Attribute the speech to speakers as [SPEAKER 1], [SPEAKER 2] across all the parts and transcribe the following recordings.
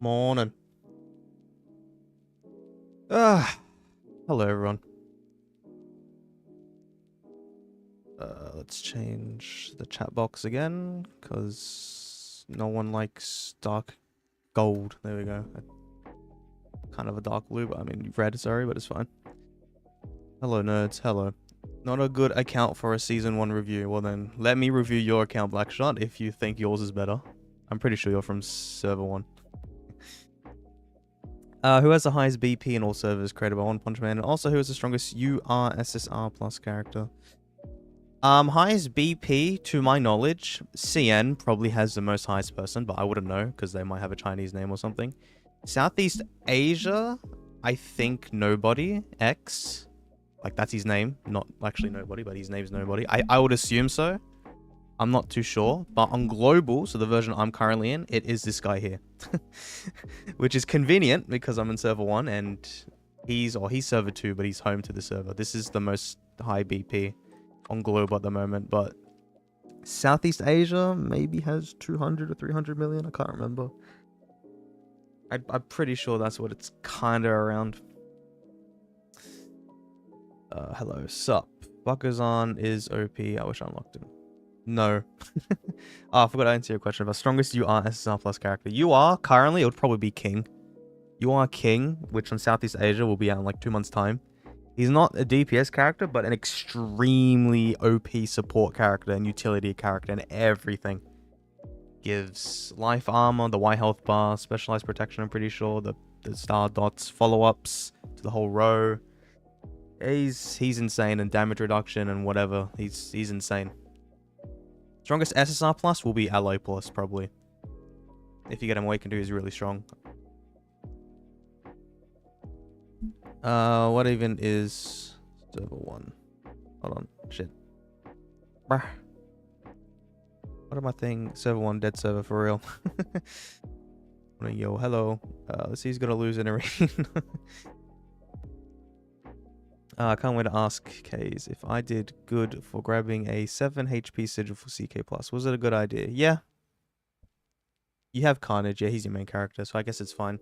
[SPEAKER 1] Morning. Hello everyone. Let's change the chat box again, because no one likes dark gold. There we go. Kind of a dark blue, but I mean red, sorry, but it's fine. Hello nerds, hello. Not a good account for a season 1 review. Well then, let me review your account, Blackshot, if you think yours is better. I'm pretty sure you're from server 1. Who has the highest BP in all servers created by One Punch Man, and also who has the strongest URSSR plus character? Highest BP, to my knowledge, CN probably has the most highest person, but I wouldn't know, because they might have a Chinese name or something. Southeast Asia, I think nobody. X, like that's his name, not actually nobody, but his name's nobody. I would assume so. I'm not too sure, but on global, so the version I'm currently in, it is this guy here. Which is convenient, because I'm in server 1, and he's server 2, but he's home to the server. This is the most high BP on global at the moment, but Southeast Asia maybe has 200 or 300 million, I can't remember. I'm pretty sure that's what it's kind of around. Hello, sup. Bakuzan is OP, I wish I unlocked him. No. Oh, I forgot to answer your question about strongest URSSR plus character. Currently, it would probably be King. King, which on Southeast Asia will be out in like 2 months' time. He's not a DPS character, but an extremely OP support character and utility character and everything. Gives life armor, the Y health bar, specialized protection, I'm pretty sure, the star dots, follow-ups to the whole row. He's insane, and damage reduction and whatever. He's insane. Strongest SSR plus will be Alloy plus, probably. If you get him awakened, he's really strong. What even is server 1? Hold on, shit. Bruh. What am I thinking? Server 1, dead server for real. Yo, hello. Let's see who's gonna lose in a arena. I can't wait to ask Kayz if I did good for grabbing a 7 HP sigil for CK+. Was it a good idea? Yeah. You have Carnage. Yeah, he's your main character, so I guess it's fine.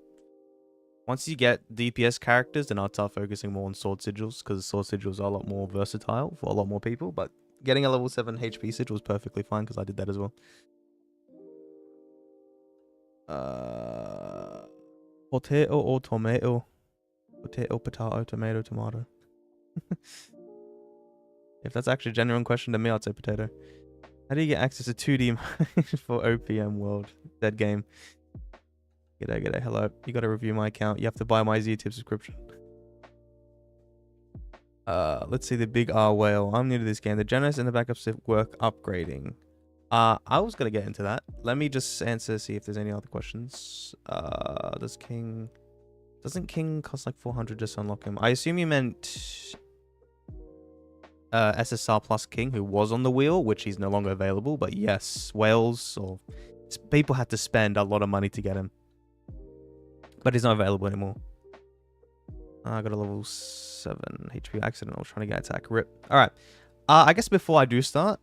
[SPEAKER 1] Once you get DPS characters, then I'll start focusing more on sword sigils, because sword sigils are a lot more versatile for a lot more people, but getting a level 7 HP sigil was perfectly fine, because I did that as well. Potato or tomato? Potato, potato, tomato, tomato. If that's actually a genuine question to me, I'd say potato. How do you get access to 2D for OPM World? Dead game. G'day, hello. You gotta review my account. You have to buy my Z-Tip subscription. Let's see the big R whale. I'm new to this game. The Genos and the backups work upgrading. I was gonna get into that. Let me just answer, see if there's any other questions. Doesn't King cost like 400 just to unlock him? I assume you meant SSR plus King, who was on the wheel, which he's no longer available. But yes, whales or people had to spend a lot of money to get him, but he's not available anymore. I got a level 7 HP accident. I was trying to get attack. Rip. All right. I guess before I do start,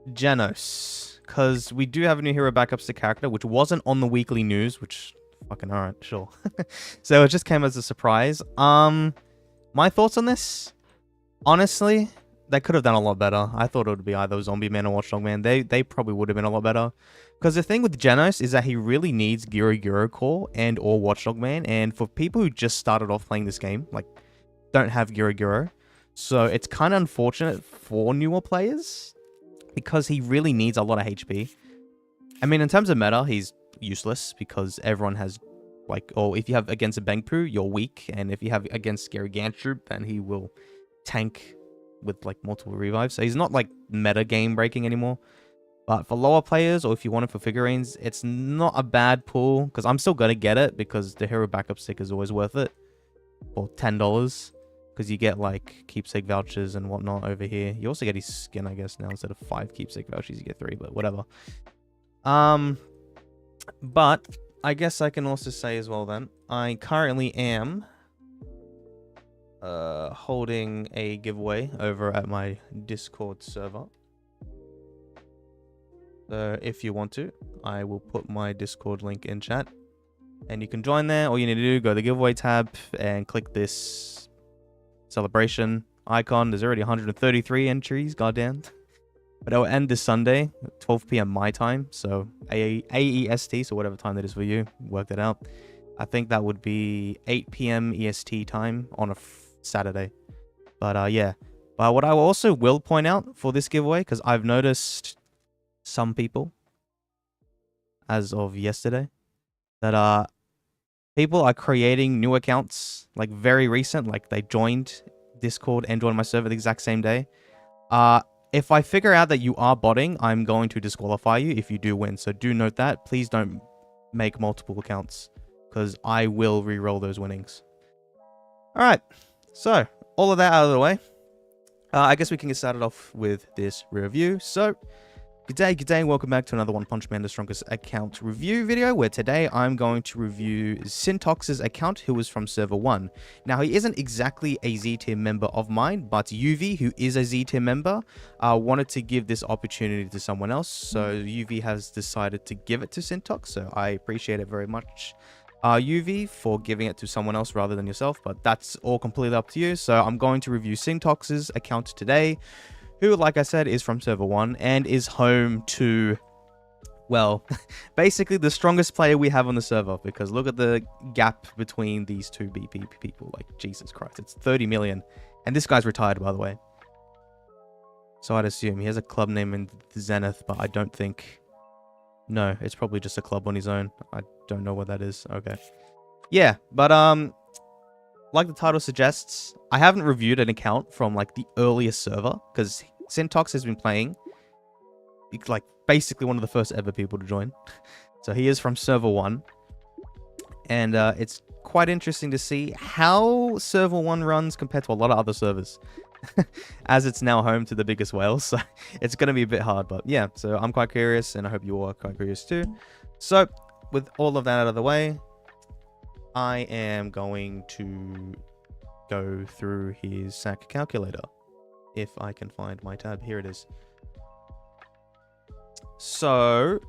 [SPEAKER 1] Genos, because we do have a new hero backups to character, which wasn't on the weekly news, which fucking alright, sure. So it just came as a surprise. My thoughts on this, honestly, they could have done a lot better. I thought it would be either Zombie Man or Watchdog Man. They probably would have been a lot better, because the thing with Genos is that he really needs Giro Core and or Watchdog Man, and for people who just started off playing this game, like, don't have Giro, so it's kind of unfortunate for newer players, because he really needs a lot of HP. I mean, in terms of meta, he's useless, because everyone has, like, or if you have against a Bangpu, you're weak, and if you have against Scary Gantrup, then he will tank with like multiple revives, so he's not like meta game breaking anymore. But for lower players, or if you want it for figurines, it's not a bad pull, because I'm still gonna get it, because the hero backup stick is always worth it for $10, because you get like keepsake vouchers and whatnot over here. You also get his skin, I guess, now. Instead of 5 keepsake vouchers, you get 3, but whatever. But I guess I can also say as well then, I currently am holding a giveaway over at my Discord server. So if you want to, I will put my Discord link in chat. And you can join there. All you need to do, go to the giveaway tab and click this celebration icon. There's already 133 entries, goddamn. But it will end this Sunday, 12 p.m. my time. So AEST, so whatever time that is for you, work that out. I think that would be 8 p.m. EST time on a Saturday. But yeah. But what I also will point out for this giveaway, because I've noticed some people, as of yesterday, that people are creating new accounts, like very recent, like they joined Discord and joined my server the exact same day. If I figure out that you are botting, I'm going to disqualify you if you do win. So do note that. Please don't make multiple accounts, because I will re-roll those winnings. All right. So all of that out of the way. I guess we can get started off with this review. So, good day, welcome back to another One Punch Man, the Strongest Account review video, where today I'm going to review Syntox's account, who is from Server 1. Now, he isn't exactly a Z-tier member of mine, but UV, who is a Z-tier member, wanted to give this opportunity to someone else, so UV has decided to give it to Syntox, so I appreciate it very much. UV, for giving it to someone else rather than yourself, but that's all completely up to you. So I'm going to review Syntox's account today, who, like I said, is from Server 1 and is home to, well, basically the strongest player we have on the server, because look at the gap between these two BP people. Like, Jesus Christ, it's 30 million. And this guy's retired, by the way. So I'd assume he has a club name in Zenith, but I don't think... No, it's probably just a club on his own. I don't know what that is. Okay. Yeah, but like the title suggests, I haven't reviewed an account from like the earliest server, because Syntox has been playing like basically one of the first ever people to join. So he is from Server 1. And it's quite interesting to see how Server 1 runs compared to a lot of other servers. As it's now home to the biggest whales, so it's going to be a bit hard, but yeah, so I'm quite curious, and I hope you all are quite curious too. So, with all of that out of the way, I am going to go through his sack calculator, if I can find my tab. Here it is. So,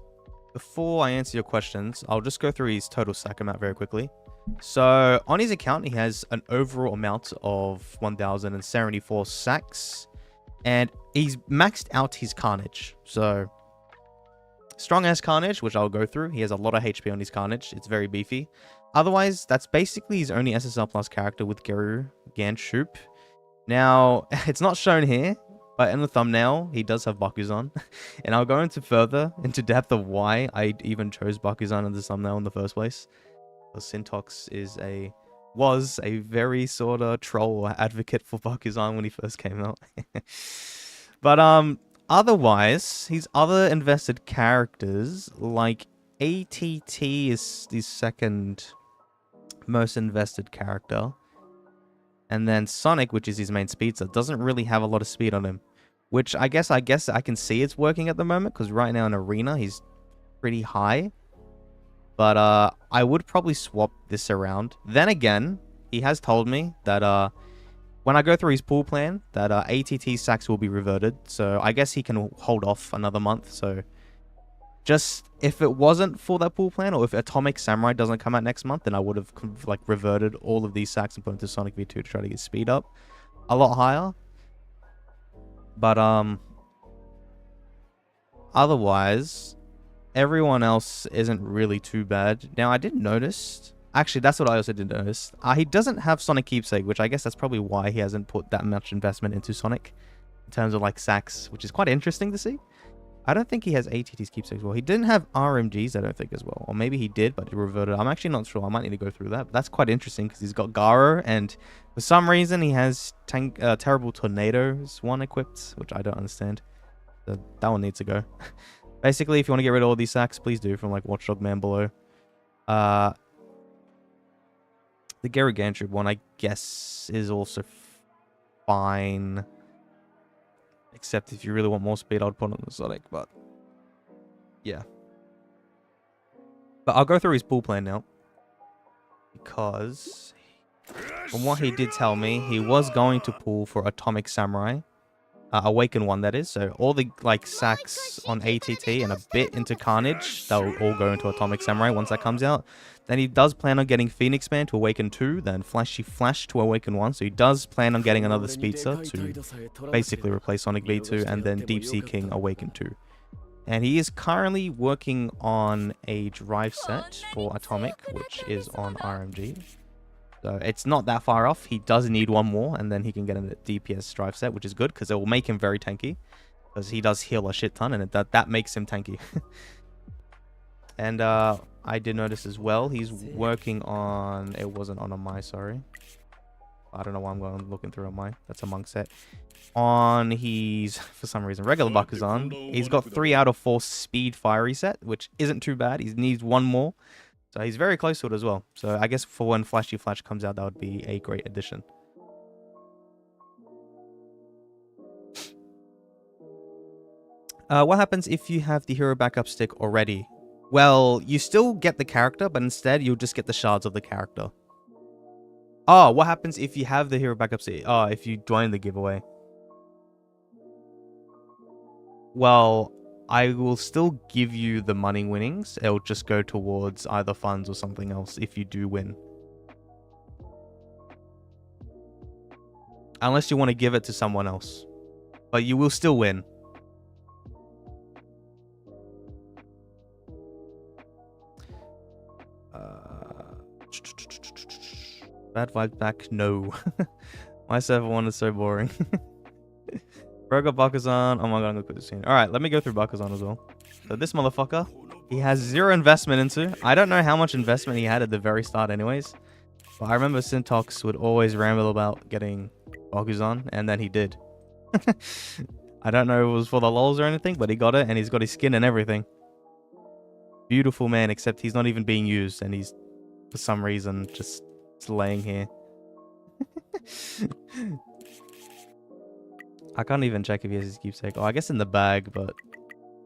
[SPEAKER 1] before I answer your questions, I'll just go through his total sack amount very quickly. So, on his account, he has an overall amount of 1,074 sacks. And he's maxed out his Carnage. So, strong as Carnage, which I'll go through. He has a lot of HP on his Carnage. It's very beefy. Otherwise, that's basically his only SSL Plus character with Geru Ganshoop. Now, it's not shown here, but in the thumbnail, he does have Bakuzan. And I'll go into further into depth of why I even chose Bakuzan in the thumbnail in the first place. Syntox was a very sort of troll advocate for Bakuzan when he first came out. But otherwise, his other invested characters, like ATT is the second most invested character. And then Sonic, which is his main speedster, doesn't really have a lot of speed on him. Which I guess I can see it's working at the moment, because right now in Arena, he's pretty high. But I would probably swap this around. Then again, he has told me that when I go through his pool plan, that ATT sacks will be reverted. So I guess he can hold off another month. So just if it wasn't for that pool plan, or if Atomic Samurai doesn't come out next month, then I would have like reverted all of these sacks and put into Sonic V2 to try to get speed up a lot higher. But otherwise, everyone else isn't really too bad. Now, I did notice... Actually, that's what I also did notice. He doesn't have Sonic Keepsake, which I guess that's probably why he hasn't put that much investment into Sonic. In terms of, like, sacks, which is quite interesting to see. I don't think he has ATT's Keepsake as well. He didn't have RMGs, I don't think, as well. Or maybe he did, but he reverted. I'm actually not sure. I might need to go through that. But that's quite interesting, because he's got Garo, and for some reason, he has Terrible Tornadoes one equipped, which I don't understand. So that one needs to go. Basically, if you want to get rid of all these sacks, please do, from like Watchdog Man below. The Geru Ganshoop one, I guess, is also fine. Except if you really want more speed, I'd put on the Sonic, but yeah. But I'll go through his pool plan now. Because from what he did tell me, he was going to pull for Atomic Samurai. Awaken 1, that is. So all the like sacks on ATT and a bit into Carnage, they'll all go into Atomic Samurai once that comes out. Then he does plan on getting Phoenix Man to Awaken 2, then Flashy Flash to Awaken 1. So he does plan on getting another Speedster to basically replace Sonic V2, and then Deep Sea King Awaken 2. And he is currently working on a drive set for Atomic, which is on RMG. So it's not that far off. He does need one more, and then he can get a DPS drive set, which is good, because it will make him very tanky. Because he does heal a shit ton, and that makes him tanky. And I did notice as well, he's working on... It wasn't on a my, sorry. I don't know why I'm going looking through a my. That's a monk set. On his, for some reason, regular Bakuzan, he's got 3 out of 4 speed fire reset, which isn't too bad. He needs one more. So he's very close to it as well. So I guess for when Flashy Flash comes out, that would be a great addition. What happens if you have the hero backup stick already? Well, you still get the character, but instead you'll just get the shards of the character. Oh, what happens if you have the hero backup stick? Oh, if you join the giveaway. Well, I will still give you the money winnings. It'll just go towards either funds or something else if you do win. Unless you want to give it to someone else. But you will still win. Bad vibes back? No. My server one is so boring. Broke up Bakuzan. Oh my god, I'm gonna put this in. Alright, let me go through Bakuzan as well. So this motherfucker, he has 0 investment into. I don't know how much investment he had at the very start anyways. But I remember Syntox would always ramble about getting Bakuzan, and then he did. I don't know if it was for the lols or anything, but he got it, and he's got his skin and everything. Beautiful man, except he's not even being used, and he's, for some reason, just laying here. I can't even check if he has his keepsake. Oh, I guess in the bag, but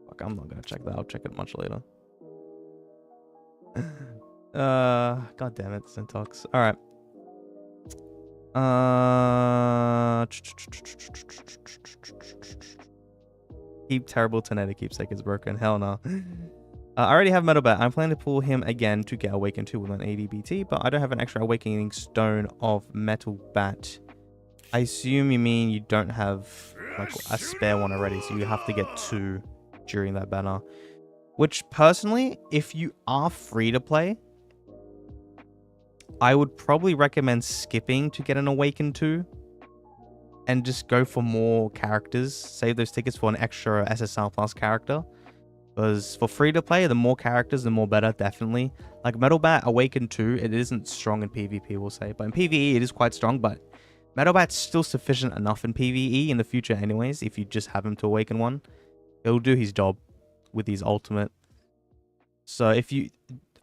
[SPEAKER 1] fuck, I'm not gonna check that. I'll check it much later. God damn it, Syntox. All right. Keep terrible Tornado keepsake is broken. Hell no. I already have Metal Bat. I'm planning to pull him again to get Awakened 2 with an ADBT, but I don't have an extra Awakening Stone of Metal Bat. I assume you mean you don't have like a spare one already, so you have to get 2 during that banner. Which, personally, if you are free to play, I would probably recommend skipping to get an Awakened 2. And just go for more characters. Save those tickets for an extra SSR Plus character. Because for free to play, the more characters, the more better, definitely. Like Metal Bat Awakened 2, it isn't strong in PvP, we'll say. But in PvE, it is quite strong, but Metal Bat's still sufficient enough in PvE in the future anyways, if you just have him to Awaken 1. He'll do his job with his ultimate. So if you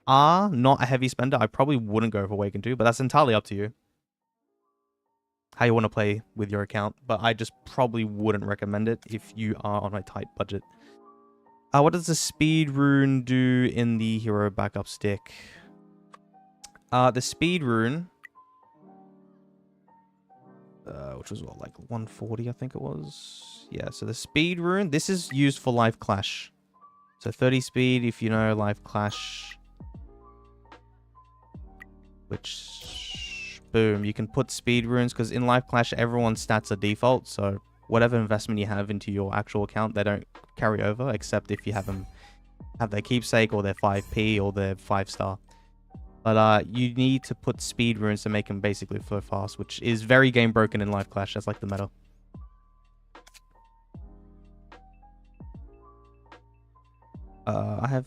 [SPEAKER 1] are not a heavy spender, I probably wouldn't go for Awaken 2, but that's entirely up to you. How you want to play with your account, but I just probably wouldn't recommend it if you are on a tight budget. What does the speed rune do in the hero backup stick? The speed rune, which was what, like 140, I think it was. Yeah, so the speed rune, this is used for Live Clash. So 30 speed, if you know Live Clash, which, boom, you can put speed runes, because in Live Clash, everyone's stats are default, so whatever investment you have into your actual account, they don't carry over, except if you have them have their keepsake or their 5p or their 5-star. But you need to put speed runes to make them basically flow fast, which is very game broken in Live Clash. That's like the meta. I have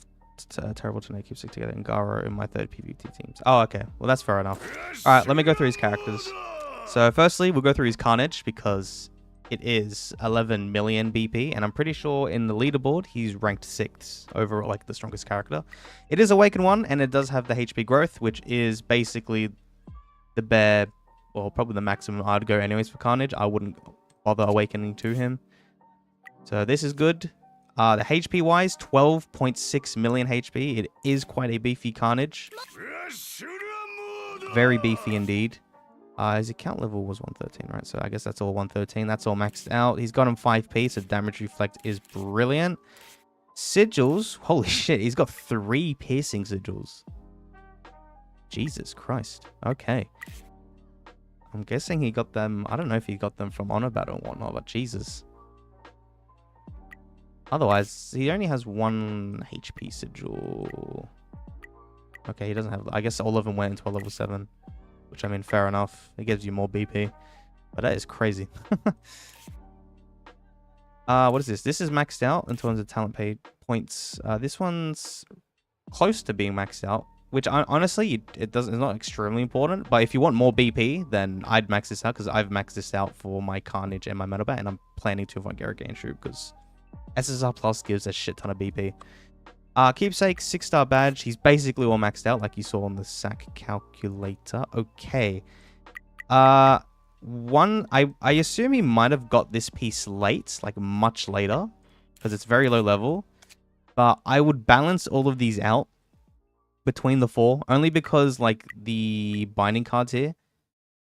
[SPEAKER 1] terrible to keepsake together and Garo in my 3rd PvP teams. Oh, okay. Well, that's fair enough. All right, let me go through his characters. So firstly, we'll go through his Carnage, because it is 11 million BP, and I'm pretty sure in the leaderboard, he's ranked 6th over like the strongest character. It is Awakened 1, and it does have the HP growth, which is basically the bare, well, probably the maximum I'd go anyways for Carnage. I wouldn't bother awakening to him. So this is good. The HP wise, 12.6 million HP. It is quite a beefy Carnage. Very beefy indeed. His account level was 113, right? So I guess that's all 113. That's all maxed out. He's got him 5p, so damage reflect is brilliant. Sigils, holy shit, he's got 3 piercing sigils. Jesus Christ. Okay. I'm guessing he got them. I don't know if he got them from Honor Battle or whatnot, but Jesus. Otherwise, he only has 1 HP sigil. Okay, he doesn't have... I guess all of them went into a level 7. Which, I mean, fair enough. It gives you more BP. But that is crazy. What is this? This is maxed out in terms of talent paid points. This one's close to being maxed out. Which, honestly, it's not extremely important. But if you want more BP, then I'd max this out. Because I've maxed this out for my Carnage and my Metal Bat. And I'm planning to avoid Garrett Gain Troop. Because SSR Plus gives a shit ton of BP. Keepsake, 6-star badge. He's basically all maxed out, like you saw on the SAC calculator. Okay. I assume he might have got this piece late, like much later, because it's very low level. But I would balance all of these out between the 4, only because like the binding cards here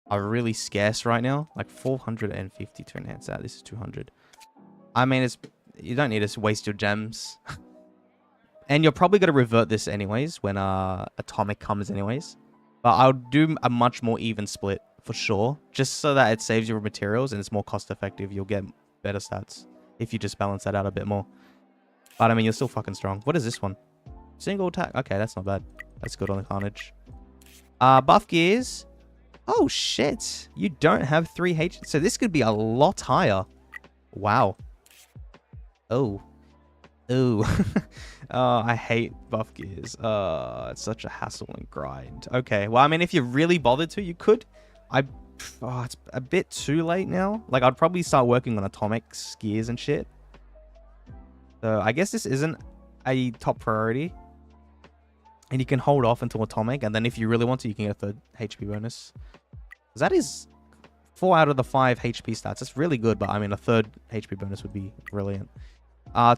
[SPEAKER 1] are really scarce right now. Like 450 to enhance that. This is 200. I mean, you don't need to waste your gems. And you're probably going to revert this anyways when Atomic comes anyways. But I'll do a much more even split for sure. Just so that it saves your materials and it's more cost effective. You'll get better stats if you just balance that out a bit more. But I mean, you're still fucking strong. What is this one? Single attack. Okay, that's not bad. That's good on the Carnage. Buff gears. Oh shit. You don't have 3 H. So this could be a lot higher. Wow. Oh. Ooh. Oh, I hate buff gears. It's such a hassle and grind. Okay, well, I mean, if you're really bothered to, you could. It's a bit too late now. Like, I'd probably start working on Atomics, gears, and shit. So, I guess this isn't a top priority. And you can hold off until Atomic, and then if you really want to, you can get a 3rd HP bonus. That is 4 out of the 5 HP stats. That's really good, but I mean, a 3rd HP bonus would be brilliant.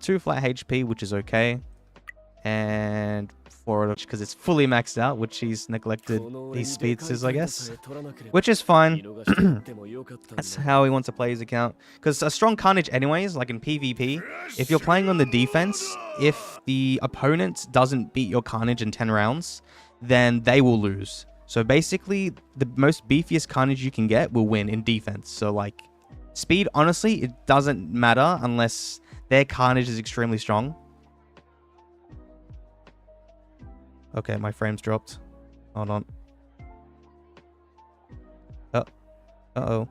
[SPEAKER 1] 2 flat HP, which is okay. And 4, because it's fully maxed out, which he's neglected his speeds, I guess. Which is fine. That's how he wants to play his account. Because a strong Carnage anyways, like in PvP, if you're playing on the defense, if the opponent doesn't beat your Carnage in 10 rounds, then they will lose. So basically, the most beefiest Carnage you can get will win in defense. So like, speed, honestly, it doesn't matter unless their Carnage is extremely strong. Okay, my frame's dropped. Hold on. Uh-oh.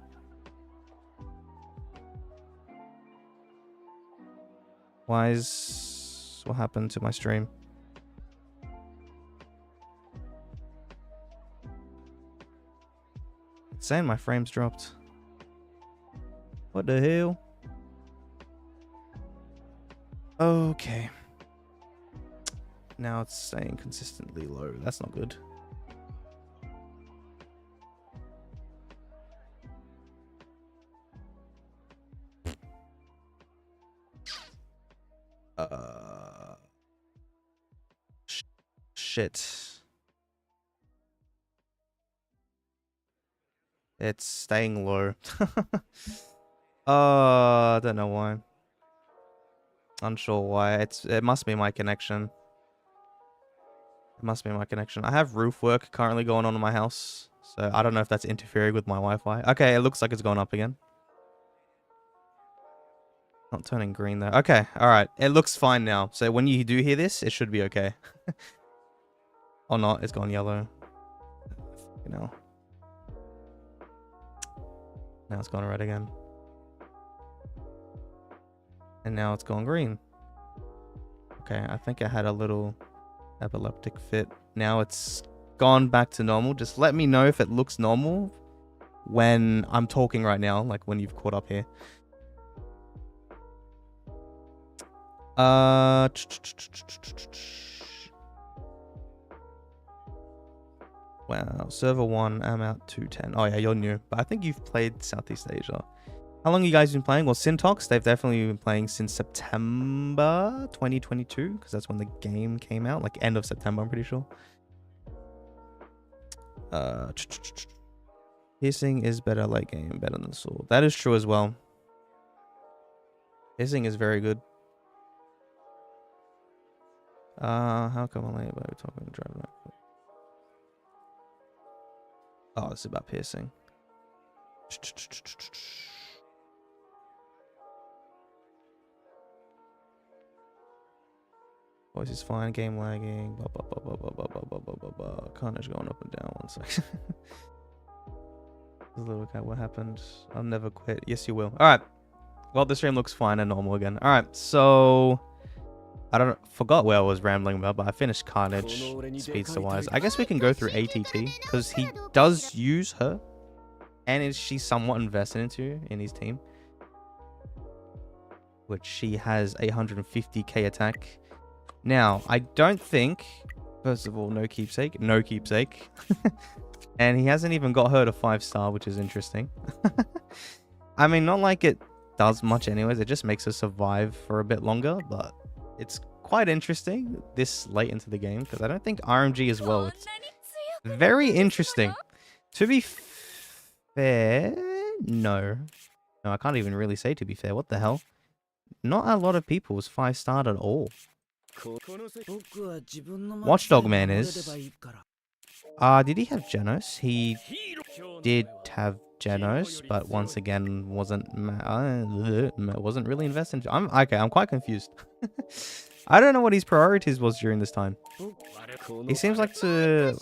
[SPEAKER 1] What happened to my stream? It's saying my frame's dropped. What the hell? Okay. Now it's staying consistently low. That's not good. Shit. It's staying low. I don't know why. Unsure why. It must be my connection. It must be my connection. I have roof work currently going on in my house, so I don't know if that's interfering with my Wi-Fi. Okay, it looks like it's going up again. Not turning green though. Okay, all right. It looks fine now. So when you do hear this, it should be okay. Or not. It's gone yellow. You know. Now it's gone red again. And now it's gone green. Okay, I think I had a little epileptic fit. Now it's gone back to normal. Just let me know if it looks normal when I'm talking right now, like when you've caught up here. Wow, server 1, I'm out 210. Oh yeah, you're new, but I think you've played Southeast Asia. How long you guys been playing? Well, Syntox, they've definitely been playing since September 2022, because that's when the game came out, like end of September, I'm pretty sure. Piercing is better late game, better than sword. That is true as well. Piercing is very good. How come I'm late about talking driving? Oh, it's about piercing. Voice is fine, game lagging. Carnage going up and down. 1 second. Little cat, what happened? I'll never quit. Yes, you will. All right. Well, the stream looks fine and normal again. All right. So forgot where I was rambling about, but I finished Carnage speedster wise. I guess we can go through ATT because he does use her, and she's somewhat invested in his team, which she has 150k attack. Now, I don't think, first of all, no keepsake. And he hasn't even got her to 5-star, which is interesting. I mean, not like it does much anyways. It just makes her survive for a bit longer, but it's quite interesting this late into the game because I don't think RMG as well. It's very interesting. To be fair, no, I can't even really say to be fair. What the hell? Not a lot of people was 5-starred at all. Watchdog Man is. Did he have Genos? He did have Genos, but once again wasn't really invested. I'm quite confused. I don't know what his priorities was during this time. He seems like to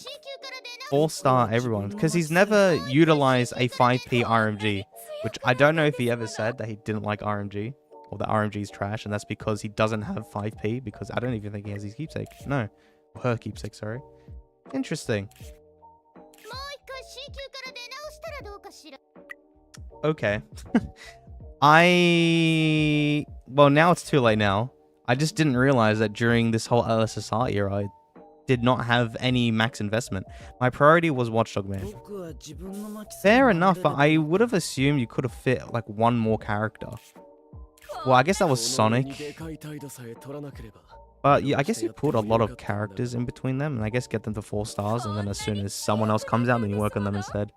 [SPEAKER 1] 4-star everyone because he's never utilized a 5p RMG, which I don't know if he ever said that he didn't like RMG or that RMG is trash, and that's because he doesn't have 5p, because I don't even think he has his keepsake. No, her keepsake, sorry. Interesting. Okay. Well, now it's too late now. I just didn't realize that during this whole LSSR era, I did not have any max investment. My priority was Watchdog Man. Fair enough, but I would have assumed you could have fit like one more character. Well, I guess that was Sonic. But yeah, I guess you put a lot of characters in between them, and I guess get them to 4 stars, and then as soon as someone else comes out, then you work on them instead.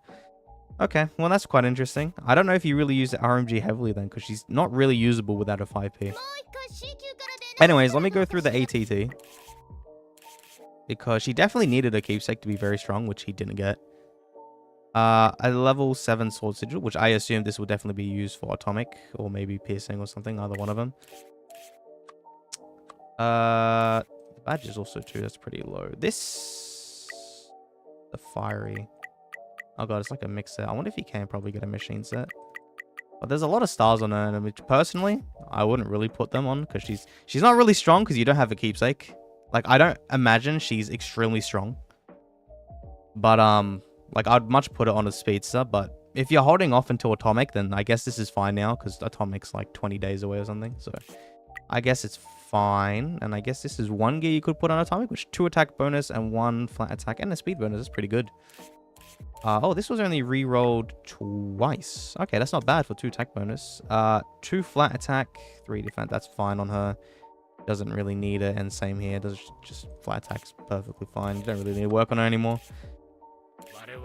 [SPEAKER 1] Okay, well that's quite interesting. I don't know if you really use the RMG heavily then, because she's not really usable without a 5p. Anyways, let me go through the ATT. Because she definitely needed a keepsake to be very strong, which he didn't get. A level 7 sword sigil, which I assume this will definitely be used for atomic, or maybe piercing or something, either one of them. Badge is also 2, that's pretty low. This... the fiery... oh god, it's like a mix set. I wonder if he can probably get a machine set. But there's a lot of stars on her, and personally, I wouldn't really put them on, because she's not really strong, because you don't have a keepsake. Like, I don't imagine she's extremely strong. But, like, I'd much put it on a speedster, but if you're holding off until atomic, then I guess this is fine now, because atomic's like 20 days away or something, so I guess it's fine. And I guess this is 1 gear you could put on atomic, which 2 attack bonus and 1 flat attack and a speed bonus. That's pretty good. Oh, this was only re-rolled twice. Okay, that's not bad for 2 attack bonus. 2 flat attack, 3 defense. That's fine on her. Doesn't really need it, and same here. Does just flat attacks perfectly fine. You don't really need to work on her anymore.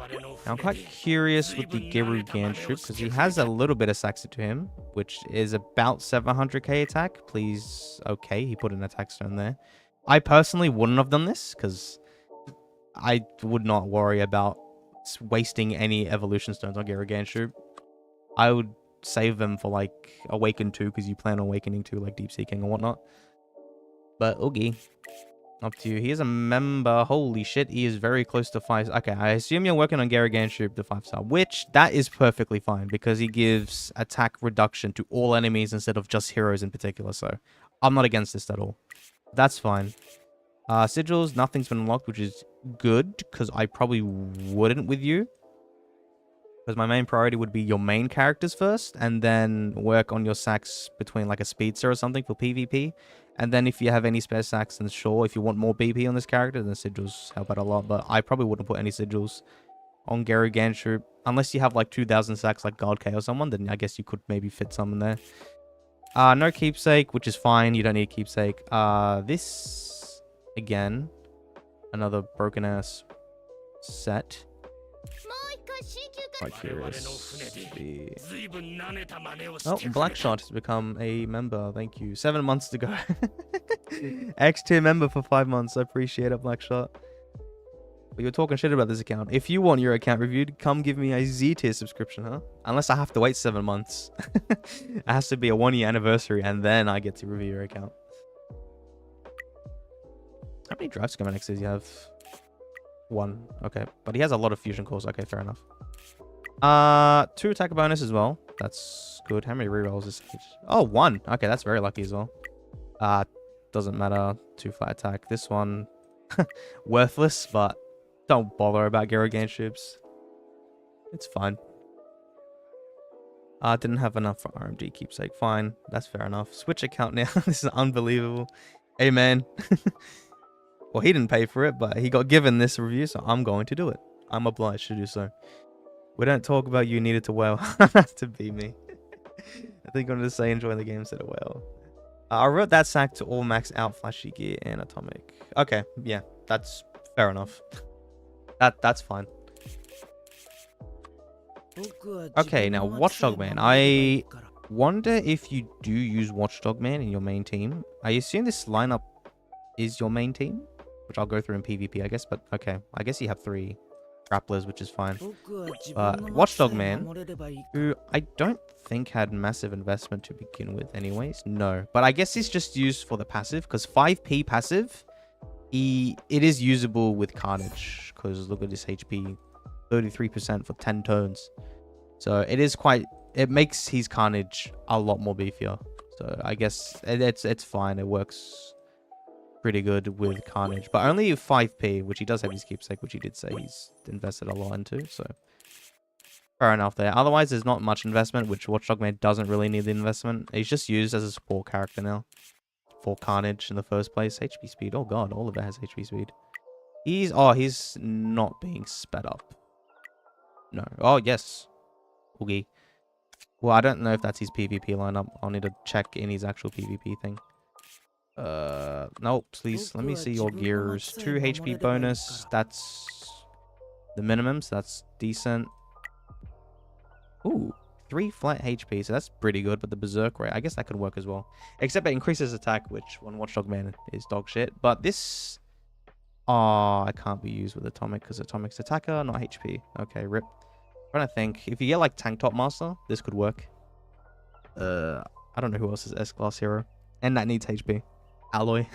[SPEAKER 1] Now, I'm quite curious with the Gerugan troop because he has a little bit of Saxi to him, which is about 700k attack. Please, okay, he put an attack stone there. I personally wouldn't have done this because I would not worry about wasting any evolution stones on Gerugan troop. I would save them for like Awaken 2 because you plan on Awakening 2 like Deep Seeking or whatnot. But Oogie, up to you. He is a member. Holy shit, he is very close to 5. Okay, I assume you're working on Gerugan troop, the 5-star, which that is perfectly fine because he gives attack reduction to all enemies instead of just heroes in particular. So I'm not against this at all. That's fine. Sigils, nothing's been unlocked, which is good because I probably wouldn't with you. Because my main priority would be your main characters first, and then work on your sacks between like a speedster or something for PvP. And then if you have any spare sacks, then sure, if you want more BP on this character, then sigils help out a lot. But I probably wouldn't put any sigils on Gerugan troop. Unless you have like 2,000 sacks like God K or someone, then I guess you could maybe fit some in there. No keepsake, which is fine. You don't need keepsake. This, again, another broken ass set. Quite curious. Oh, Blackshot has become a member. Thank you. 7 months to go. X tier member for 5 months. I appreciate it, Blackshot. But you're talking shit about this account. If you want your account reviewed, come give me a Z tier subscription, huh? Unless I have to wait 7 months. It has to be a 1-year anniversary, and then I get to review your account. How many drive schematics does he have? 1. Okay. But he has a lot of fusion cores. Okay, fair enough. 2 attack bonus as well. That's good. How many rerolls is it? Oh, 1. Okay, that's very lucky as well. Doesn't matter. 2 flat attack. This one, worthless, but don't bother about Gero Gain Ships. It's fine. Didn't have enough for RMG keepsake. Fine. That's fair enough. Switch account now. This is unbelievable. Hey, man. Well, he didn't pay for it, but he got given this review, so I'm going to do it. I'm obliged to do so. We don't talk about you needed to whale. That's to be me. I think I'm going to say enjoy the game instead of whale. I wrote that sack to all max out flashy gear and atomic. Okay, yeah, that's fair enough. That's fine. Okay, now Watchdog Man. I wonder if you do use Watchdog Man in your main team. I assume this lineup is your main team, which I'll go through in PvP, I guess. But okay, I guess you have 3 grapplers, which is fine. But Watchdog Man, who I don't think had massive investment to begin with anyways. No, but I guess he's just used for the passive, because 5p passive, it is usable with Carnage, because look at this HP, 33% for 10 turns. So it is quite, it makes his Carnage a lot more beefier. So I guess it's fine. It works pretty good with Carnage, but only 5p, which he does have his keepsake, which he did say he's invested a lot into, so fair enough there. Otherwise, there's not much investment, which Watchdog Man doesn't really need the investment. He's just used as a support character now for Carnage in the first place. HP speed, oh god, all of it has HP speed. He's not being sped up. No. Oh, yes. Oogie. Well, I don't know if that's his PvP lineup. I'll need to check in his actual PvP thing. Nope, please. Let me see your gears. 2 HP bonus. That's the minimum, so that's decent. Ooh, 3 flat HP, so that's pretty good. But the Berserk rate, I guess that could work as well. Except it increases attack, which one Watchdog Man is dog shit. But this, it can't be used with Atomic because Atomic's attacker, not HP. Okay, rip. I'm trying to think. If you get like Tank Top Master, this could work. I don't know who else is S-Class hero. And that needs HP. Alloy.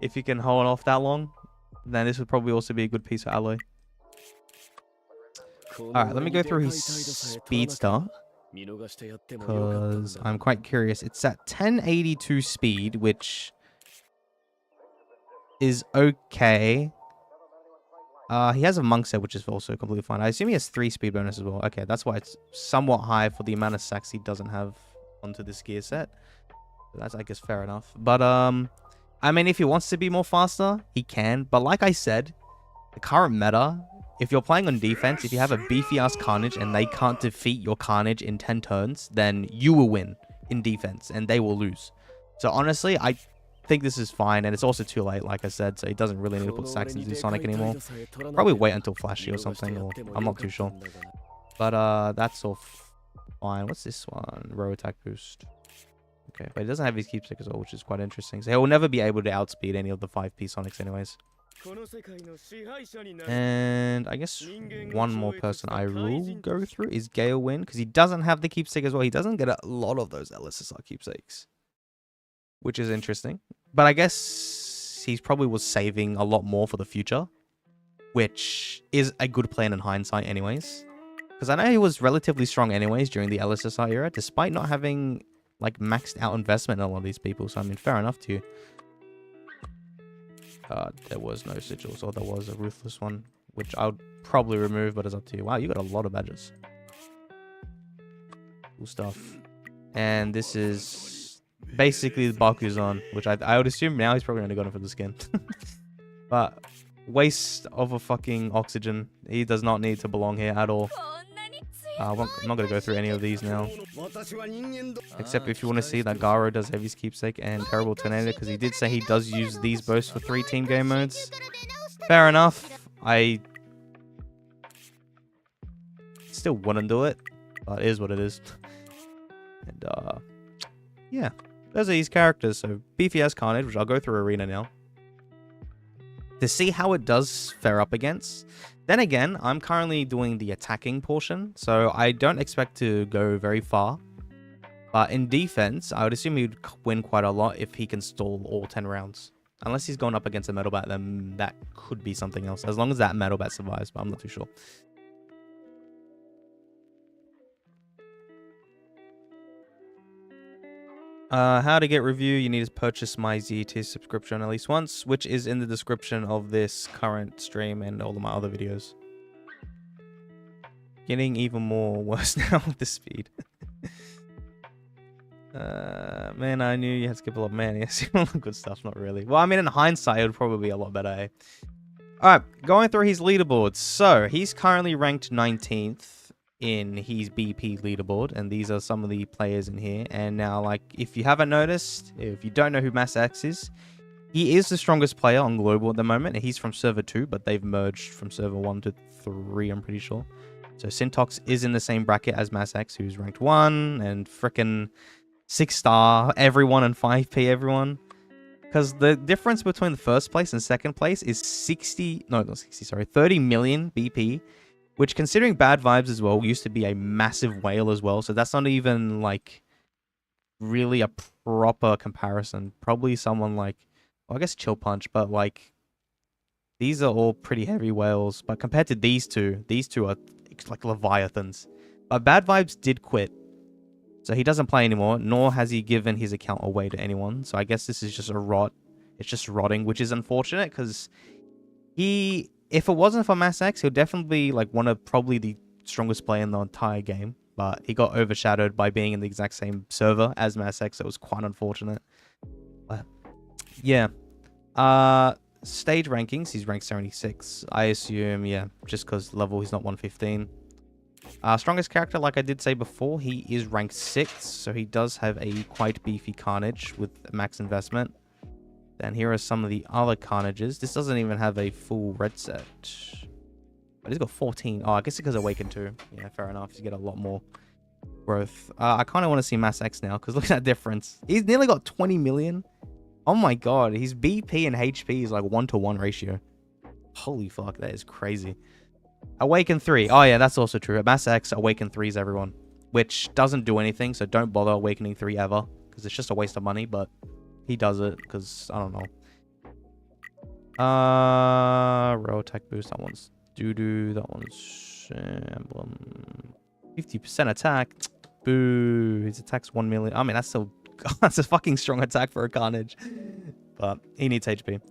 [SPEAKER 1] If you can hold off that long, then this would probably also be a good piece for Alloy. Alright, let me go through his speed star, because I'm quite curious. It's at 1082 speed, which is okay. He has a monk set, which is also completely fine. I assume he has 3 speed bonus as well. Okay, that's why it's somewhat high for the amount of sacks he doesn't have onto this gear set. That's, I guess, fair enough. But, I mean, if he wants to be more faster, he can. But like I said, the current meta, if you're playing on defense, if you have a beefy-ass Carnage and they can't defeat your Carnage in 10 turns, then you will win in defense and they will lose. So, honestly, I think this is fine. And it's also too late, like I said, so he doesn't really need to put stacks into Sonic anymore. Probably wait until Flashy or something, or I'm not too sure. But, that's all fine. What's this one? Row attack boost. Okay, but he doesn't have his keepsake as well, which is quite interesting. So he will never be able to outspeed any of the 5p Sonics anyways. And I guess one more person I will go through is Gale Win, because he doesn't have the keepsake as well. He doesn't get a lot of those LSSR keepsakes, which is interesting. But I guess he probably was saving a lot more for the future, which is a good plan in hindsight anyways. Because I know he was relatively strong anyways during the LSSR era, despite not having like maxed out investment in a lot of these people. So I mean, fair enough too. There was no sigils, or there was a ruthless one, which I would probably remove, but it's up to you. Wow, you got a lot of badges. Cool stuff. And this is basically the Bakuzan, which I would assume now he's probably only got it for the skin. But waste of a fucking oxygen. He does not need to belong here at all. I'm not going to go through any of these now. Except if you want to see that Garo does have his keepsake and Terrible Tornado, because he did say he does use these both for 3 team game modes. Fair enough. I Still wouldn't do it, but it is what it is. And yeah, those are his characters. So Beefy as Carnage, which I'll go through Arena now to see how it does fare up against. Then again, I'm currently doing the attacking portion, so I don't expect to go very far. But in defense, I would assume he would win quite a lot if he can stall all 10 rounds. Unless he's going up against a Metal Bat, then that could be something else. As long as that Metal Bat survives, but I'm not too sure. How to get review, you need to purchase my ZT subscription at least once, which is in the description of this current stream and all of my other videos. Getting even more worse now with the speed. Man, I knew you had to skip a lot. Man, yes, all the good stuff, not really. Well, I mean, in hindsight, it would probably be a lot better, eh? Alright, going through his leaderboards. So, he's currently ranked 19th in his BP leaderboard, and these are some of the players in here. And now, like, if you haven't noticed, if you don't know who KayzX is, he is the strongest player on global at the moment. He's from server 2, but they've merged from server 1 to 3, I'm pretty sure. So Syntox is in the same bracket as KayzX, who's ranked 1, and frickin' 6-star everyone and 5p everyone. Because the difference between the first place and second place is 30 million BP. Which, considering Bad Vibes as well, used to be a massive whale as well. So that's not even, like, really a proper comparison. Probably someone like, well, I guess Chill Punch, but, like, these are all pretty heavy whales. But compared to these two are, like, leviathans. But Bad Vibes did quit. So he doesn't play anymore, nor has he given his account away to anyone. So I guess this is just a rot. It's just rotting, which is unfortunate, because he... If it wasn't for KayzX, he'll definitely be like one of probably the strongest player in the entire game. But he got overshadowed by being in the exact same server as KayzX, so it was quite unfortunate. But yeah. Stage rankings, he's ranked 76. I assume, yeah, just because level he's not 115. Strongest character, like I did say before, he is ranked 6. So he does have a quite beefy Carnage with max investment. Then here are some of the other Carnages. This doesn't even have a full red set. But he's got 14. Oh, I guess because Awakened 2. Yeah, fair enough. You get a lot more growth. I kind of want to see KayzX now, because look at that difference. He's nearly got 20 million. Oh my god. His BP and HP is like 1-to-1 ratio. Holy fuck, that is crazy. Awakened 3. Oh yeah, that's also true. At KayzX, Awakened 3 is everyone. Which doesn't do anything, so don't bother Awakening 3 ever. Because it's just a waste of money, but... He does it because I don't know. Row attack boost. That one's doo-doo. That one's emblem. 50% attack. Boo. His attack's 1 million. I mean, that's still that's a fucking strong attack for a Carnage. But he needs HP.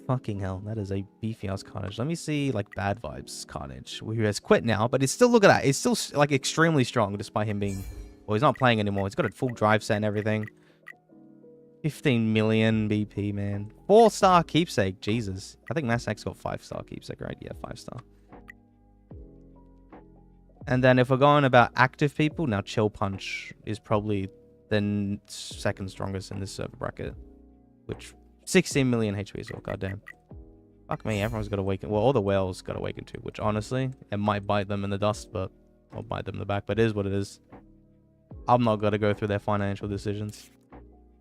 [SPEAKER 1] Fucking hell, that is a beefy ass Carnage. Let me see like Bad Vibes Carnage, who has quit now, but it's still, look at that. It's still like extremely strong despite him being, well, he's not playing anymore. He's got a full drive set and everything. 15 million BP, man. 4-star keepsake, Jesus. I think KayzX got 5-star keepsake, right? Yeah, 5-star. And then if we're going about active people, now Chill Punch is probably the second strongest in this server bracket. Which, 16 million HP as well, goddamn. Fuck me, everyone's got Awaken. Well, all the whales got Awaken too, which honestly, it might bite them in the dust, but... Or bite them in the back, but it is what it is. I'm not going to go through their financial decisions.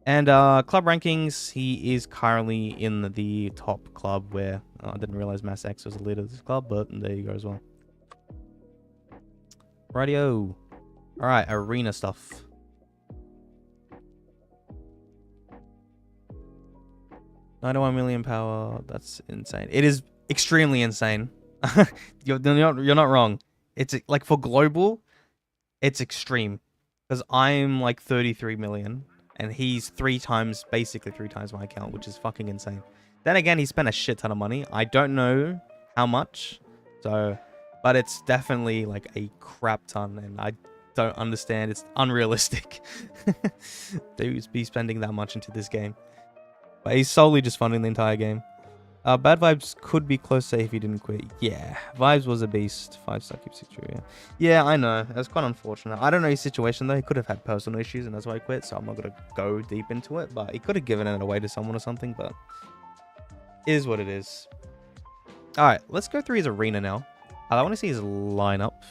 [SPEAKER 1] And club rankings, he is currently in the top club where I didn't realize KayzX was the leader of this club, but there you go as well. Rightio. Alright, arena stuff. $91 million power, that's insane. It is extremely insane. You're not wrong. It's like for global, it's extreme. Because I'm like 33 million. And he's basically three times my account, which is fucking insane. Then again, he spent a shit ton of money. I don't know how much. So, but it's definitely like a crap ton. And I don't understand. It's unrealistic to be spending that much into this game. But he's solely just funding the entire game. Bad Vibes could be close to if he didn't quit. Yeah, Vibes was a beast. 5-star keepsake true, yeah. Yeah, I know. That's quite unfortunate. I don't know his situation, though. He could have had personal issues, and that's why he quit, so I'm not going to go deep into it. But he could have given it away to someone or something, but it is what it is. Alright, let's go through his arena now. I want to see his lineup.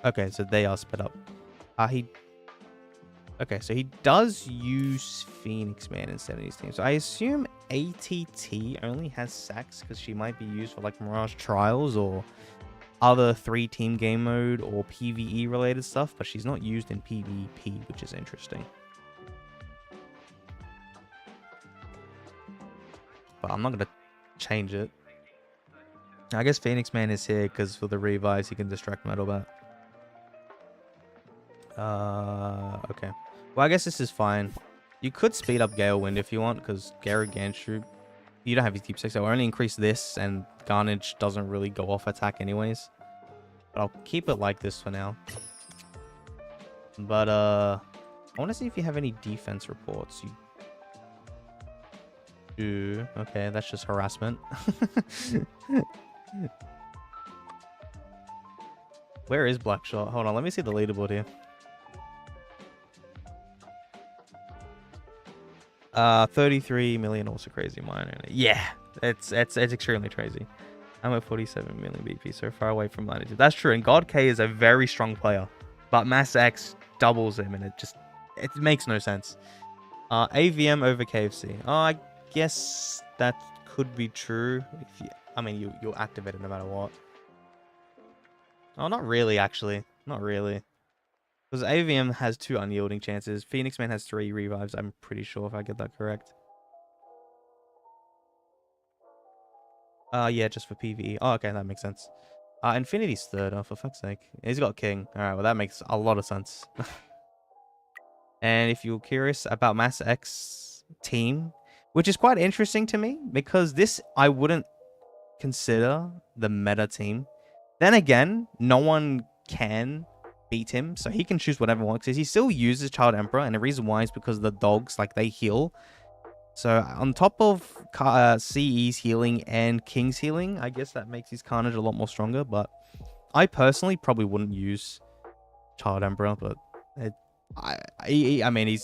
[SPEAKER 1] Okay, so they are split up. Okay, so he does use Phoenix Man instead of his team. So I assume ATT only has Sax because she might be used for like Mirage Trials or other 3-team game mode or PvE related stuff, but she's not used in PvP, which is interesting. But I'm not going to change it. I guess Phoenix Man is here because for the revives he can distract Metalbat. Okay. Well, I guess this is fine. You could speed up Gale Wind if you want, because Gargantuar, you don't have his Deep Six, so I'll only increase this, and Garnage doesn't really go off attack anyways. But I'll keep it like this for now. But, I want to see if you have any defense reports. You do. Okay, that's just harassment. Where is Blackshot? Hold on, let me see the leaderboard here. 33 million, also crazy minor. Yeah, it's extremely crazy. I'm at 47 million BP, so far away from 92. That's true, and God K is a very strong player, but Mass X doubles him, and it makes no sense. AVM over KFC. Oh, I guess that could be true. If you'll activate it no matter what. Oh, not really, actually. Not really. Because AVM has 2 unyielding chances. Phoenix Man has 3 revives, I'm pretty sure, if I get that correct. Yeah, just for PvE. Oh, okay, that makes sense. Infinity's 3rd. Oh, for fuck's sake. He's got King. Alright, well, that makes a lot of sense. And if you're curious about Mass X team, which is quite interesting to me, because this I wouldn't consider the meta team. Then again, no one can beat him, so he can choose whatever he wants. He still uses Child Emperor, and the reason why is because the dogs, like, they heal. So on top of CE's healing and King's healing, I guess that makes his Carnage a lot more stronger. But I personally probably wouldn't use Child Emperor, but I mean,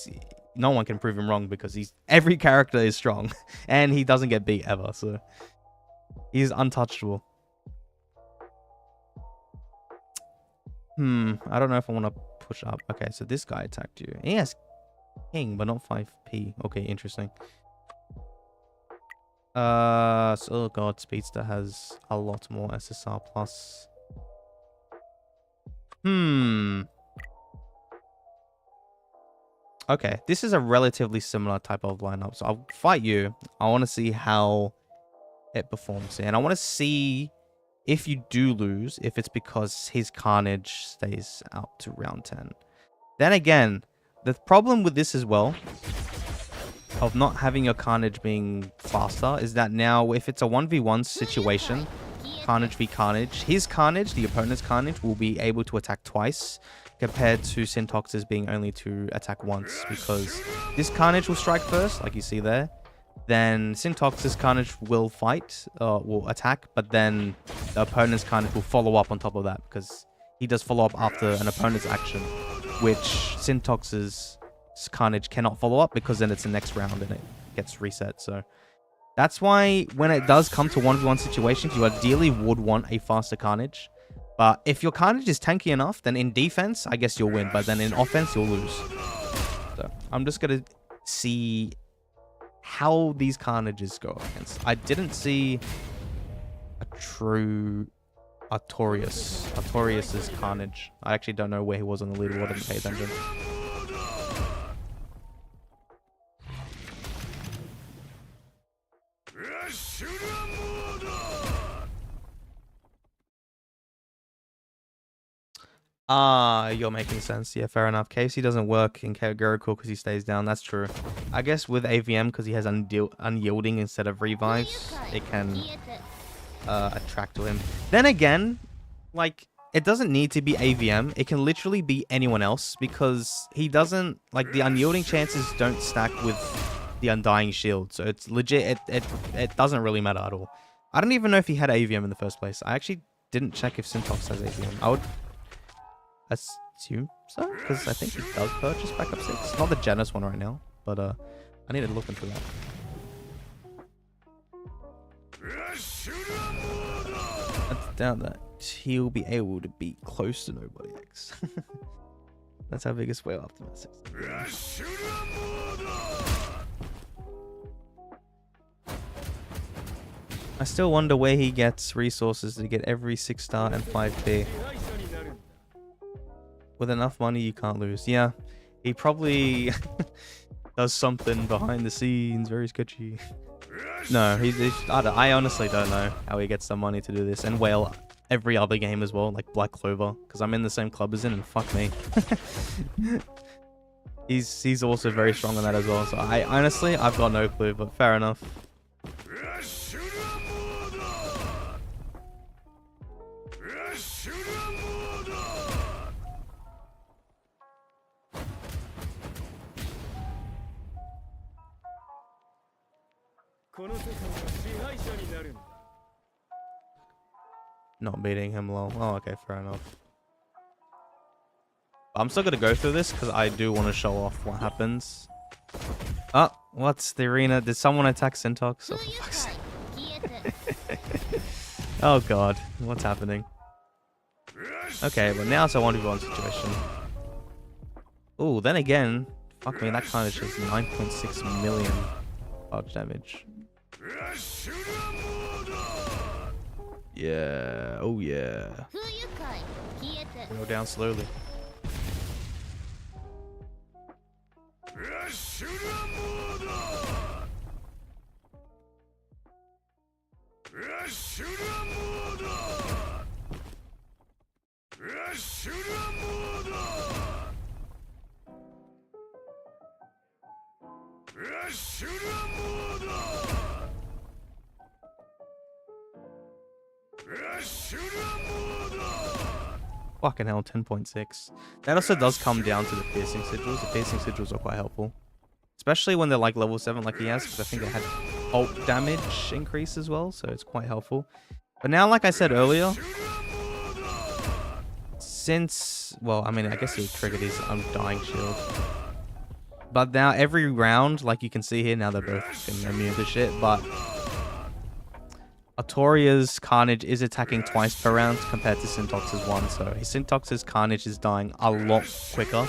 [SPEAKER 1] no one can prove him wrong because every character is strong, and he doesn't get beat ever, so he's untouchable. I don't know if I want to push up. Okay, so this guy attacked you. He has King, but not 5p. Okay, interesting. So, oh god, Speedster has a lot more SSR plus. Okay, this is a relatively similar type of lineup. So I'll fight you. I want to see how it performs. And I want to see if you do lose, if it's because his Carnage stays out to round 10. Then again, the problem with this as well, of not having your Carnage being faster, is that now if it's a 1v1 situation, Carnage v Carnage, his Carnage, the opponent's Carnage, will be able to attack twice, compared to Syntox's being only to attack once, because this Carnage will strike first, like you see there. Then Syntox's Carnage will will attack, but then the opponent's Carnage will follow up on top of that, because he does follow up after an opponent's action, which Syntox's Carnage cannot follow up, because then it's the next round and it gets reset. So that's why when it does come to 1v1 situations, you ideally would want a faster Carnage. But if your Carnage is tanky enough, then in defense, I guess you'll win. But then in offense, you'll lose. So I'm just going to see how these Carnages go against. I didn't see a true Artorias. Artorias' Carnage. I actually don't know where he was on the leaderboard. I didn't pay attention. You're making sense. Yeah, fair enough. KFC doesn't work in Conqueror because he stays down. That's true. I guess with AVM, because he has unyielding instead of revives, it can attract to him. Then again, like, it doesn't need to be AVM. It can literally be anyone else, because he doesn't, like, the unyielding chances don't stack with the Undying Shield. So it's legit, it doesn't really matter at all. I don't even know if he had AVM in the first place. I actually didn't check if Syntox has AVM. I would assume so, because I think he does purchase backup 6. Not the Genesis one right now, but I need to look into that. doubt that he'll be able to be close to nobody X. That's how big his whale optimist is. I still wonder where he gets resources to get every 6-star and 5p. With enough money, you can't lose. Yeah, he probably does something behind the scenes, very sketchy. No, I honestly don't know how he gets the money to do this. And whale every other game as well, like Black Clover, because I'm in the same club as him, and fuck me. He's also very strong on that as well. So I've got no clue, but fair enough. Not beating him low. Oh, okay, fair enough. I'm still gonna go through this because I do want to show off what happens. Oh, what's the arena? Did someone attack Syntox? Oh, for fuck's sake. Oh god, what's happening? Okay, but now it's a 1v1 situation. Oh, then again, fuck me, that kind of shows 9.6 million charge damage. Yeah, oh yeah. Go down slowly. Fucking hell, 10.6. That also does come down to the piercing sigils. The piercing sigils are quite helpful. Especially when they're like level 7 like he has, because I think they had ult damage increase as well, so it's quite helpful. But now, like I said earlier, since, well, I mean, I guess he triggered his Undying Shield. But now every round, like you can see here, now they're both immune to shit, but Artoria's Carnage is attacking twice per round compared to Syntox's one, so Syntox's Carnage is dying a lot quicker.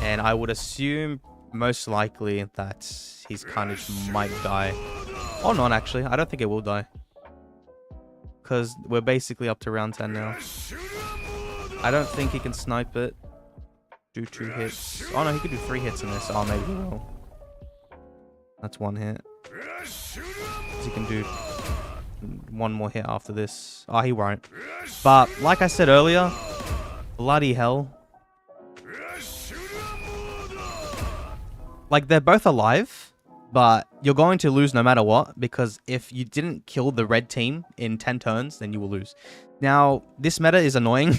[SPEAKER 1] And I would assume most likely that his Carnage might die. Or not, actually. I don't think it will die. Because we're basically up to round 10 now. I don't think he can snipe it. Do 2 hits. Oh no, he could do 3 hits in this. Oh, maybe he will. That's 1 hit. He can do 1 more hit after this. Oh, he won't. But like I said earlier, bloody hell. Like, they're both alive, but you're going to lose no matter what, because if you didn't kill the red team in 10 turns, then you will lose. Now, this meta is annoying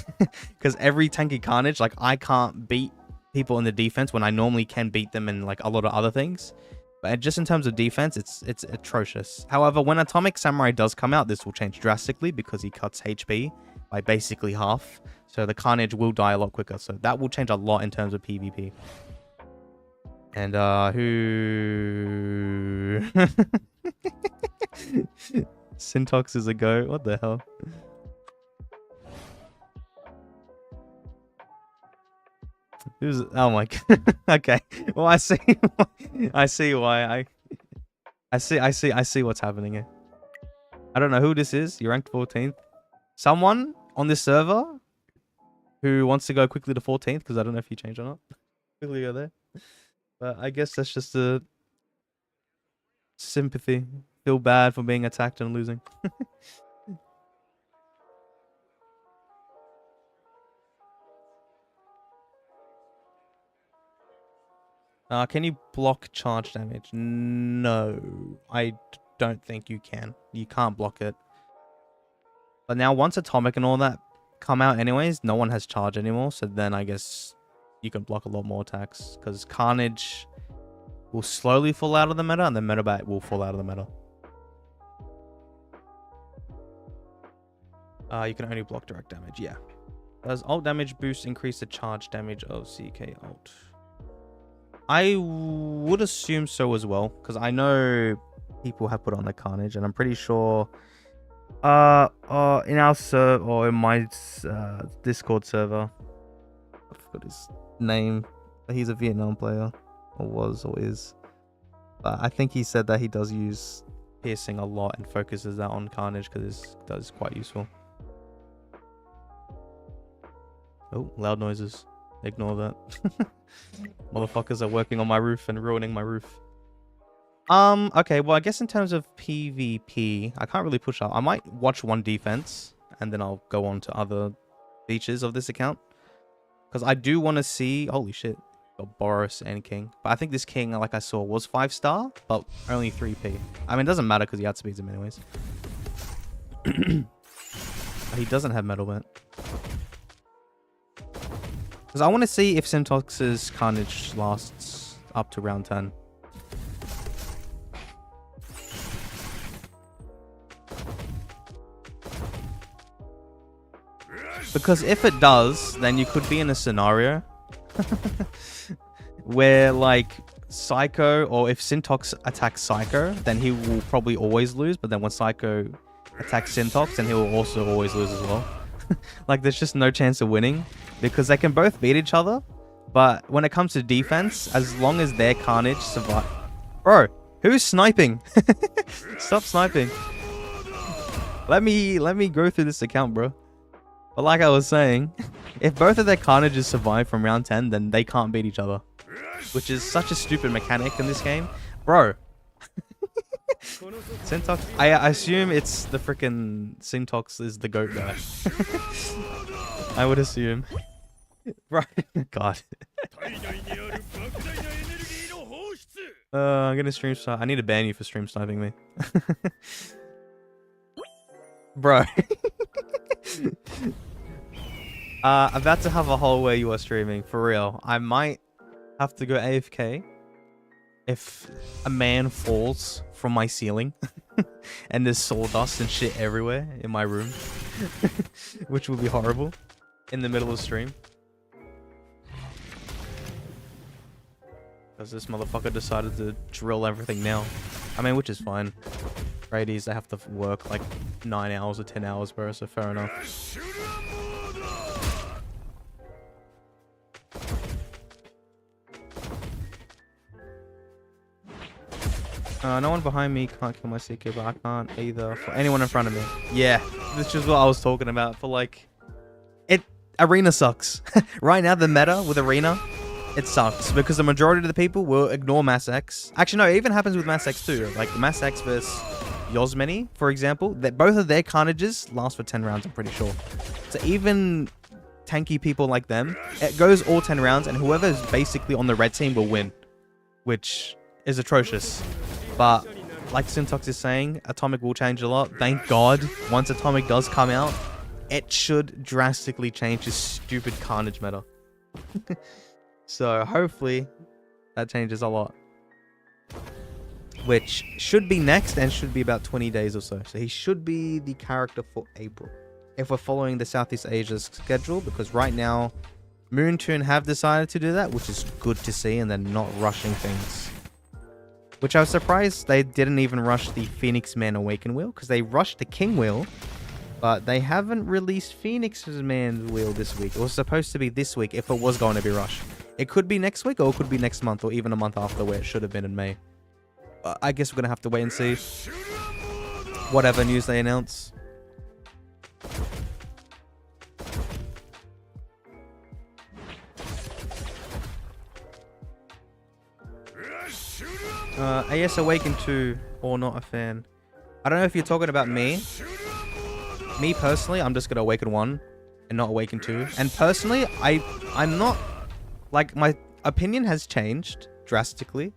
[SPEAKER 1] because every tanky Carnage, like, I can't beat people in the defense when I normally can beat them in like a lot of other things. But just in terms of defense, it's atrocious. However, when Atomic Samurai does come out, this will change drastically because he cuts HP by basically half. So the Carnage will die a lot quicker. So that will change a lot in terms of PvP. And who... Syntox is a goat. What the hell? Who's... Oh my god. Okay. Well, I see. I see why. I see what's happening here. I don't know who this is. You're ranked 14th. Someone on this server who wants to go quickly to 14th, because I don't know if you changed or not. Quickly go there. But I guess that's just a sympathy. Feel bad for being attacked and losing. Can you block charge damage? No, I don't think you can. You can't block it. But now once Atomic and all that come out anyways, no one has charge anymore. So then I guess you can block a lot more attacks, because Carnage will slowly fall out of the meta, and then Metabat will fall out of the meta. You can only block direct damage, yeah. Does ult damage boost increase the charge damage of CK ult? I would assume so as well, because I know people have put on the Carnage, and I'm pretty sure In our server or in my Discord server, I forgot his name. He's a Vietnam player, or was, or is. But I think he said that he does use piercing a lot and focuses that on Carnage because that is quite useful. Oh, loud noises. Ignore that. Motherfuckers are working on my roof and ruining my roof. Okay, well, I guess in terms of PvP, I can't really push up. I might watch one defense, and then I'll go on to other features of this account. Because I do want to see... Holy shit. Got Boros and King. But I think this King, like I saw, was 5-star, but only 3p. I mean, it doesn't matter because he outspeeds him anyways. He doesn't have Metal Bent. Because I want to see if Syntox's Carnage lasts up to round 10. Because if it does, then you could be in a scenario where, like, Psycho, or if Syntox attacks Psycho, then he will probably always lose. But then when Psycho attacks Syntox, then he will also always lose as well. Like, there's just no chance of winning because they can both beat each other. But when it comes to defense, as long as their Carnage survive... Bro, who's sniping? Stop sniping. Let me go through this account, bro. But like I was saying, if both of their Carnages survive from round 10, then they can't beat each other. Which is such a stupid mechanic in this game. Bro. Syntox, I assume it's the freaking Syntox is the GOAT guy. I would assume. Right. God. I'm gonna stream snipe. I need to ban you for stream sniping me. Bro. About to have a hole where you are streaming, for real. I might have to go AFK if a man falls from my ceiling and there's sawdust and shit everywhere in my room. Which would be horrible in the middle of the stream. Because this motherfucker decided to drill everything now. I mean, which is fine. Radies, they have to work like 9 hours or 10 hours, bro, so fair enough. No one behind me can't kill my CK, but I can't either for anyone in front of me. Yeah, this is what I was talking about. For like, Arena sucks. Right now, the meta with Arena, it sucks because the majority of the people will ignore Mass X. Actually, no, it even happens with Mass X too. Like Mass X versus Yosmeni, for example, that both of their Carnages last for 10 rounds, I'm pretty sure. So even tanky people like them, it goes all 10 rounds, and whoever's basically on the red team will win, which is atrocious. But like Syntox is saying, Atomic will change a lot. Thank God, once Atomic does come out, it should drastically change this stupid Carnage meta. So hopefully that changes a lot. Which should be next and should be about 20 days or so. So he should be the character for April. If we're following the Southeast Asia schedule, because right now Moontoon have decided to do that, which is good to see, and they're not rushing things. Which I was surprised they didn't even rush the Phoenix Man Awaken wheel, because they rushed the King wheel, but they haven't released Phoenix Man wheel this week. It was supposed to be this week if it was going to be rushed. It could be next week, or it could be next month, or even a month after, where it should have been in May. I guess we're going to have to wait and see whatever news they announce. AS Awaken 2 or not a fan. I don't know if you're talking about me. Me personally, I'm just gonna Awaken 1 and not Awaken 2. And personally, I'm not, like, my opinion has changed drastically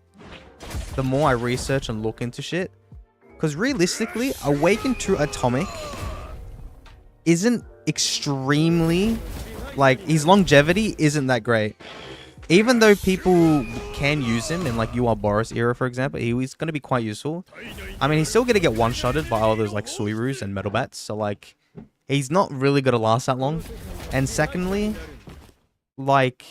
[SPEAKER 1] the more I research and look into shit. Because realistically, Awaken 2 Atomic isn't extremely, like, his longevity isn't that great. Even though people can use him in, like, Boros era, for example, he's going to be quite useful. I mean, he's still going to get one-shotted by all those, like, Suirus and Metal Bats. So, like, he's not really going to last that long. And secondly, like,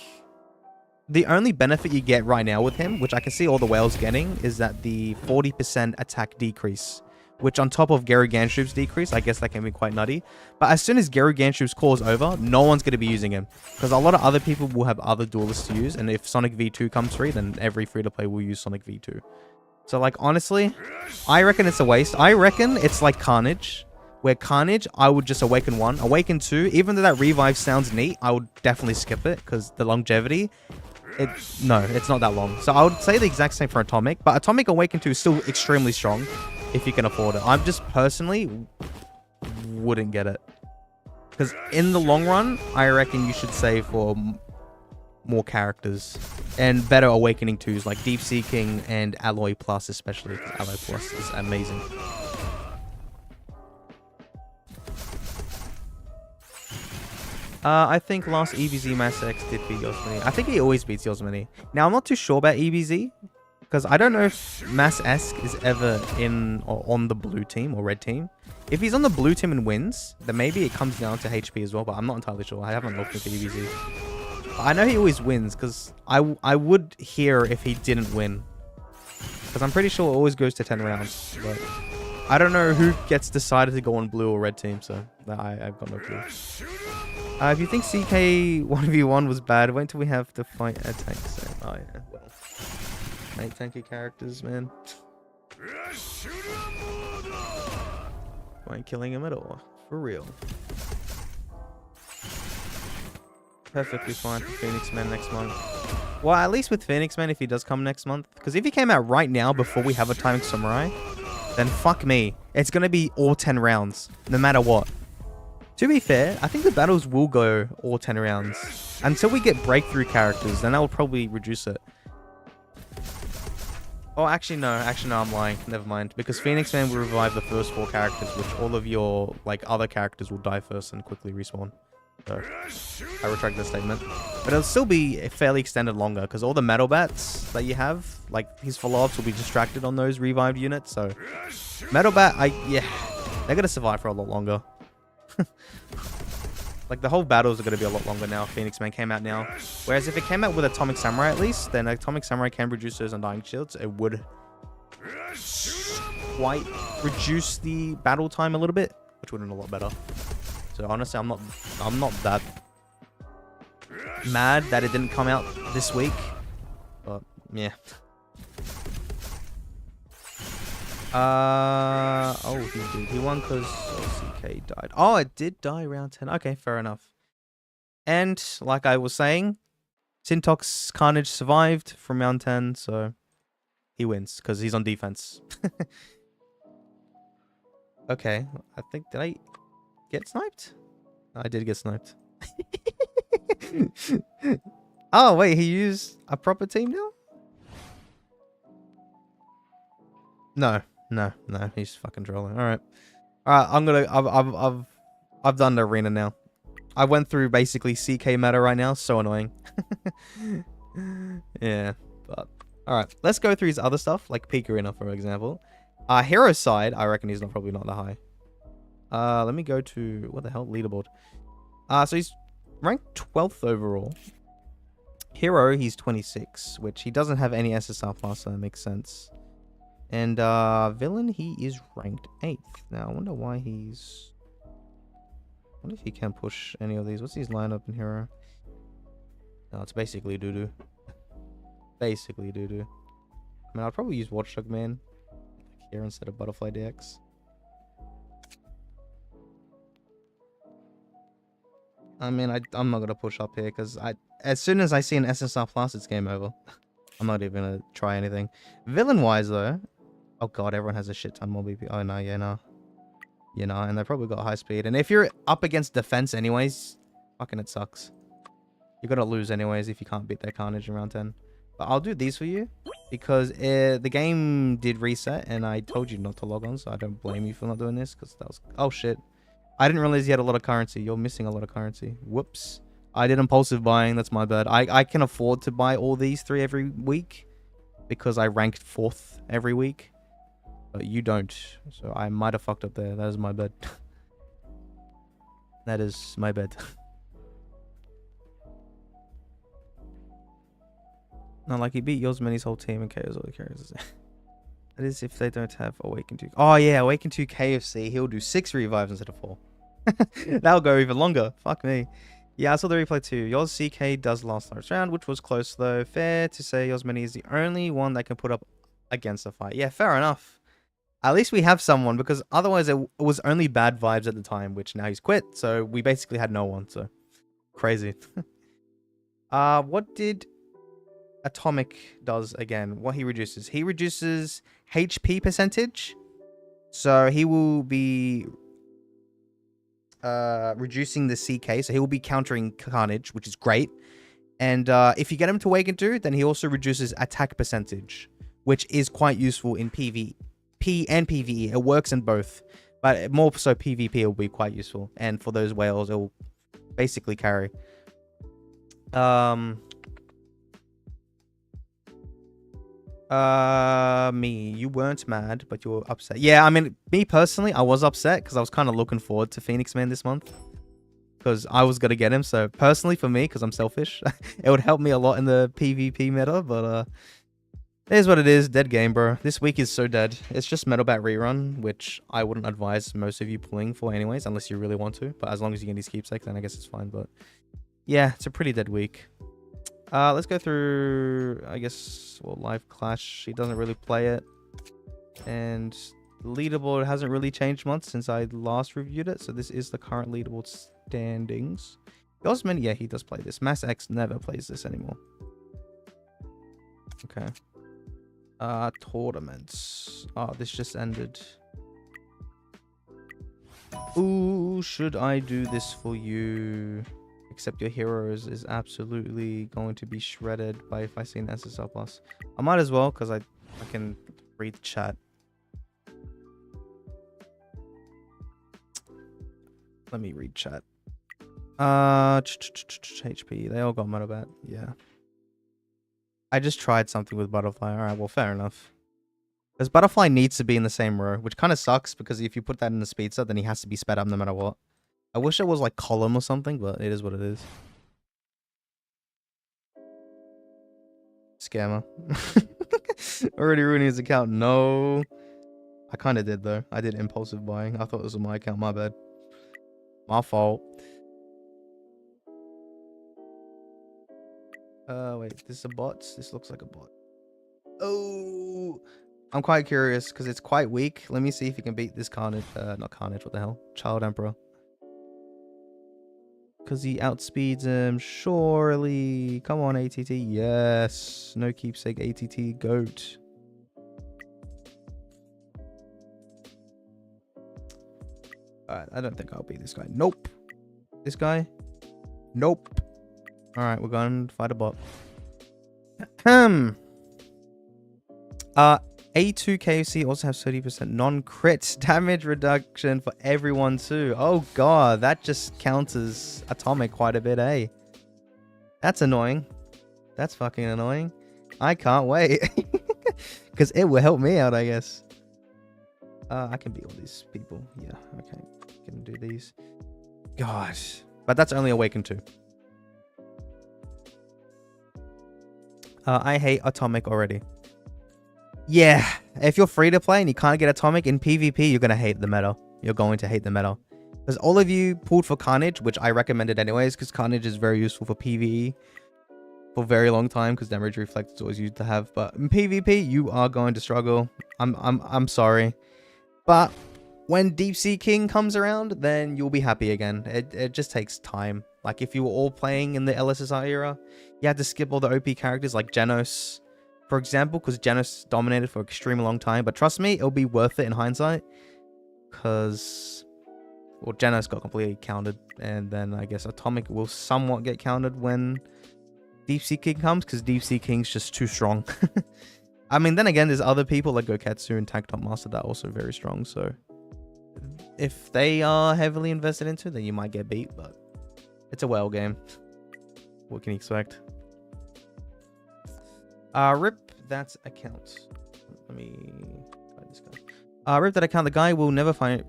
[SPEAKER 1] the only benefit you get right now with him, which I can see all the whales getting, is that the 40% attack decrease. which on top of Gary Ganshup's decrease, I guess that can be quite nutty. But as soon as Gary Ganshup's core is over, no one's going to be using him. Because a lot of other people will have other duelists to use. And if Sonic V2 comes free, then every free-to-play will use Sonic V2. So, like, honestly, I reckon it's a waste. I reckon it's like Carnage. Where Carnage, I would just Awaken 1. Awaken 2, even though that revive sounds neat, I would definitely skip it. Because the longevity... No, it's not that long. So I would say the exact same for Atomic. But Atomic Awaken 2 is still extremely strong. If you can afford it. I'm just personally wouldn't get it. Because in the long run, I reckon you should save for more characters. And better Awakening 2s like Deep Seeking and Alloy Plus especially. Alloy Plus is amazing. I think last EBZ Mass X did beat Yosmini. I think he always beats Yosmini. Now, I'm not too sure about EBZ. Because I don't know if Mass Esk is ever in or on the blue team or red team. If he's on the blue team and wins, then maybe it comes down to HP as well. But I'm not entirely sure. I haven't looked at the EBZ. But I know he always wins because I would hear if he didn't win. Because I'm pretty sure it always goes to 10 rounds. But I don't know who gets decided to go on blue or red team. So I've got no clue. If you think CK 1v1 was bad, wait until we have to fight a tank. So, oh yeah, well. 8 tanky characters, man. I ain't killing him at all. For real. Perfectly fine for Phoenix Man next month. Well, at least with Phoenix Man if he does come next month. Because if he came out right now before we have a Timing Samurai, then fuck me. It's going to be all 10 rounds. No matter what. To be fair, I think the battles will go all 10 rounds. Until we get breakthrough characters, then that will probably reduce it. Oh, actually, no, I'm lying. Never mind. Because Phoenix Man will revive the first 4 characters, which all of your, like, other characters will die first and quickly respawn. So, I retract that statement. But it'll still be fairly extended longer, because all the metal bats that you have, like, his follow-ups will be distracted on those revived units, so... Metal bat, yeah, they're gonna survive for a lot longer. Like, the whole battles are going to be a lot longer now. Phoenix Man came out now. Whereas if it came out with Atomic Samurai at least, then Atomic Samurai can reduce those Undying Shields. It would quite reduce the battle time a little bit, which would have been a lot better. So honestly, I'm not that mad that it didn't come out this week. But yeah. Oh, he won because CK died. Oh, it did die round 10. Okay, fair enough. And like I was saying, Syntox Carnage survived from round 10, so he wins because he's on defense. Okay, I think, did I get sniped? I did get sniped. Oh, wait, he used a proper team now? No, he's fucking trolling. All right, I've done the arena now. I went through basically CK meta right now. So annoying. Yeah, but all right, let's go through his other stuff like peak arena for example. Hero side, I reckon he's probably not that high. Let me go to what the hell leaderboard. So he's ranked 12th overall. Hero, he's 26, which he doesn't have any SSR plus, so that makes sense. And villain, he is ranked 8th. Now, I wonder why he's... I wonder if he can push any of these. What's his lineup in Hero? No, it's basically doo-doo. Basically doo-doo. I mean, I'd probably use Watchdog Man here instead of Butterfly DX. I mean, I'm not going to push up here because as soon as I see an SSR plus, it's game over. I'm not even going to try anything. Villain-wise, though... Oh god, everyone has a shit ton more BP. Oh no, yeah, no. You know, and they probably got high speed. And if you're up against defense anyways, fucking it sucks. You're gonna lose anyways if you can't beat their Carnage in round 10. But I'll do these for you. Because the game did reset and I told you not to log on. So I don't blame you for not doing this. Because that was... Oh shit. I didn't realize you had a lot of currency. You're missing a lot of currency. Whoops. I did impulsive buying. That's my bad. I can afford to buy all these 3 every week. Because I ranked 4th every week. But you don't. So I might have fucked up there. That is my bad. That is my bad. Not like he beat Yosmini's whole team and KO's all the characters. That is if they don't have Awaken 2. Oh yeah, Awaken 2 KFC. He'll do 6 revives instead of 4. That'll go even longer. Fuck me. Yeah, I saw the replay too. Yours CK does last round, which was close though. Fair to say Yours Mini is the only one that can put up against a fight. Yeah, fair enough. At least we have someone, because otherwise it was only bad vibes at the time, which now he's quit. So we basically had no one. So crazy. What did Atomic does again? What he reduces? He reduces HP percentage. So he will be reducing the CK, so he will be countering Carnage, which is great. And if you get him to Awaken 2, then he also reduces attack percentage, which is quite useful in PvP and PvE. It works in both, but more so PvP will be quite useful. And for those whales, it will basically carry. Me, you weren't mad, but you were upset. Yeah, I mean, me personally, I was upset because I was kind of looking forward to Phoenix Man this month, because I was gonna get him. So personally, for me, because I'm selfish, it would help me a lot in the PvP meta. But it is what it is. Dead game, bro. This week is so dead. It's just Metal Bat rerun, which I wouldn't advise most of you pulling for anyways, unless you really want to. But as long as you get these keepsakes, then I guess it's fine. But yeah, it's a pretty dead week. Let's go through, I guess, well, Live Clash. He doesn't really play it. And Leaderboard hasn't really changed much since I last reviewed it. So this is the current Leaderboard standings. Osman, yeah, he does play this. Mass X never plays this anymore. Okay. Tournaments. Oh, this just ended. Ooh, should I do this for you? Except your heroes is absolutely going to be shredded by if I see an SSL plus. I might as well, because I can read the chat. Let me read chat. HP. They all got Metal Bat. Yeah. I just tried something with Butterfly. Alright, well, fair enough. Because Butterfly needs to be in the same row, which kind of sucks, because if you put that in the speed set, then he has to be sped up no matter what. I wish it was like Column or something, but it is what it is. Scammer. Already ruining his account. No. I kind of did, though. I did impulsive buying. I thought this was my account. My bad. My fault. Wait. This is a bot? This looks like a bot. Oh. I'm quite curious, because it's quite weak. Let me see if you can beat this Carnage. Not Carnage. What the hell? Child Emperor. Because he outspeeds him, surely. Come on, ATT. Yes. No keepsake, ATT. Goat. Alright, I don't think I'll beat this guy. Nope. This guy? Nope. Alright, we're going to fight a bot. A2 KFC also has 30% non-crit damage reduction for everyone too. Oh god, that just counters Atomic quite a bit, eh? That's annoying. That's fucking annoying. I can't wait. Because it will help me out, I guess. I can beat all these people. Yeah, okay. Can do these. God. But that's only Awaken 2. I hate Atomic already. Yeah, if you're free to play and you can't get Atomic in PvP, you're going to hate the meta. You're going to hate the meta. Because all of you pulled for Carnage, which I recommended anyways, because Carnage is very useful for PvE for a very long time, because damage reflect is always used to have. But in PvP, you are going to struggle. I'm sorry. But when Deep Sea King comes around, then you'll be happy again. It just takes time. Like if you were all playing in the LSSR era, you had to skip all the OP characters like Genos, for example, because Genos dominated for an extremely long time. But trust me, it'll be worth it in hindsight. Because, well, Genos got completely countered. And then I guess Atomic will somewhat get countered when Deep Sea King comes. Because Deep Sea King's just too strong. I mean, then again, there's other people like Goketsu and Tank Top Master that are also very strong. So if they are heavily invested into, then you might get beat. But it's a whale game. What can you expect? Rip that account. Let me try this guy. Rip that account. The guy will never the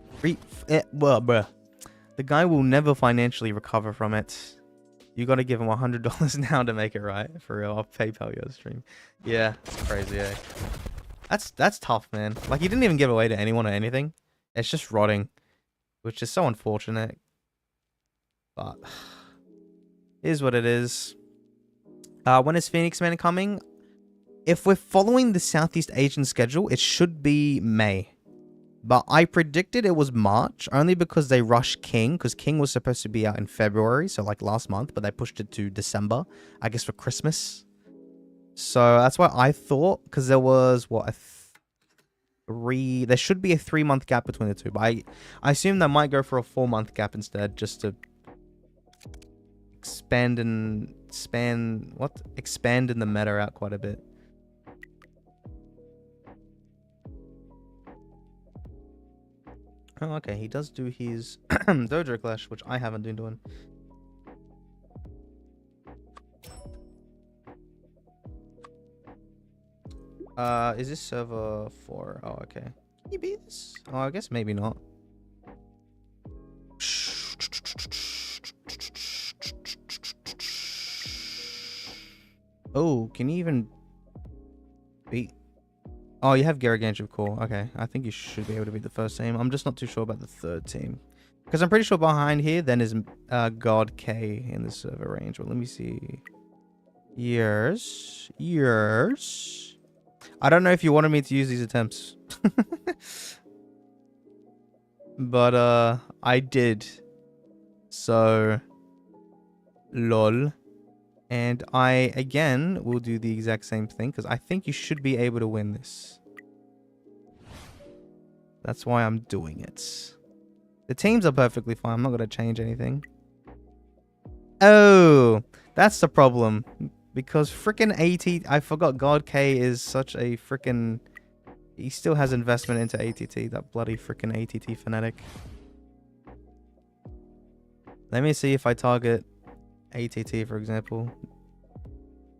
[SPEAKER 1] guy will never financially recover from it. You got to give him $100 now to make it right. For real, I'll PayPal your stream. Yeah, it's crazy, eh? That's tough, man. Like, he didn't even give away to anyone or anything. It's just rotting, which is so unfortunate. But here's what it is. When is Phoenix Man coming? If we're following the Southeast Asian schedule, it should be May. But I predicted it was March, only because they rushed King, because King was supposed to be out in February, so like last month, but they pushed it to December, I guess for Christmas. So that's why I thought, because there was, what, there should be a 3-month gap between the two, but I assume they might go for a 4-month gap instead, just to expand in the meta out quite a bit. Oh, okay, he does do his Dojo Clash, which I haven't been doing. Is this server 4? Oh, okay. Can you beat this? Oh, I guess maybe not. Oh, can you even beat? Oh, you have Gargantuan Core. Okay, I think you should be able to beat the first team. I'm just not too sure about the third team. Because I'm pretty sure behind here then is God K in the server range. Well, let me see. Years. I don't know if you wanted me to use these attempts. But I did. So lol. And I again will do the exact same thing because I think you should be able to win this. That's why I'm doing it. The teams are perfectly fine. I'm not going to change anything. Oh, that's the problem. Because freaking AT... I forgot God K is such a freaking... He still has investment into ATT. That bloody freaking ATT fanatic. Let me see if I target ATT, for example.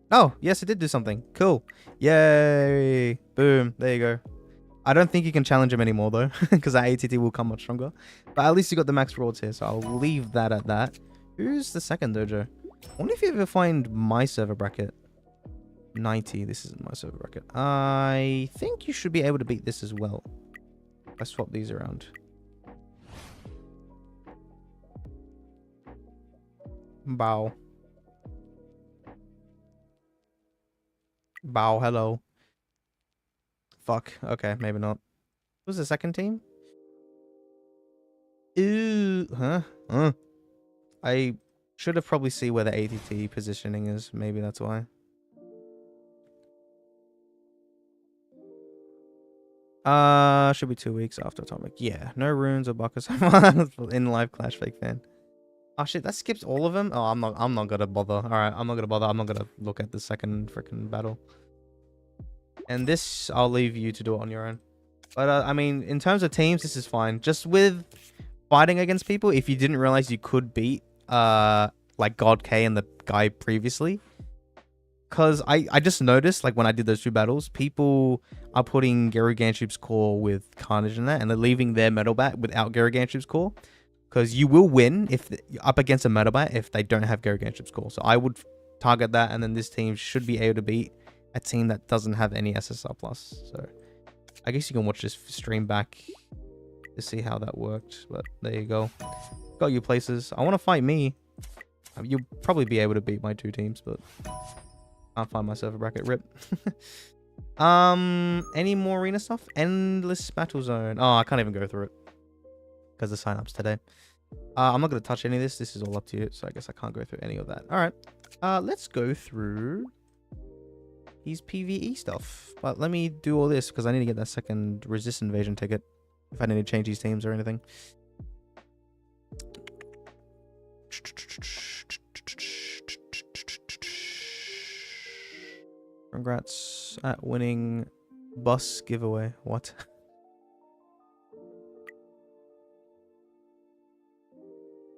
[SPEAKER 1] Oh, yes, it did do something. Cool. Yay. Boom. There you go. I don't think you can challenge him anymore, though. Because that ATT will come much stronger. But at least you got the max rewards here. So I'll leave that at that. Who's the second dojo? I wonder if you ever find my server bracket. 90. This isn't my server bracket. I think you should be able to beat this as well. I swap these around. Bow. Bow, hello. Fuck. Okay, maybe not. Who's the second team? Ooh. Huh? I should have probably seen where the ATT positioning is. Maybe that's why. Should be 2 weeks after Atomic. Yeah, no runes or buckers in live Clash fake fan. Oh shit, that skips all of them. Oh, I'm not gonna bother. All right, I'm not gonna bother. I'm not gonna look at the second freaking battle. And this, I'll leave you to do it on your own. But I mean, in terms of teams, this is fine. Just with fighting against people, if you didn't realize you could beat like God K and the guy previously. Because I just noticed, like, when I did those 2 battles, people are putting Gargantuan's Core with Carnage in that, and they're leaving their Metal Bat without Gargantuan's Core. Because you will win if up against a Metal Bat if they don't have Gargantuan's Core. So I would target that, and then this team should be able to beat a team that doesn't have any SSR+. So I guess you can watch this stream back to see how that worked. But there you go. Got you places. I want to fight me. You'll probably be able to beat my 2 teams, but... Can't find my server bracket. Rip. Any more arena stuff? Endless battle zone. Oh, I can't even go through it because the sign-ups today. I'm not going to touch any of this. This is all up to you, so I guess I can't go through any of that. All right. Let's go through his PvE stuff. But let me do all this because I need to get that second resist invasion ticket if I need to change these teams or anything. Congrats at winning bus giveaway. What?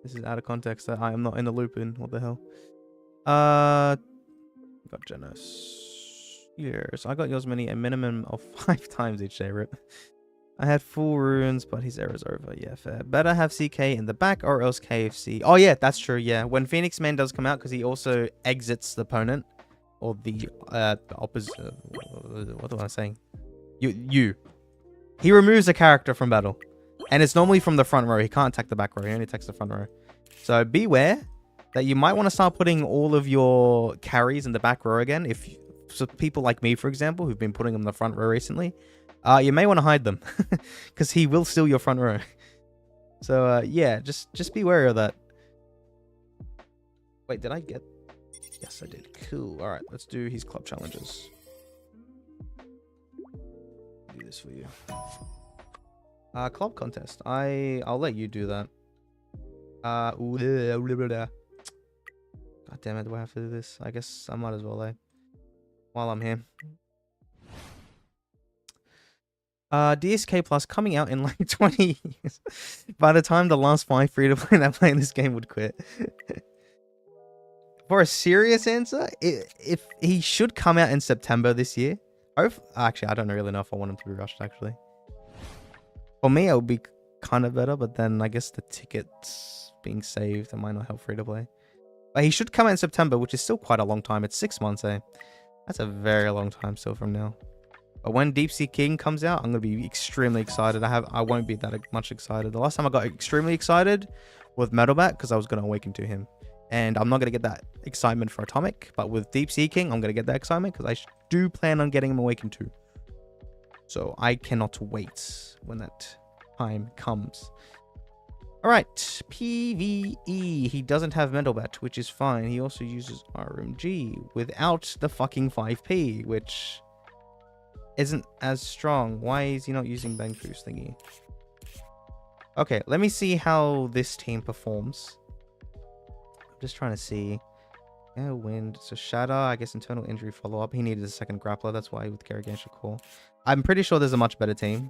[SPEAKER 1] This is out of context that I am not in the loop in. What the hell? Got generous. Yes, I got yours many a minimum of 5 times each day, Rip. I had full runes, but his era's over. Yeah, fair. Better have CK in the back or else KFC. Oh yeah, that's true. Yeah, when Phoenix Man does come out, because he also exits the opponent. Or the opposite. What am I saying? You. He removes a character from battle. And it's normally from the front row. He can't attack the back row. He only attacks the front row. So beware that you might want to start putting all of your carries in the back row again. So people like me, for example, who've been putting them in the front row recently, you may want to hide them. Because he will steal your front row. So, yeah, just be wary of that. Wait, did I get... Yes, I did. Cool. All right, let's do his club challenges. Do this for you. Club contest. I'll let you do that. God damn it, do I have to do this? I guess I might as well, while I'm here. DSK Plus coming out in like 20 years. By the time the last 5 free-to-play that play this game would quit. For a serious answer, if he should come out in September this year. Actually, I don't really know if I want him to be rushed, actually. For me, it would be kind of better, but then I guess the tickets being saved, that might not help free to play. But he should come out in September, which is still quite a long time. It's 6 months, That's a very long time still from now. But when Deep Sea King comes out, I'm going to be extremely excited. I won't be that much excited. The last time I got extremely excited with Metalbat, because I was going to awaken to him. And I'm not going to get that excitement for Atomic, but with Deep Sea King, I'm going to get that excitement, because I do plan on getting him awakened too. So I cannot wait when that time comes. Alright, PvE. He doesn't have Metalbat, which is fine. He also uses RMG without the fucking 5p, which isn't as strong. Why is he not using Bank Boost thingy? Okay, let me see how this team performs. I'm just trying to see. Yeah, wind. So Shatter, I guess internal injury follow-up. He needed a second grappler. That's why with Kerrigan call. I'm pretty sure there's a much better team.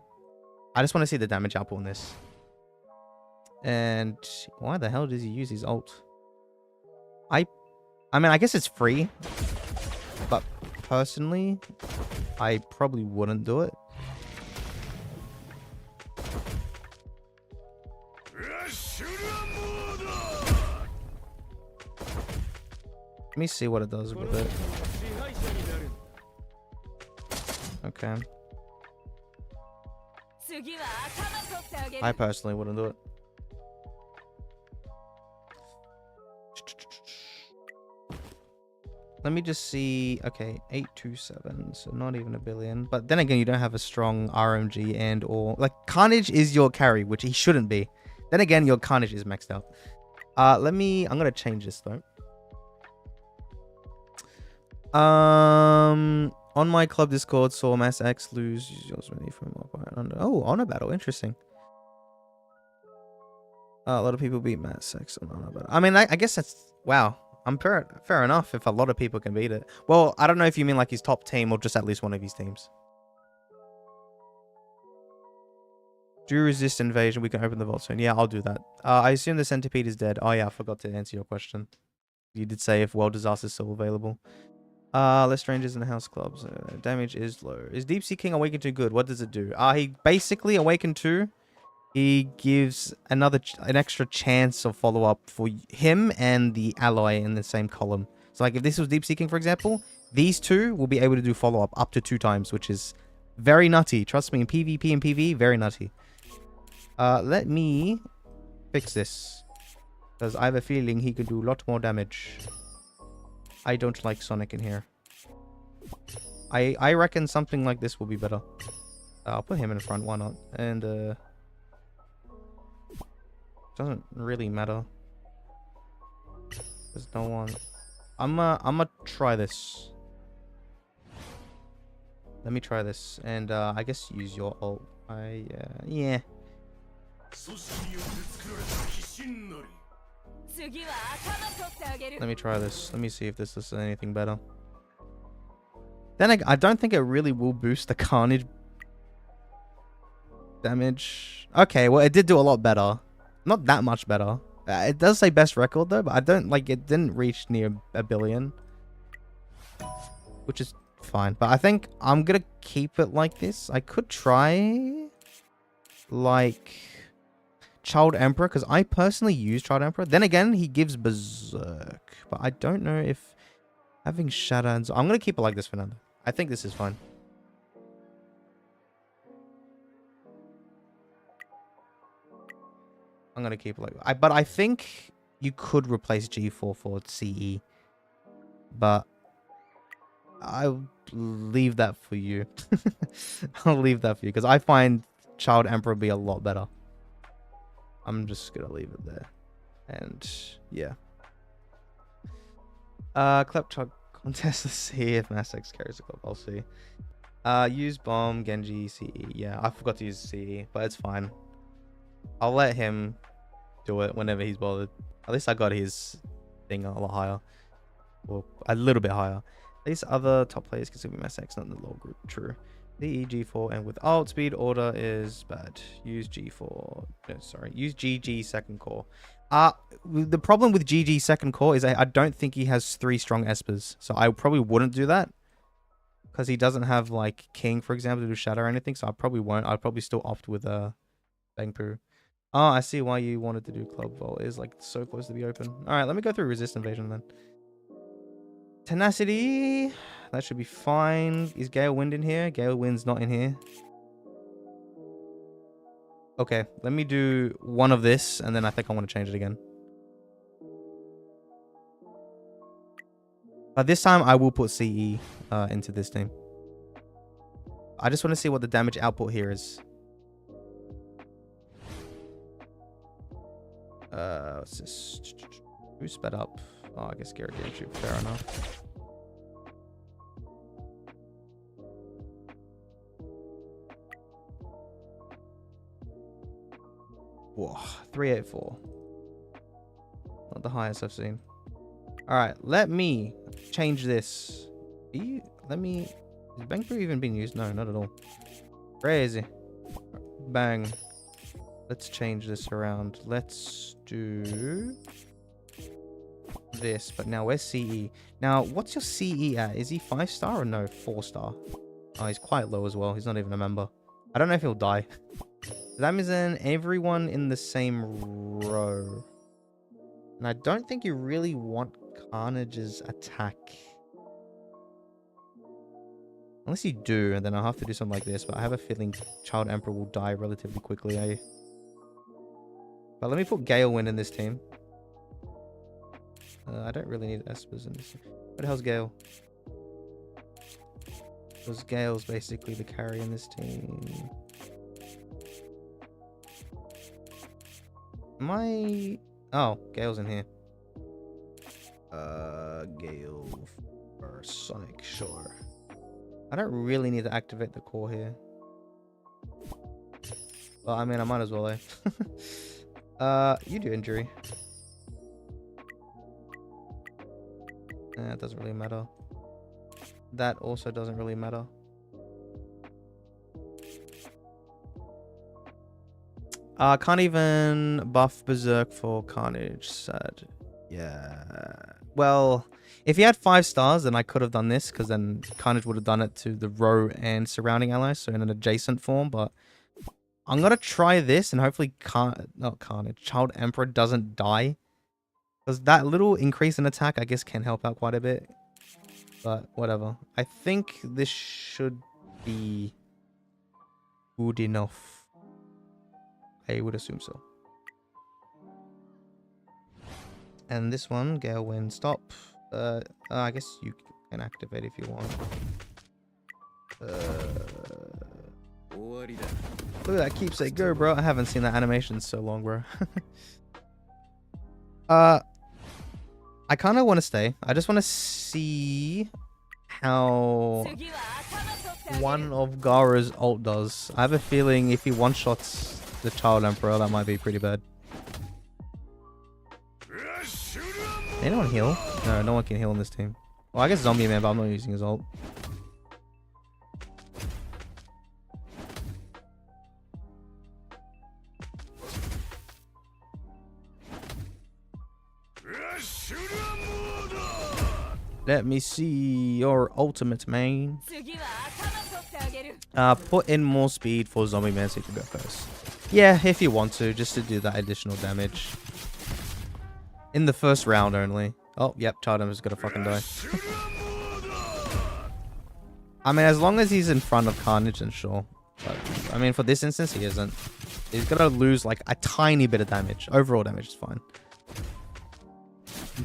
[SPEAKER 1] I just want to see the damage output on this. And why the hell does he use his ult? I mean, I guess it's free. But personally, I probably wouldn't do it. Let me see what it does with it. Okay. I personally wouldn't do it. Let me just see. Okay, 827, so not even a billion. But then again, you don't have a strong RMG and or like Carnage is your carry, which he shouldn't be. Then again, your Carnage is maxed out. I'm gonna change this though. On my club Discord, saw Mass X lose from under. Oh, honor battle, interesting. A lot of people beat Mass X on honor battle. I mean, I guess that's wow. I'm fair enough if a lot of people can beat it. Well, I don't know if you mean like his top team or just at least one of his teams. Do you resist invasion? We can open the vault soon. Yeah, I'll do that. I assume the centipede is dead. Oh yeah, I forgot to answer your question. You did say if World Disaster is still available. Less strangers in the house clubs. Damage is low. Is Deep Sea King awakened too good? What does it do? He basically awakened 2. He gives an extra chance of follow-up for him and the ally in the same column. So like if this was Deep Sea King, for example, these 2 will be able to do follow-up up to 2 times, which is very nutty. Trust me, in PvP and PvE, very nutty. Let me fix this, because I have a feeling he could do a lot more damage. I don't like Sonic in here. I reckon something like this will be better. I'll put him in front, why not? And doesn't really matter. There's no one. I'ma try this. Let me try this, and I guess use your ult. Yeah. Let me try this. Let me see if this is anything better. Then I don't think it really will boost the Carnage damage. Okay, well it did do a lot better. Not that much better. It does say best record though, but I don't like it. Didn't reach near a billion, which is fine. But I think I'm gonna keep it like this. I could try like Child Emperor, because I personally use Child Emperor. Then again, he gives Berserk, but I don't know if having Shadows. I'm gonna keep it like this for now. I think this is fine. I'm gonna keep it like. But I think you could replace G4 for CE, but I'll leave that for you. I'll leave that for you because I find Child Emperor be a lot better. I'm just gonna leave it there, and yeah. Kleptog contest. Let's see if MassX carries the club. I'll see. Use bomb Genji CE. Yeah, I forgot to use CE, but it's fine. I'll let him do it whenever he's bothered. At least I got his thing a lot higher, or a little bit higher. At least other top players can still be MassX, not in the low group. True. DE G4 and with alt speed order is bad. Use G4. No, sorry. Use GG second core. The problem with GG second core is I don't think he has 3 strong espers, so I probably wouldn't do that because he doesn't have like King, for example, to do shadow or anything. So I probably won't. I'd probably still opt with Bangpoo. Oh, I see why you wanted to do Club Vault. It is like so close to be open. All right, let me go through Resist Invasion then. Tenacity, that should be fine. Is Gale Wind in here? Gale Wind's not in here. Okay, let me do one of this, and then I think I want to change it again. But this time, I will put CE into this team. I just want to see what the damage output here is. What's this? Who sped up? Oh, I guess Garrett didn't shoot. Fair enough. Whoa, 384. Not the highest I've seen. All right, let me change this. Let me. Is Bangpoo even being used? No, not at all. Crazy. Bang. Let's change this around. Let's do this, but now where's CE? Now, what's your CE at? Is he 5-star or no? 4-star. Oh, he's quite low as well. He's not even a member. I don't know if he'll die. That means then everyone in the same row. And I don't think you really want Carnage's attack. Unless you do, and then I'll have to do something like this. But I have a feeling Child Emperor will die relatively quickly, eh? But let me put Gale Wind in this team. I don't really need Espers in this. What the hell's Gale? Because Gale's basically the carry in this team. Am I... Oh, Gale's in here. Gale or Sonic, sure. I don't really need to activate the core here. Well, I mean, I might as well, eh? You do injury. It doesn't really matter. That also doesn't really matter. Can't even buff Berserk for Carnage. Sad. Yeah. Well, if he had 5 stars, then I could have done this, because then Carnage would have done it to the row and surrounding allies, so in an adjacent form. But I'm gonna try this, and hopefully not Carnage, Child Emperor doesn't die, because that little increase in attack, I guess, can help out quite a bit. But whatever. I think this should be good enough. I would assume so. And this one, Gale Wind, stop. I guess you can activate if you want. Look at that keepsake go, bro. I haven't seen that animation in so long, bro. I kind of want to stay. I just want to see how one of Gaara's ult does. I have a feeling if he one-shots the Child Emperor, that might be pretty bad. Anyone heal? No, no one can heal in this team. Well, I guess Zombie Man, but I'm not using his ult. Let me see your ultimate, man. Put in more speed for Zombie Man so you can go first. Yeah, if you want to, just to do that additional damage. In the first round only. Oh, yep, Child Emperor's gonna fucking die. I mean, as long as he's in front of Carnage, then sure. But, I mean, for this instance, he isn't. He's gonna lose like a tiny bit of damage. Overall damage is fine.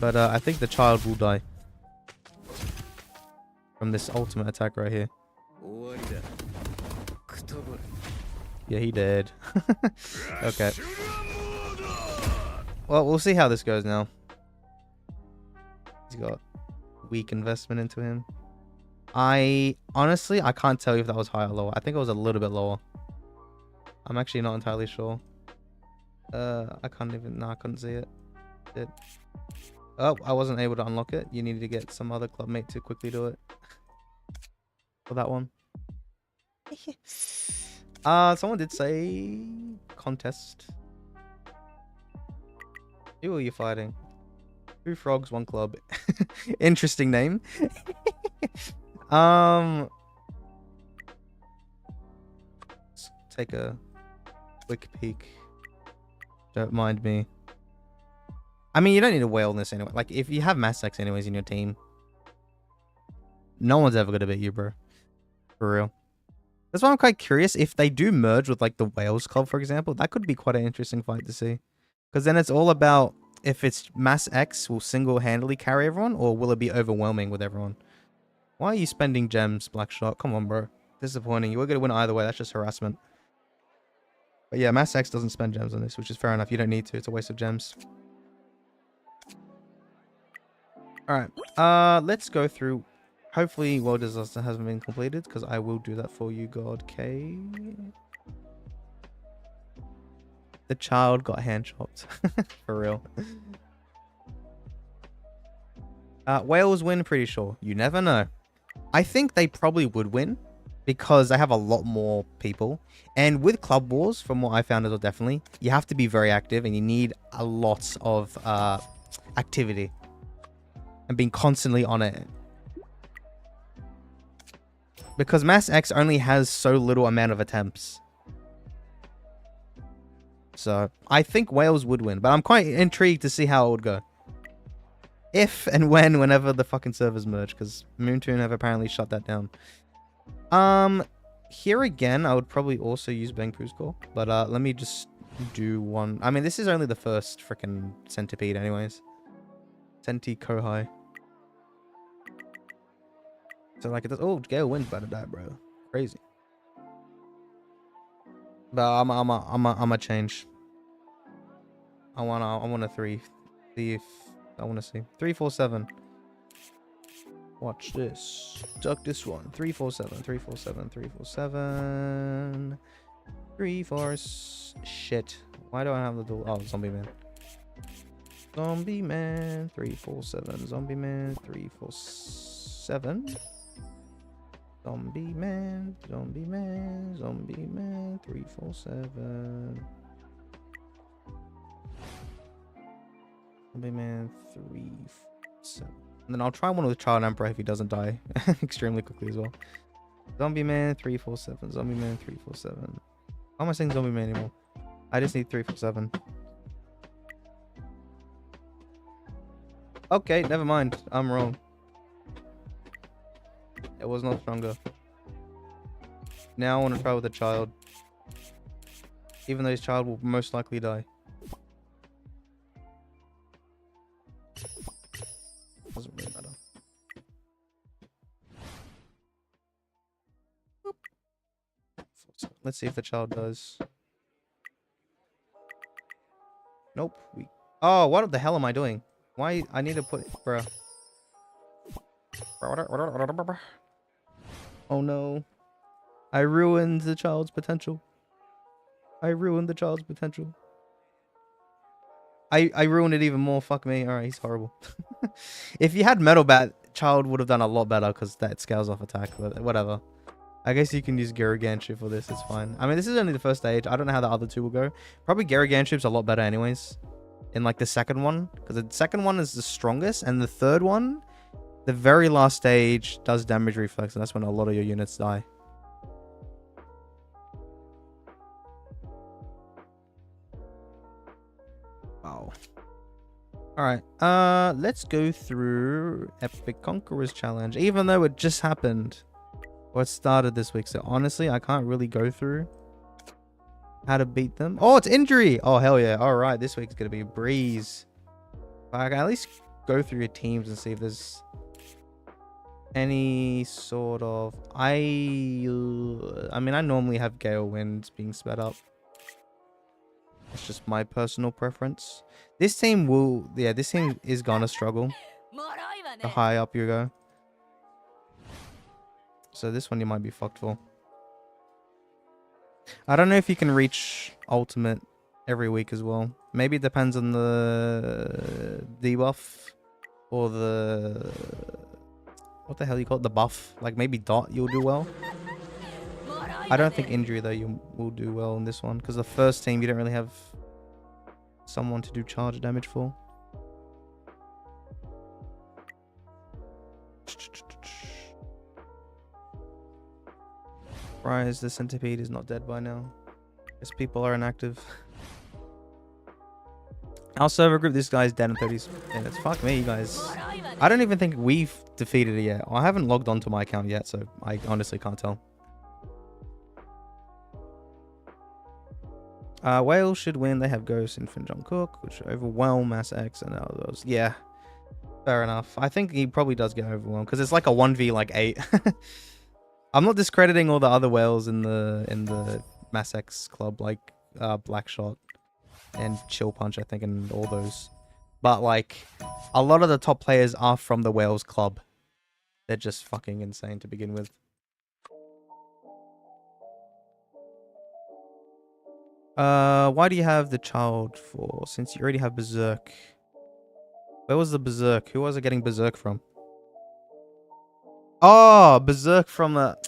[SPEAKER 1] But I think the child will die from this ultimate attack right here. Yeah, he did. Okay. Well, we'll see how this goes now. He's got weak investment into him. Honestly, I can't tell you if that was high or lower. I think it was a little bit lower. I'm actually not entirely sure. I can't even... No, I couldn't see it. Oh, I wasn't able to unlock it. You needed to get some other clubmate to quickly do it. For that one. Someone did say... Contest. Who are you fighting? 2 frogs, 1 club. Interesting name. Let's take a quick peek. Don't mind me. I mean, you don't need a whale in this anyway. Like, if you have KayzX anyways in your team, no one's ever gonna beat you, bro. For real. That's why I'm quite curious if they do merge with like the Whales Club, for example. That could be quite an interesting fight to see. Because then it's all about if it's KayzX will single-handedly carry everyone, or will it be overwhelming with everyone? Why are you spending gems, Blackshot? Come on, bro. Disappointing. You were going to win either way. That's just harassment. But yeah, KayzX doesn't spend gems on this, which is fair enough. You don't need to. It's a waste of gems. Alright. Let's go through. Hopefully, World Disaster hasn't been completed, because I will do that for you, God K. The child got hand chopped. For real. Wales win, pretty sure. You never know. I think they probably would win because they have a lot more people. And with Club Wars, from what I found as well, definitely, you have to be very active and you need a lot of activity and being constantly on it. Because KayzX only has so little amount of attempts. So, I think Wales would win, but I'm quite intrigued to see how it would go. If and whenever the fucking servers merge, because Moontoon have apparently shut that down. Here again, I would probably also use Bangpoo's score, but let me just do one. I mean, this is only the first freaking centipede anyways. Centi Kohai. So like it does. Oh, Gale wins by that, bro. Crazy. But I'm a change. I want a 3. See if I want to see 347. Watch this. Duck this one. 347. 347. 347. 34. Shit. Why do I have the dual? Oh, Zombie Man. Zombie Man. 347. Zombie Man. 347. Zombie Man. Zombie Man. Zombie Man. 347. Zombie Man 347. And then I'll try one with Child Emperor if he doesn't die extremely quickly as well. Zombie Man 347. Zombie Man 347. Why am I saying Zombie Man anymore? I just need 347. Okay, never mind. I'm wrong. It was not stronger. Now I want to try with a child. Even though his child will most likely die. Doesn't really matter. Let's see if the child does. Nope. Oh, what the hell am I doing? Why? I need to put... Bruh. Oh no. I ruined the child's potential. I ruined the child's potential. I ruined it even more. Fuck me. Alright, he's horrible. If you had Metal Bat, child would have done a lot better because that scales off attack, but whatever. I guess you can use Gargantuar for this. It's fine. I mean, this is only the first stage. I don't know how the other two will go. Probably Gargantuar's a lot better anyways. In like the second one. Because the second one is the strongest. And the third one, the very last stage, does damage reflex. And that's when a lot of your units die. Wow. Alright. Let's go through Epic Conquerors Challenge. Even though it just happened. Or it started this week. So honestly, I can't really go through How to beat them. Oh, it's injury. Oh, hell yeah. All right. This week's going to be a breeze. I can at least go through your teams and see if there's any sort of... I mean, I normally have Gale Winds being sped up. It's just my personal preference. This team will... Yeah, this team is going to struggle the higher up you go. So this one you might be fucked for. I don't know if you can reach ultimate every week as well. Maybe it depends on the debuff or the... What the hell you call it? The buff. Like maybe dot you'll do well. I don't think injury though you will do well in this one. Because the first team you don't really have someone to do charge damage for. Surprised the centipede is not dead by now. Guess people are inactive. Our server group, this guy's dead in 30s minutes. Fuck me, you guys. I don't even think we've defeated it yet. I haven't logged onto my account yet, so I honestly can't tell. Wales should win. They have Ghost, Infant, John Cook, which overwhelm Mass X and all those. Yeah, fair enough. I think he probably does get overwhelmed because it's like a 1v like 8. I'm not discrediting all the other whales in the Mass X club, like Blackshot and Chill Punch, I think, and all those. But like, a lot of the top players are from the whales club. They're just fucking insane to begin with. Why do you have the child for? Since you already have Berserk. Where was the Berserk? Who was it getting Berserk from? Oh, Berserk from the...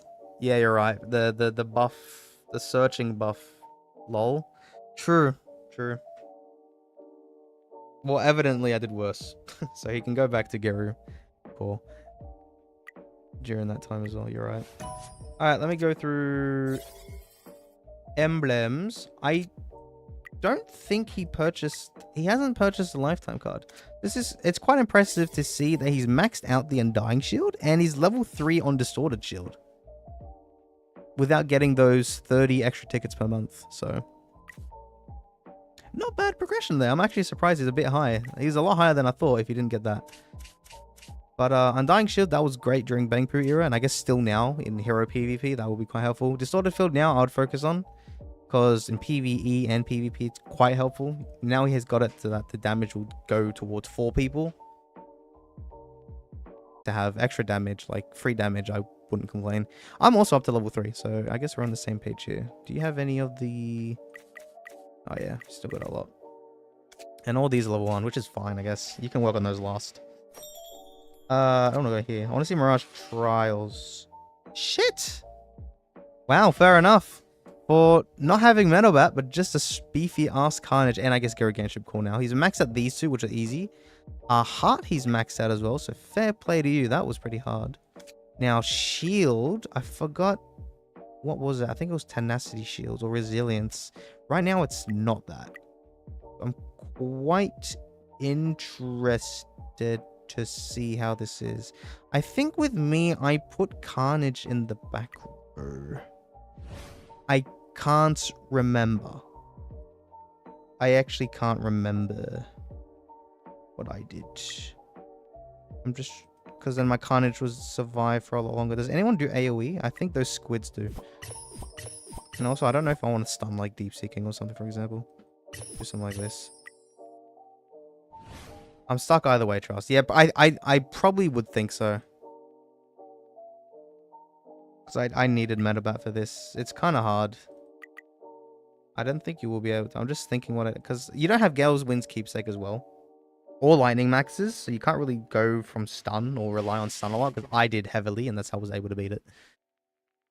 [SPEAKER 1] Yeah, you're right. The buff, the searching buff. Lol. True. Well, evidently I did worse. So he can go back to Geru. Cool. During that time as well, you're right. Alright, let me go through... Emblems. I don't think he hasn't purchased a lifetime card. It's quite impressive to see that he's maxed out the Undying Shield and he's level 3 on Distorted Shield without getting those 30 extra tickets per month. So not bad progression there. I'm actually surprised he's a bit high. He's a lot higher than I thought if he didn't get that. But Undying Shield, that was great during Bangpoo era, and I guess still now in hero PvP, that will be quite helpful. Distorted Field now I would focus on, because in PvE and PvP it's quite helpful. Now he has got it so that the damage will go towards 4 people. To have extra damage, like free damage, I wouldn't complain. I'm also up to level 3, so I guess we're on the same page here. Do you have any of the... Oh yeah, still got a lot. And all these are level 1, which is fine, I guess. You can work on those last. I don't want to go here. I want to see Mirage Trials. Shit! Wow, fair enough. For not having Metalbat, but just a beefy ass Carnage, and I guess Gargantuan cool now. He's maxed out these two, which are easy. Heart he's maxed out as well, so fair play to you. That was pretty hard. Now, Shield, I forgot. What was it? I think it was Tenacity Shields or Resilience. Right now, it's not that. I'm quite interested to see how this is. I think with me, I put Carnage in the back row. I can't remember. I actually can't remember what I did. I'm just... Because then my Carnage was survive for a lot longer. Does anyone do AoE? I think those squids do. And also, I don't know if I want to stun like Deep Seeking or something, for example. Do something like this. I'm stuck either way, Trust. Yeah, but I probably would think so. Because I needed Metabat for this. It's kind of hard. I don't think you will be able to. I'm just thinking what it... Because you don't have Gale's Wind's Keepsake as well. Or Lightning Maxes. So you can't really go from stun or rely on stun a lot. Because I did heavily and that's how I was able to beat it.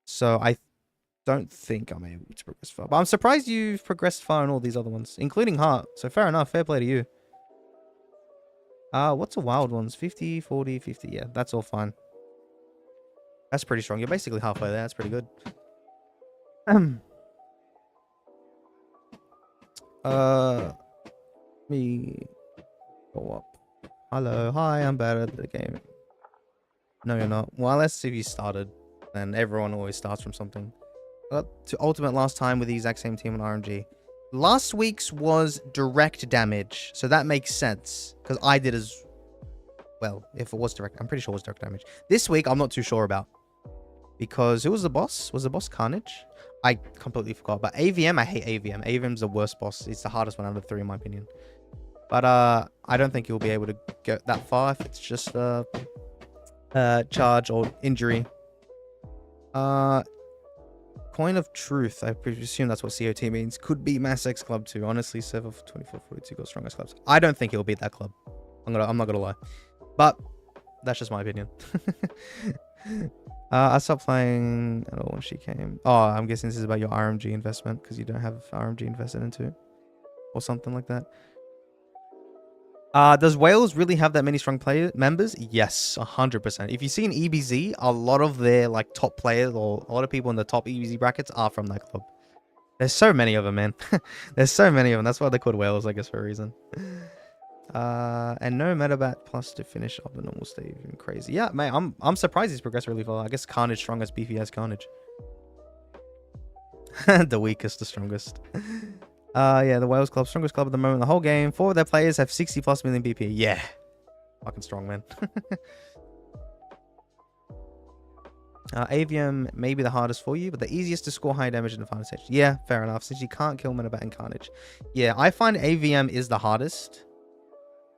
[SPEAKER 1] So I don't think I'm able to progress far. But I'm surprised you've progressed far in all these other ones. Including Heart. So fair enough. Fair play to you. What's the wild ones? 50, 40, 50. Yeah, that's all fine. That's pretty strong. You're basically halfway there. That's pretty good. Me go up. Hello. Hi, I'm better at the game. No, you're not. Well, let's see if you started. And everyone always starts from something. Got to Ultimate last time with the exact same team on RMG. Last week's was direct damage, so that makes sense. Because I did as well, if it was direct. I'm pretty sure it was direct damage. This week, I'm not too sure about. Because who was the boss? Was the boss Carnage? I completely forgot. But AVM, I hate AVM. AVM's the worst boss. It's the hardest one out of the 3, in my opinion. But I don't think you'll be able to get that far if it's just charge or injury. Coin of Truth. I presume that's what COT means. Could be Mass X Club 2. Honestly, server for 2442 got strongest clubs. I don't think he'll beat that club. I'm not gonna lie. But that's just my opinion. I stopped playing at all when she came. Oh, I'm guessing this is about your RMG investment because you don't have RMG invested into, or something like that. Does Wales really have that many strong player members? Yes, 100%. If you see an EBZ, a lot of their like top players or a lot of people in the top EBZ brackets are from that club. There's so many of them, man. There's so many of them. That's why they're called Wales, I guess, for a reason. And no Metabat plus to finish up the normal stage. Crazy. Yeah, mate, I'm surprised he's progressed really far. I guess Carnage strongest, beefy as Carnage. The weakest, the strongest. Yeah, the Wales club, strongest club at the moment. The whole game. 4 of their players have 60+ million BP. Yeah. Fucking strong, man. AVM may be the hardest for you, but the easiest to score high damage in the final stage. Yeah, fair enough. Since you can't kill Metabat and Carnage. Yeah, I find AVM is the hardest.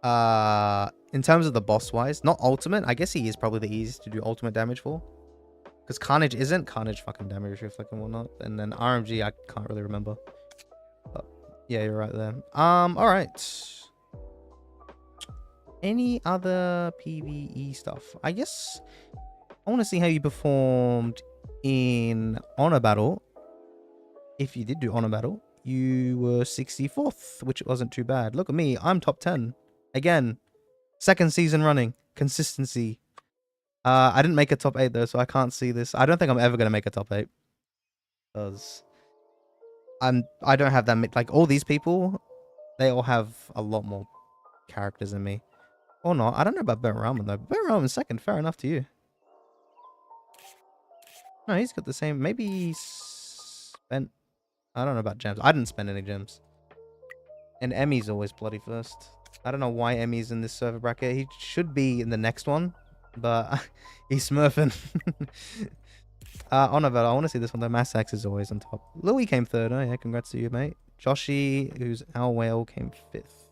[SPEAKER 1] In terms of the boss wise, not ultimate. I guess he is probably the easiest to do ultimate damage for, because Carnage isn't. Carnage fucking damage reflect and whatnot, and then RMG I can't really remember. But yeah, you're right there. All right. Any other PvE stuff? I guess I want to see how you performed in Honor Battle. If you did do Honor Battle, you were 64th, which wasn't too bad. Look at me, I'm top 10. Again, 2nd season running. Consistency. I didn't make a top 8 though, so I can't see this. I don't think I'm ever going to make a top 8. Because I don't have that many. Like, all these people, they all have a lot more characters than me. Or not. I don't know about Ben Ramen though. Ben Ramen's 2nd. Fair enough to you. No, he's got the same. Maybe he spent... I don't know about gems. I didn't spend any gems. And Emmy's always bloody first. I don't know why Emmy's in this server bracket. He should be in the next one, but he's smurfing. Honor Battle. I want to see this one though. Mass X is always on top. Louis came 3rd. Oh yeah, congrats to you, mate. Joshi, who's our whale, came 5th.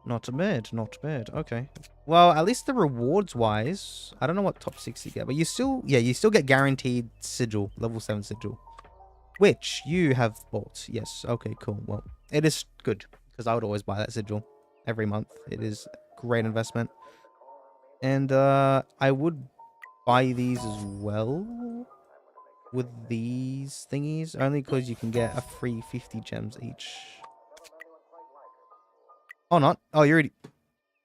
[SPEAKER 1] Not bad, not bad. Okay. Well, at least the rewards wise, I don't know what top 6 you get, but you still, yeah, you still get guaranteed sigil, level 7 sigil, which you have bought. Yes. Okay, cool. Well, it is good because I would always buy that sigil every month. It is a great investment. And I would buy these as well with these thingies, only because you can get a free 50 gems each. Oh, not? Oh, you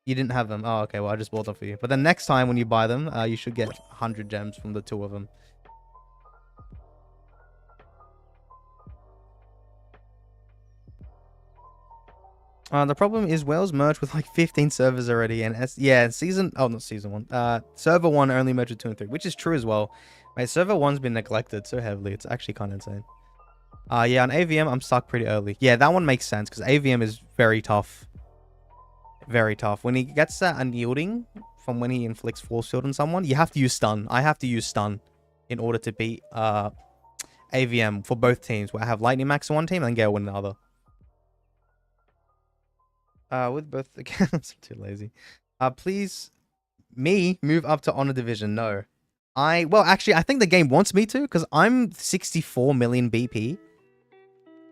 [SPEAKER 1] didn't have them. Oh, okay. Well, I just bought them for you. But then next time when you buy them, you should get 100 gems from the 2 of them. The problem is Wales merged with like 15 servers already, and not season 1. Server 1 only merged with 2 and 3, which is true as well. Mate, server 1's been neglected so heavily. It's actually kind of insane. Yeah, on AVM, I'm stuck pretty early. Yeah, that one makes sense because AVM is very tough. Very tough. When he gets that unyielding from when he inflicts force field on someone, you have to use stun. I have to use stun in order to beat AVM for both teams, where I have Lightning Max on one team and then Gale in the other. With both accounts, I'm too lazy. Please, me move up to Honor Division. No. Well, actually, I think the game wants me to, because I'm 64 million BP.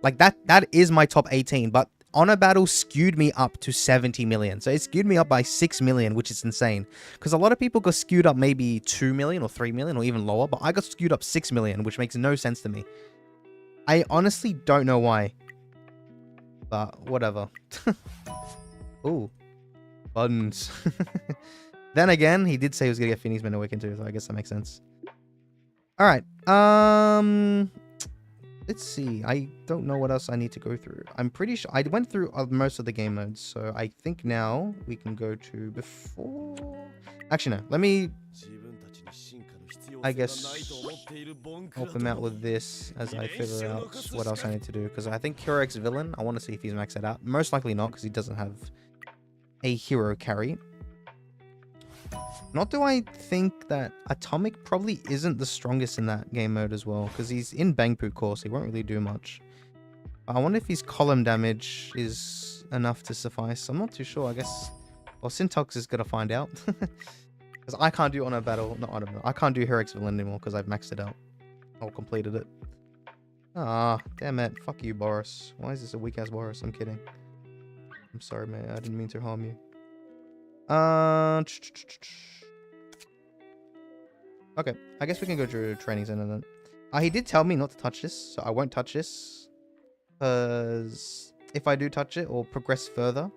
[SPEAKER 1] Like, that is my top 18, but Honor Battle skewed me up to 70 million. So it skewed me up by 6 million, which is insane. Because a lot of people got skewed up maybe 2 million or 3 million or even lower, but I got skewed up 6 million, which makes no sense to me. I honestly don't know why. But whatever. Ooh. Buttons. Then again, he did say he was going to get Phoenix Men Awakened too, so I guess that makes sense. Alright. Let's see. I don't know what else I need to go through. I'm pretty sure I went through most of the game modes, so I think now we can go to before... Actually, no. Let me... I guess help him out with this as I figure out what else I need to do. Because I think KayzX villain, I want to see if he's maxed it out. Most likely not, because he doesn't have a hero carry. Not do I think that Atomic probably isn't the strongest in that game mode as well, because he's in Bangpoo core, so he won't really do much. I wonder if his column damage is enough to suffice. I'm not too sure, I guess. Well, Syntox is going to find out. Because I can't do on a battle. No, I don't know. I can't do KayzX villain anymore because I've maxed it out. Or completed it. Ah, damn it. Fuck you, Boros. Why is this a weak-ass Boros? I'm kidding. I'm sorry, man. I didn't mean to harm you. Okay, I guess we can go to training center then. He did tell me not to touch this, so I won't touch this. Because if I do touch it or progress further,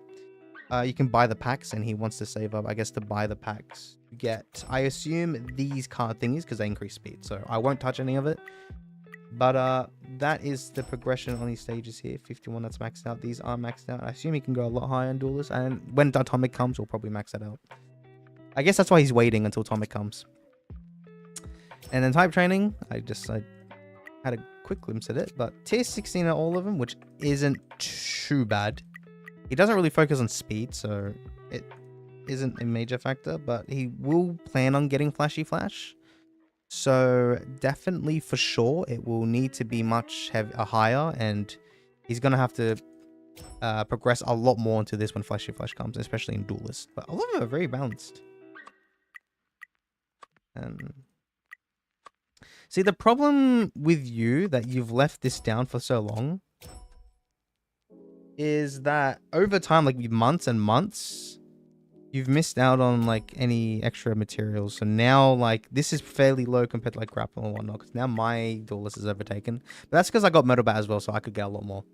[SPEAKER 1] you can buy the packs, and he wants to save up, I guess, to buy the packs. You get, I assume, these card thingies because they increase speed. So I won't touch any of it. But that is the progression on these stages here. 51, that's maxed out. These are maxed out. I assume he can go a lot higher in Duelist. And when Atomic comes, we'll probably max that out. I guess that's why he's waiting until Atomic comes. And then type training, I had a quick glimpse at it. But tier 16 are all of them, which isn't too bad. He doesn't really focus on speed, so it isn't a major factor. But he will plan on getting Flashy Flash. So definitely for sure it will need to be much higher, and he's gonna have to progress a lot more into this when Flashy Flash comes, especially in Duelist. But all of them are very balanced. And see, the problem with you that you've left this down for so long is that over time, like months and months, you've missed out on like any extra materials. So now like this is fairly low compared to like grapple and whatnot, because now my Duelist is overtaken. But that's because I got Metal Bat as well, so I could get a lot more,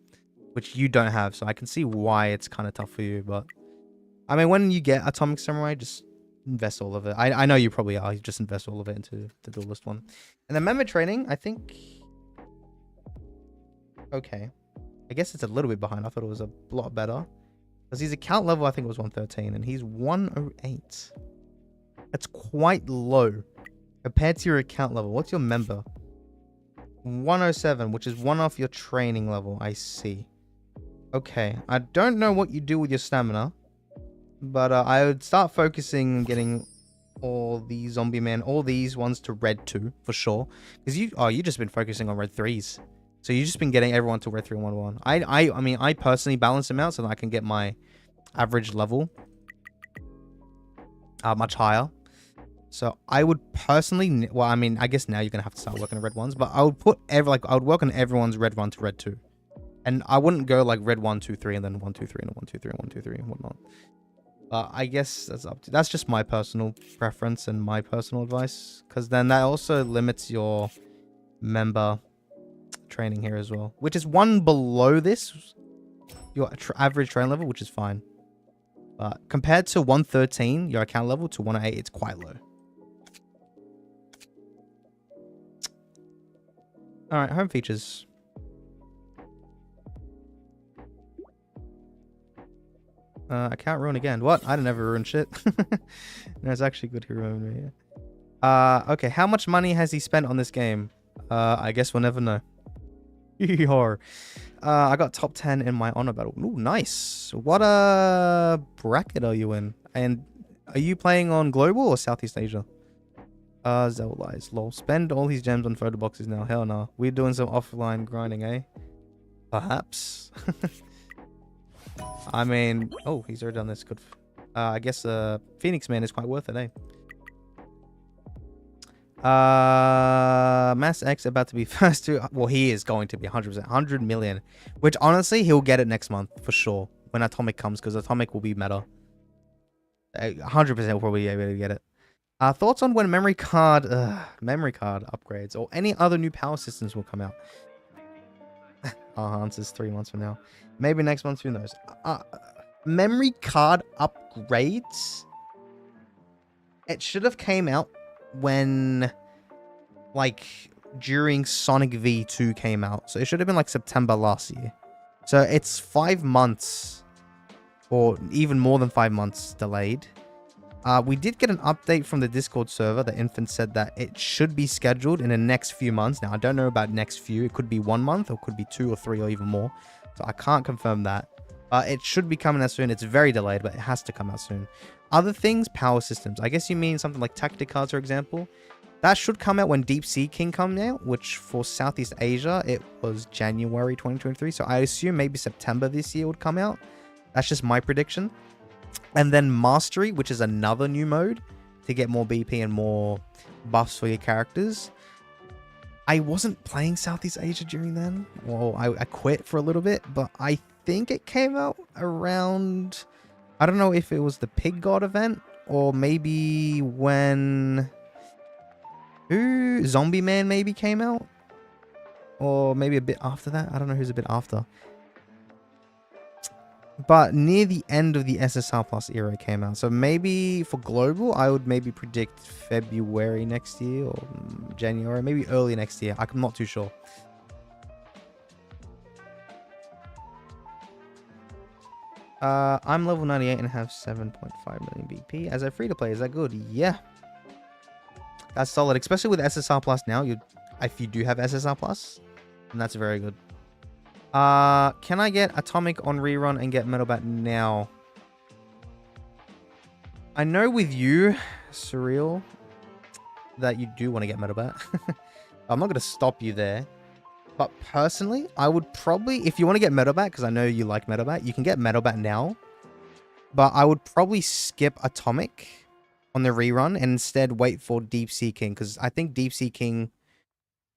[SPEAKER 1] which you don't have. So I can see why it's kind of tough for you. But I mean, when you get Atomic Samurai, just invest all of it. I know you probably are. You just invest all of it into the Duelist one. And then Member Training, I think, okay, I guess it's a little bit behind. I thought it was a lot better. Because his account level, I think, was 113, and he's 108. That's quite low compared to your account level. What's your member? 107, which is one off your training level. I see. Okay, I don't know what you do with your stamina, but I would start focusing on getting all these zombie men, all these ones to red 2 for sure. Because you just been focusing on red 3s. So you've just been getting everyone to red 3 and 1-1. I mean, I personally balance them out so that I can get my average level much higher. So I would personally, well, I mean, I guess now you're gonna have to start working on red 1s, but I would put I would work on everyone's red 1 to red 2, and I wouldn't go like red 1 2 3 and then 1 2 3 and 1 2 3 and 1 2 3 and whatnot. I guess that's just my personal preference and my personal advice, because then that also limits your member training here as well, which is one below this, your average train level, which is fine. But compared to 113, your account level, to 108, it's quite low. All right, home features. Account ruin again. What? I didn't ever ruin shit. No, it's actually good he ruined me. Okay, how much money has he spent on this game? I guess we'll never know. I got top 10 in my honor battle. Ooh, nice. What bracket are you in? And are you playing on global or Southeast Asia? Zellies, lol. Spend all his gems on photo boxes now. Hell no. We're doing some offline grinding, eh? Perhaps. I mean, oh, he's already done this. Good. I guess Phoenix Man is quite worth it, eh? Mass X about to be first to, well, he is going to be 100%, 100 million, which honestly he'll get it next month for sure when Atomic comes, because Atomic will be meta. 100% will probably be able to get it. Thoughts on when memory card upgrades or any other new power systems will come out? Answers 3 months from now, maybe next month, who knows. Memory card upgrades, it should have came out when, like, during Sonic V2 came out. So it should have been like September last year. So it's 5 months or even more than 5 months delayed. We did get an update from the Discord server. The infant said that it should be scheduled in the next few months. Now, I don't know about next few. It could be 1 month, or it could be 2 or 3 or even more. So I can't confirm that. It should be coming out soon. It's very delayed, but it has to come out soon. Other things, power systems. I guess you mean something like tactic cards, for example. That should come out when Deep Sea King comes out, which for Southeast Asia, it was January 2023. So I assume maybe September this year would come out. That's just my prediction. And then Mastery, which is another new mode to get more BP and more buffs for your characters. I wasn't playing Southeast Asia during then. Well, I quit for a little bit, but I think it came out around... I don't know if it was the Pig God event or maybe when... Zombie Man maybe came out? Or maybe a bit after that? I don't know who's a bit after. But near the end of the SSR Plus era came out. So maybe for global, I would maybe predict February next year or January. Maybe early next year. I'm not too sure. I'm level 98 and have 7.5 million BP. As a free-to-play, is that good? Yeah. That's solid. Especially with SSR Plus now. If you do have SSR Plus, then that's very good. Can I get Atomic on rerun and get Metalbat now? I know with you, Surreal, that you do want to get Metalbat. I'm not going to stop you there. But personally, I would probably, if you want to get Metalbat, because I know you like Metalbat, you can get Metalbat now. But I would probably skip Atomic on the rerun and instead wait for Deep Sea King, because I think Deep Sea King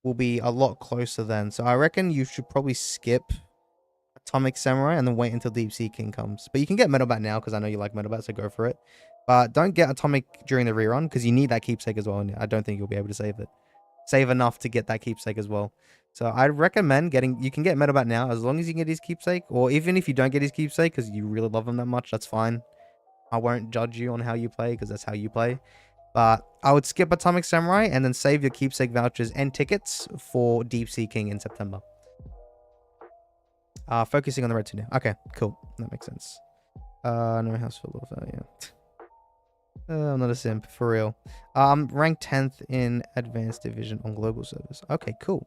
[SPEAKER 1] will be a lot closer then. So I reckon you should probably skip Atomic Samurai and then wait until Deep Sea King comes. But you can get Metalbat now because I know you like Metalbat, so go for it. But don't get Atomic during the rerun because you need that keepsake as well. And I don't think you'll be able to save it. Save enough to get that keepsake as well. So I'd recommend you can get Metalbat now as long as you get his keepsake. Or even if you don't get his keepsake because you really love him that much, that's fine. I won't judge you on how you play because that's how you play. But I would skip Atomic Samurai and then save your keepsake vouchers and tickets for Deep Sea King in September. Focusing on the red 2 now. Okay, cool. That makes sense. No house full of... yeah. I'm not a simp, for real. Ranked 10th in Advanced Division on global servers. Okay, cool.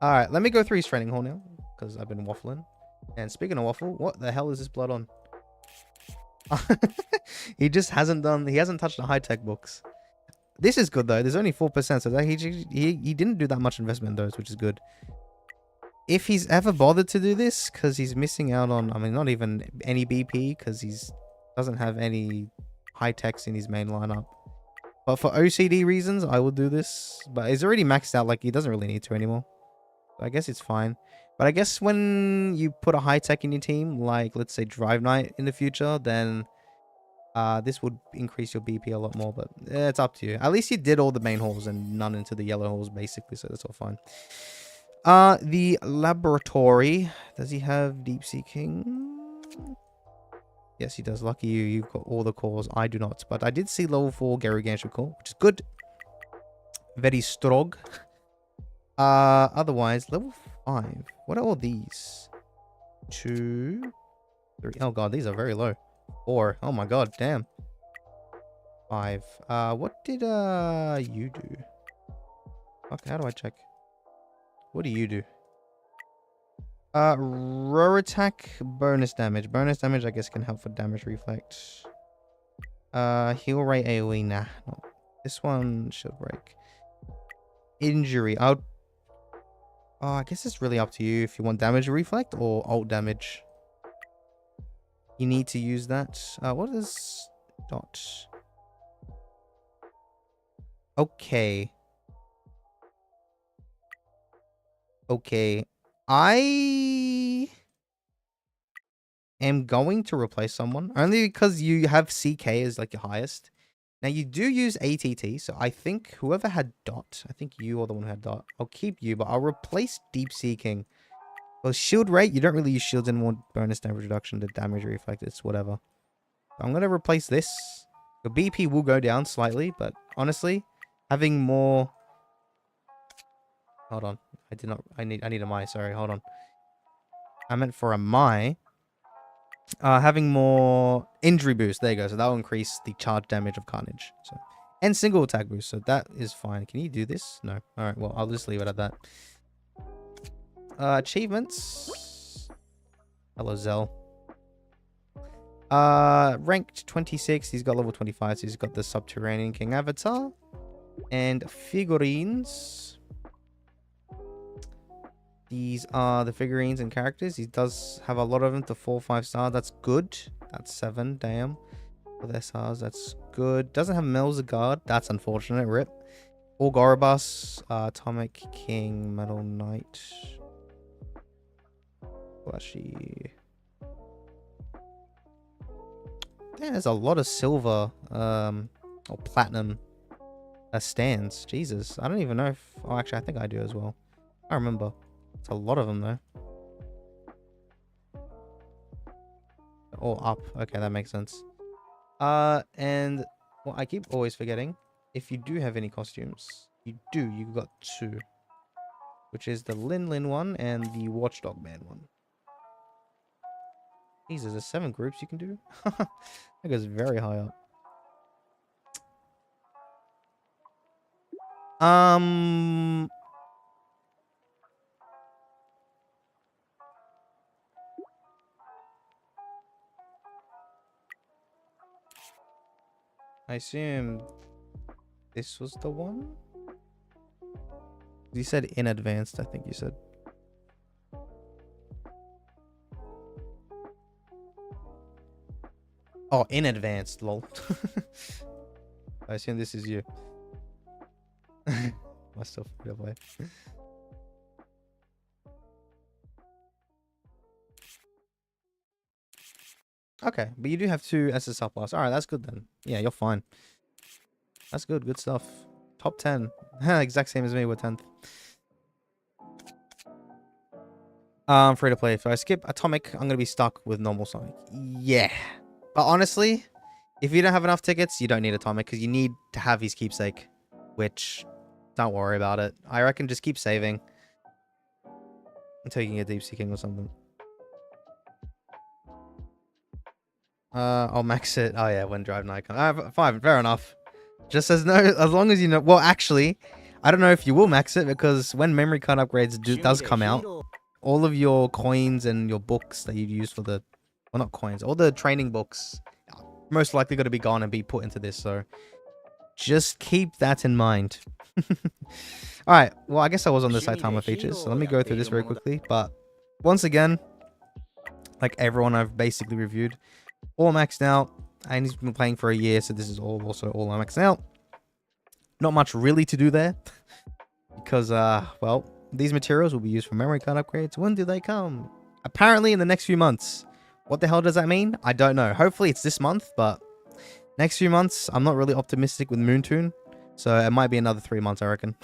[SPEAKER 1] Alright, let me go through his training hall now, because I've been waffling. And speaking of waffle, what the hell is this blood on? He just hasn't touched the high-tech books. This is good, though. There's only 4%, so that he didn't do that much investment in those, which is good. If he's ever bothered to do this, because he's missing out on, I mean, not even any BP, because he's doesn't have any high techs in his main lineup. But for OCD reasons, I will do this. But he's already maxed out, like he doesn't really need to anymore. So I guess it's fine. But I guess when you put a high tech in your team, like let's say Drive Knight in the future, then this would increase your BP a lot more. But it's up to you. At least you did all the main halls and none into the yellow halls, basically. So that's all fine. The laboratory. Does he have Deep Sea King? Yes, he does. Lucky you. You've got all the cores. I do not. But I did see level 4 Gargantua core, which is good. Very strong. Otherwise, level 5. What are all these? 2, 3. Oh, God. These are very low. 4. Oh, my God. Damn. 5. What did, you do? Okay, how do I check? What do you do? Roar attack, bonus damage. Bonus damage, I guess, can help for damage reflect. Heal rate AoE, nah. No. This one, shield break. Injury, I guess it's really up to you if you want damage reflect or ult damage. You need to use that. What is dot? Okay. Okay. I am going to replace someone only because you have CK as like your highest. Now you do use ATT, so I think whoever had dot, I think you are the one who had dot. I'll keep you, but I'll replace Deep Sea King. Well, shield rate, you don't really use shields anymore. Bonus damage reduction to damage reflect, it's whatever. I'm gonna replace this. Your BP will go down slightly, but honestly, having more. Hold on. I need a Mai, sorry, hold on. I meant for a Mai. Having more injury boost. There you go. So that will increase the charge damage of Carnage. So, and single attack boost. So that is fine. Can you do this? No. All right. Well, I'll just leave it at that. Achievements. Hello, Zell. Ranked 26. He's got level 25. So he's got the Subterranean King Avatar. And figurines. These are the figurines and characters. He does have a lot of them to 4 5-star. That's good. That's 7. Damn. With SRs, that's good. Doesn't have Melzagard. That's unfortunate. Rip. All Gorobus. Atomic King. Metal Knight. Flashy. There's a lot of silver. Or platinum. Stands. Jesus. I don't even know if... Oh, actually, I think I do as well. I remember. It's a lot of them, though. They're all up. Okay, that makes sense. And... Well, I keep always forgetting. If you do have any costumes, you do. You've got 2. Which is the Lin one and the Watchdog Man one. Jesus, there's 7 groups you can do? That goes very high up. I assume this was the one? You said in advanced, I think you said. Oh, in advanced, lol. I assume this is you. Myself free to play. Okay, but you do have 2 SSR plus. Alright, that's good then. Yeah, you're fine. That's good, good stuff. Top 10. Exact same as me with 10th. Free to play. If I skip Atomic, I'm gonna be stuck with normal Sonic. Yeah. But honestly, if you don't have enough tickets, you don't need Atomic because you need to have his keepsake. Which, don't worry about it. I reckon just keep saving until you can get Deep Sea King or something. I'll max it. Oh yeah, when Drive Night comes. Fine, fair enough. Just as long as you know. Well, actually, I don't know if you will max it because when memory card upgrades does come out, all of your coins and your books that you use for the, well, not coins, all the training books, are most likely going to be gone and be put into this. So just keep that in mind. All right. Well, I guess I was on the Saitama features, so let me go through this very quickly. But once again, like everyone I've basically reviewed, all maxed out. And he's been playing for a year, so this is also all maxed out. Not much really to do there. Because, well, these materials will be used for memory card upgrades. When do they come? Apparently in the next few months. What the hell does that mean? I don't know. Hopefully it's this month, but next few months, I'm not really optimistic with Moontoon. So it might be another 3 months, I reckon.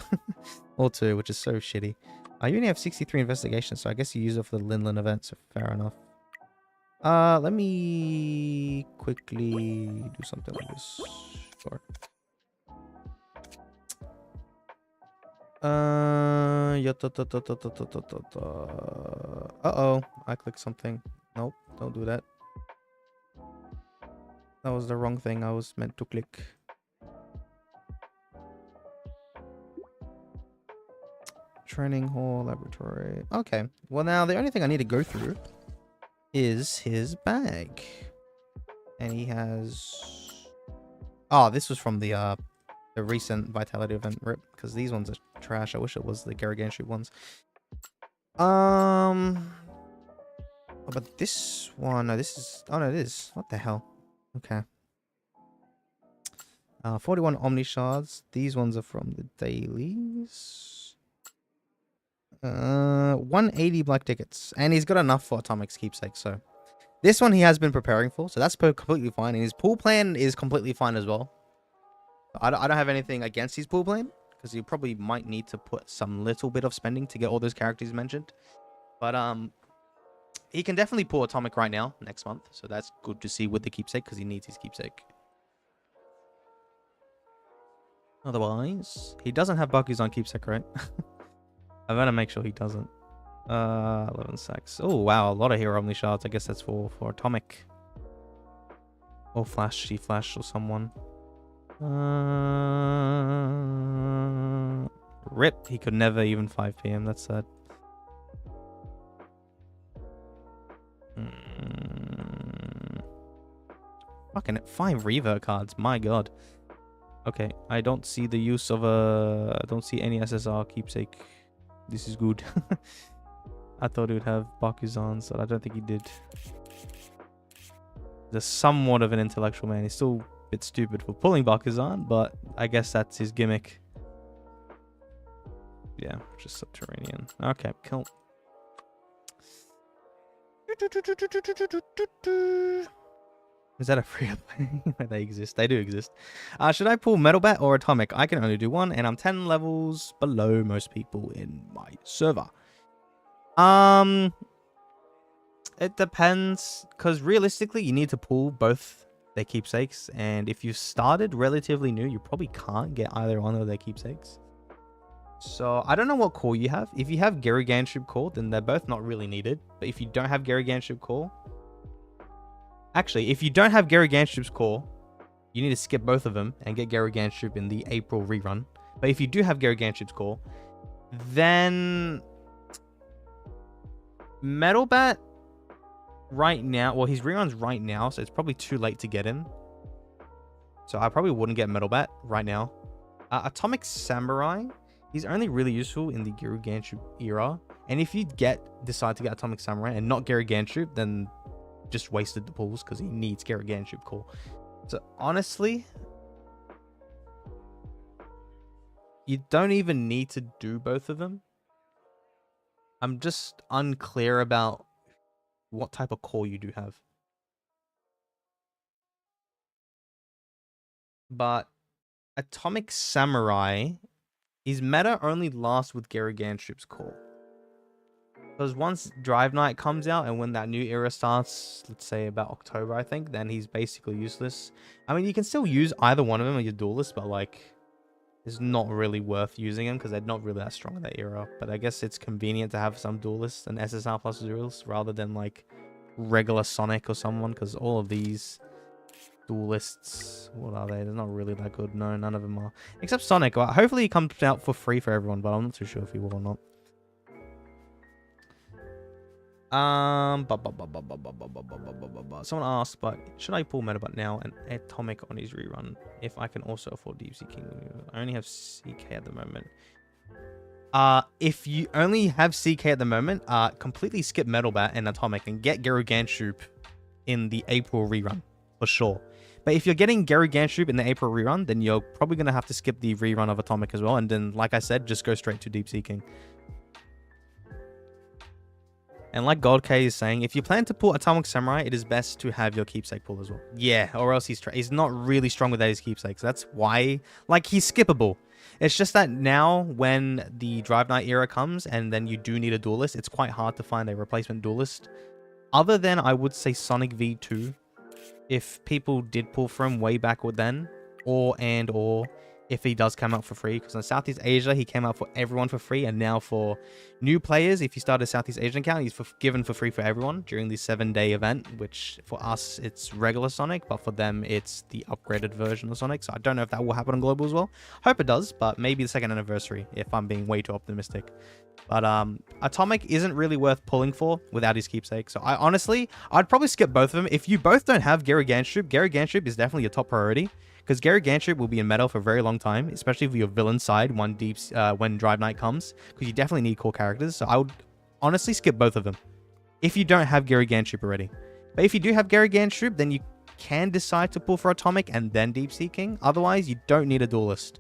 [SPEAKER 1] Or 2, which is so shitty. You only have 63 investigations, so I guess you use it for the Linlin event, so fair enough. Let me quickly do something like this. Sure. Uh-oh. I clicked something. Nope, don't do that. That was the wrong thing I was meant to click. Training hall, laboratory. Okay. Well, now the only thing I need to go through is his bag. And he has... Oh, this was from the recent Vitality event rip. Because these ones are trash. I wish it was the Gargantuan ones. Oh, but this one... No, this is... Oh, no, it is. What the hell? Okay. 41 Omni Shards. These ones are from the dailies. 180 black tickets. And he's got enough for Atomic's keepsake, so... This one he has been preparing for, so that's completely fine. And his pool plan is completely fine as well. I don't have anything against his pool plan, because you probably might need to put some little bit of spending to get all those characters mentioned. But, he can definitely pull Atomic right now, next month. So that's good to see with the keepsake, because he needs his keepsake. Otherwise, he doesn't have Bucky's on keepsake, right? I better make sure he doesn't. 11 sacks. Oh wow, a lot of hero only shards. I guess that's for Atomic. Or Flashy Flash or someone. Rip. He could never even 5 PM. That's sad. Fucking 5 revert cards. My god. Okay, I don't see the use of a... I don't see any SSR keepsake. This is good. I thought he would have Bakuzans, but I don't think he did. He's somewhat of an intellectual man. He's still a bit stupid for pulling Bakuzan, but I guess that's his gimmick. Yeah, just subterranean. Okay, cool. Is that a free play? They exist. They do exist. Should I pull Metal Bat or Atomic? I can only do one, and I'm 10 levels below most people in my server. It depends, because realistically, you need to pull both their keepsakes, and if you started relatively new, you probably can't get either one of their keepsakes. So, I don't know what core you have. If you have Gary Ganship core, then they're both not really needed. But if you don't have Gary Ganship core... Actually, if you don't have Gary Ganship's core, you need to skip both of them and get Gary Ganship in the April rerun. But if you do have Gary Ganship's core, then... Metal Bat right now... Well, his rerun's right now, so it's probably too late to get him. So I probably wouldn't get Metal Bat right now. Atomic Samurai... He's only really useful in the Gary Ganship era. And if you decide to get Atomic Samurai and not Gary Ganship, then just wasted the pulls because he needs Gary Ganship core. So honestly, you don't even need to do both of them. I'm just unclear about what type of core you do have. But Atomic Samurai... His meta only lasts with Gary Ganship's core. Because once Drive Night comes out and when that new era starts, let's say about October, I think, then he's basically useless. I mean, you can still use either one of them on your duelist, but like, it's not really worth using them because they're not really that strong in that era. But I guess it's convenient to have some duelists and SSR plus duelists rather than like regular Sonic or someone, because all of these duelists, what are they? They're not really that good. No, none of them are. Except Sonic. Well, hopefully he comes out for free for everyone, but I'm not too sure if he will or not. Someone asked, but should I pull Metabot now and Atomic on his rerun if I can also afford Deep Sea King? I only have CK at the moment. If you only have CK at the moment, completely skip Metal Bat and Atomic and get Gary Ganship in the April rerun for sure. But if you're getting Gary Ganship in the April rerun, then you're probably going to have to skip the rerun of Atomic as well. And then, like I said, just go straight to Deep Sea King. And like Gold K is saying, if you plan to pull Atomic Samurai, it is best to have your keepsake pull as well. Yeah, or else he's not really strong without his keepsakes. That's why, like, he's skippable. It's just that now when the Drive Night era comes and then you do need a duelist, it's quite hard to find a replacement duelist. Other than, I would say, Sonic V2. If people did pull from way back then, or if he does come out for free, because in Southeast Asia he came out for everyone for free, and now for new players, if you start a Southeast Asian account, he's given for free for everyone during the 7-day event, which for us it's regular Sonic, but for them it's the upgraded version of Sonic. So I don't know if that will happen on global as well. Hope it does, but maybe the 2nd anniversary if I'm being way too optimistic. But Atomic isn't really worth pulling for without his keepsake. So I'd probably skip both of them. If you both don't have Gary Ganship is definitely your top priority. Because Gary Ganship will be in meta for a very long time, especially for your villain side when Drive Night comes. Because you definitely need core characters. So I would honestly skip both of them. If you don't have Gary Ganship already. But if you do have Gary Ganship, then you can decide to pull for Atomic and then Deep Sea King. Otherwise, you don't need a duelist.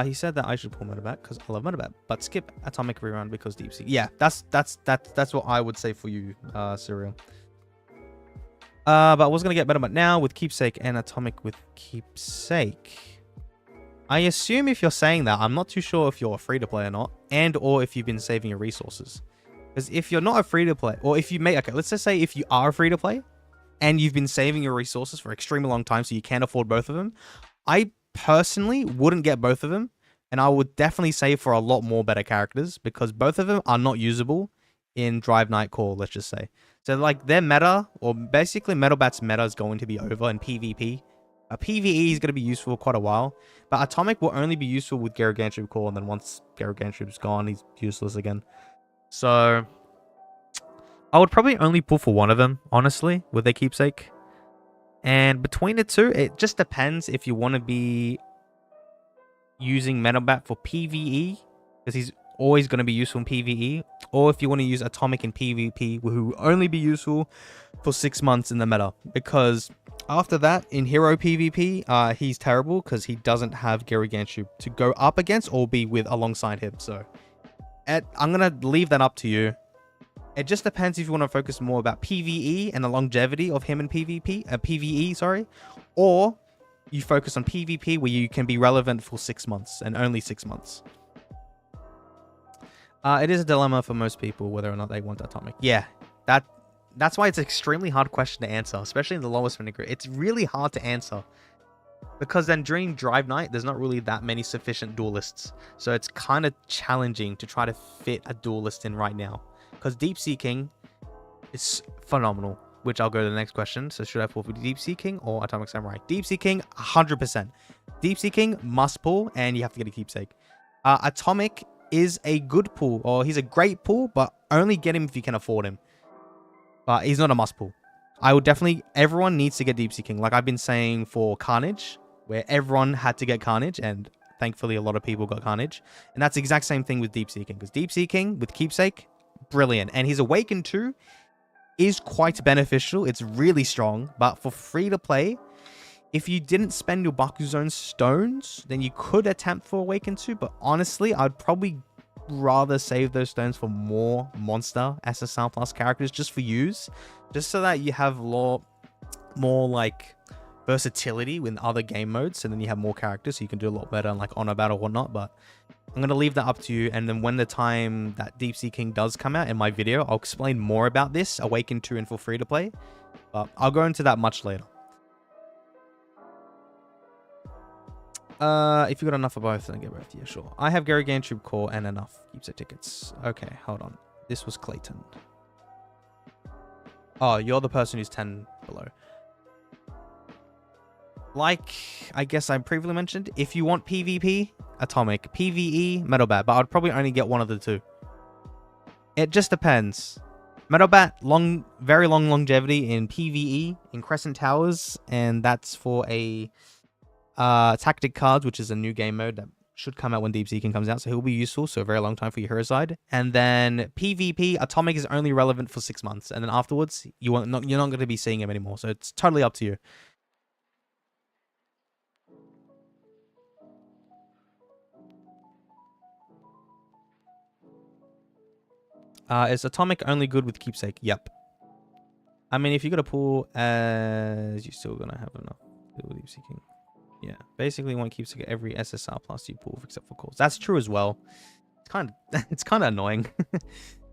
[SPEAKER 1] He said that I should pull Metabot because I love Metabot, but skip Atomic rerun because Deep Sea. Yeah, that's what I would say for you, Serial. But I was gonna get Metabot now with Keepsake and Atomic with Keepsake. I assume if you're saying that, I'm not too sure if you're free to play or not, or if you've been saving your resources. Because if you're not a free to play, or if you make, okay, let's just say if you are free to play, and you've been saving your resources for an extremely long time, so you can't afford both of them, I personally wouldn't get both of them, and I would definitely say for a lot more better characters, because both of them are not usable in Drive Night Core, let's just say. So like their meta, or basically Metalbat's meta, is going to be over in PvP. PvE is going to be useful for quite a while, but Atomic will only be useful with Gargantuar Core, and then once Gargantuar's gone, he's useless again. So I would probably only pull for one of them, honestly, with their keepsake. And between the two, it just depends if you want to be using Metalbat for PvE, because he's always going to be useful in PvE, or if you want to use Atomic in PvP, who will only be useful for 6 months in the meta, because after that, in Hero PvP, he's terrible because he doesn't have Gargantuar to go up against or be with alongside him. So I'm going to leave that up to you. It just depends if you want to focus more about PvE and the longevity of him in PvE, sorry, or you focus on PvP where you can be relevant for 6 months and only 6 months. It is a dilemma for most people whether or not they want Atomic. Yeah, that's why it's an extremely hard question to answer, especially in the lowest vinegar. It's really hard to answer because then during Drive Night, there's not really that many sufficient duelists. So it's kind of challenging to try to fit a duelist in right now. Because Deep Seeking is phenomenal, which I'll go to the next question. So should I pull for Deep Seeking or Atomic Samurai? Deep Seeking, 100%. Deep Seeking must pull, and you have to get a keepsake. Atomic is a good pull, or he's a great pull, but only get him if you can afford him. But he's not a must pull. I would definitely, everyone needs to get Deep Seeking. Like I've been saying for Carnage, where everyone had to get Carnage, and thankfully a lot of people got Carnage. And that's the exact same thing with Deep Seeking, because Deep Seeking with keepsake, brilliant. And his Awakened 2 is quite beneficial. It's really strong, but for free to play, if you didn't spend your Bakuzone stones, then you could attempt for Awakened 2, but honestly, I'd probably rather save those stones for more monster SSR plus characters just for use, just so that you have more like versatility with other game modes, and then you have more characters so you can do a lot better on like honor battle or whatnot. But I'm going to leave that up to you, and then when the time that Deep Seeking does come out in my video, I'll explain more about this Awakened 2 and for free to play, but I'll go into that much later. If you got enough of both, then get both. Yeah, sure. I have Gargantuar Core and enough keepsake tickets. Okay, hold on. This was Clayton. Oh, you're the person who's 10 below. Like, I guess I previously mentioned, if you want PvP, Atomic. PvE, Metalbat. But I'd probably only get one of the two. It just depends. Metalbat, very long longevity in PvE, in Crescent Towers, and that's for a Tactic Cards, which is a new game mode that should come out when Deep Seeking comes out, so he'll be useful, so a very long time for your hero side. And then PvP, Atomic is only relevant for 6 months, and then afterwards, you're not going to be seeing him anymore, so it's totally up to you. Is Atomic only good with keepsake? Yep. I mean, if you got a pull, you're still going to have enough with Deep Seeking. Yeah, basically one keepsake every SSR plus you pull except for calls. That's true as well. It's kind of annoying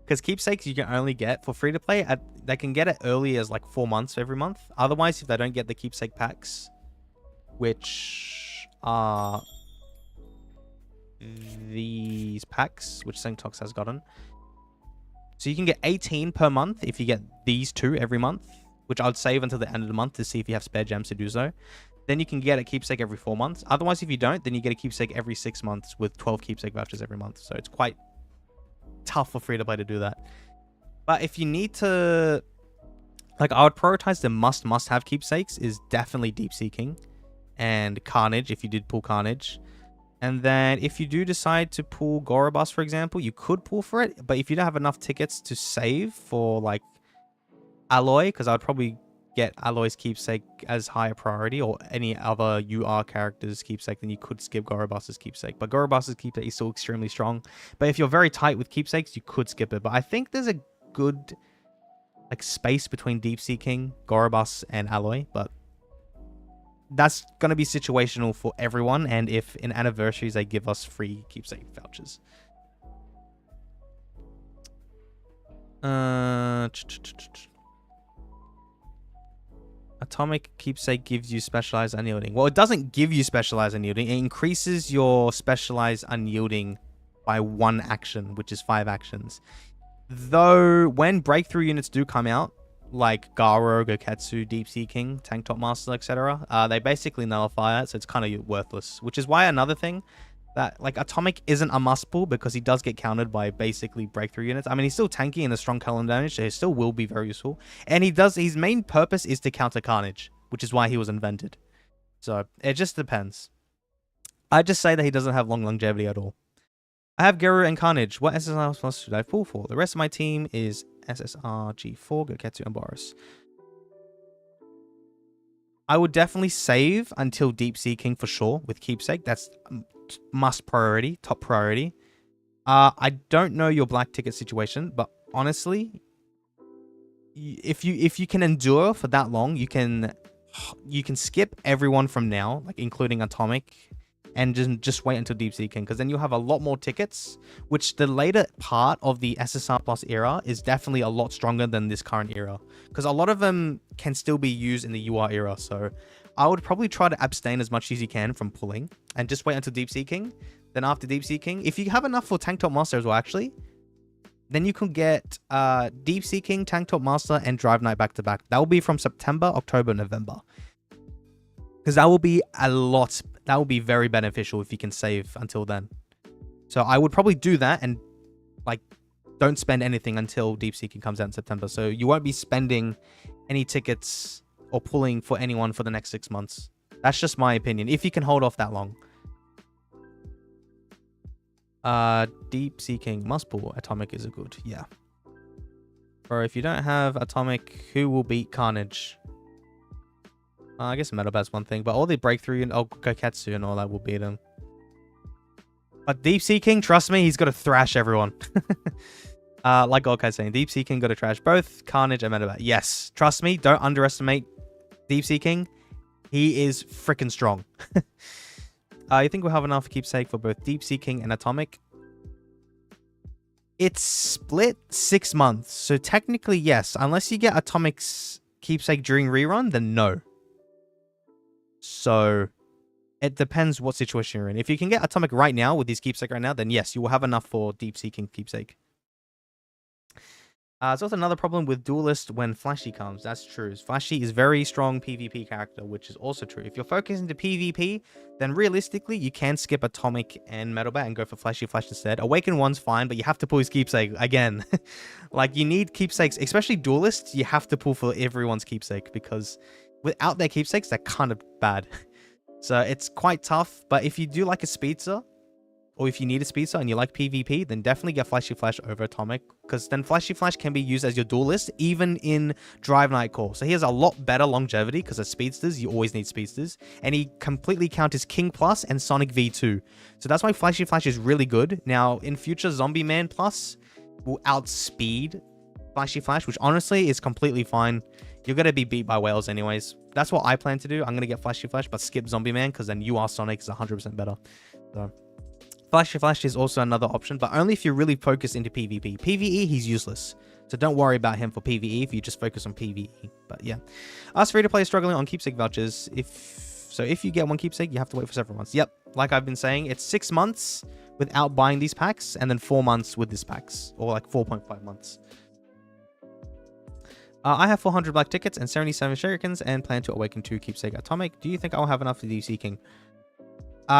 [SPEAKER 1] because keepsakes you can only get for free to play. They can get it early as like 4 months every month. Otherwise, if they don't get the keepsake packs, which are these packs, which Syntox has gotten. So you can get 18 per month if you get these two every month, which I'd save until the end of the month to see if you have spare gems to do so. Then you can get a keepsake every 4 months. Otherwise, if you don't, then you get a keepsake every 6 months with 12 keepsake vouchers every month. So it's quite tough for free-to-play to do that. But if you need to... Like, I would prioritize the must-have keepsakes is definitely Deep Seeking and Carnage, if you did pull Carnage. And then if you do decide to pull Gorobus, for example, you could pull for it. But if you don't have enough tickets to save for, like, Alloy, because I would probably get Alloy's keepsake as higher priority, or any other UR character's keepsake, then you could skip Gorobus's keepsake. But Gorobus's keepsake is still extremely strong. But if you're very tight with keepsakes, you could skip it. But I think there's a good like space between Deep Seeking, Gorobus, and Alloy. But that's going to be situational for everyone. And if in anniversaries they give us free keepsake vouchers. Atomic Keepsake gives you specialized unyielding. Well, it doesn't give you specialized unyielding. It increases your specialized unyielding by 1 action, which is 5 actions. Though, when breakthrough units do come out, like Garo, Goketsu, Deep Sea King, Tank Top Master, etc., they basically nullify it, so it's kind of worthless. Which is why another thing that, like, Atomic isn't a must pull because he does get countered by basically breakthrough units. I mean, he's still tanky and a strong column damage, so he still will be very useful. And his main purpose is to counter Carnage, which is why he was invented. So, it just depends. I just say that he doesn't have long longevity at all. I have Geru and Carnage. What SSR plus should I pull for? The rest of my team is SSR, G4, Goketsu, and Boros. I would definitely save until Deep Sea King for sure with Keepsake. That's must priority, top priority. I don't know your black ticket situation, but honestly, if you can endure for that long, you can skip everyone from now, like including Atomic, and just wait until Deep Sea King, because then you'll have a lot more tickets, which the later part of the SSR Plus era is definitely a lot stronger than this current era, because a lot of them can still be used in the UR era. So I would probably try to abstain as much as you can from pulling and just wait until Deep Sea King. Then after Deep Sea King, if you have enough for Tank Top Master as well, actually, then you can get Deep Sea King, Tank Top Master, and Drive Knight back to back. That will be from September, October, November. Because that will be a lot. That will be very beneficial if you can save until then. So I would probably do that and, like, don't spend anything until Deep Sea King comes out in September. So you won't be spending any tickets or pulling for anyone for the next 6 months. That's just my opinion, if you can hold off that long. Deep Sea King must pull. Atomic is a good. Yeah. Or if you don't have Atomic, who will beat Carnage? I guess Metal Bat's one thing, but all the breakthrough and Goketsu and all that will beat him. But Deep Sea King, trust me, he's got to thrash everyone. Like Gorkai's saying, Deep Sea King got to trash both Carnage and Metal Bat. Yes, trust me, don't underestimate Deep Sea King. He is freaking strong. You think we'll have enough Keepsake for both Deep Sea King and Atomic? It's split 6 months, so technically yes. Unless you get Atomic's Keepsake during rerun, then no. So it depends what situation you're in. If you can get Atomic right now with his Keepsake right now, then yes, you will have enough for Deep Sea King Keepsake. There's also another problem with Duelist when Flashy comes. That's true. Flashy is very strong PvP character, which is also true. If you're focusing to PvP, then realistically, you can skip Atomic and Metal Bat and go for Flashy Flash instead. Awaken 1's fine, but you have to pull his Keepsake again. Like, you need Keepsakes, especially Duelists, you have to pull for everyone's Keepsake, because without their Keepsakes, they're kind of bad. So it's quite tough, but if you do like a Speedster, or if you need a Speedster and you like PvP, then definitely get Flashy Flash over Atomic, because then Flashy Flash can be used as your Duelist, even in Drive Night Core. So he has a lot better longevity, because as Speedsters, you always need Speedsters, and he completely counters King Plus and Sonic V2. So that's why Flashy Flash is really good. Now, in future, Zombie Man Plus will outspeed Flashy Flash, which honestly is completely fine. You're going to be beat by Whales anyways. That's what I plan to do. I'm going to get Flashy Flash, but skip Zombie Man, because then UR Sonic is 100% better. So Flashy Flash is also another option, but only if you're really focused into PvP. PvE, he's useless. So don't worry about him for PvE if you just focus on PvE. But yeah. Us free-to-play struggling on Keepsake vouchers. If you get one Keepsake, you have to wait for several months. Yep. Like I've been saying, it's 6 months without buying these packs, and then 4 months with these packs. Or like 4.5 months. I have 400 black tickets and 77 shurikens and plan to awaken 2 Keepsake Atomic. Do you think I'll have enough for Deep Sea King?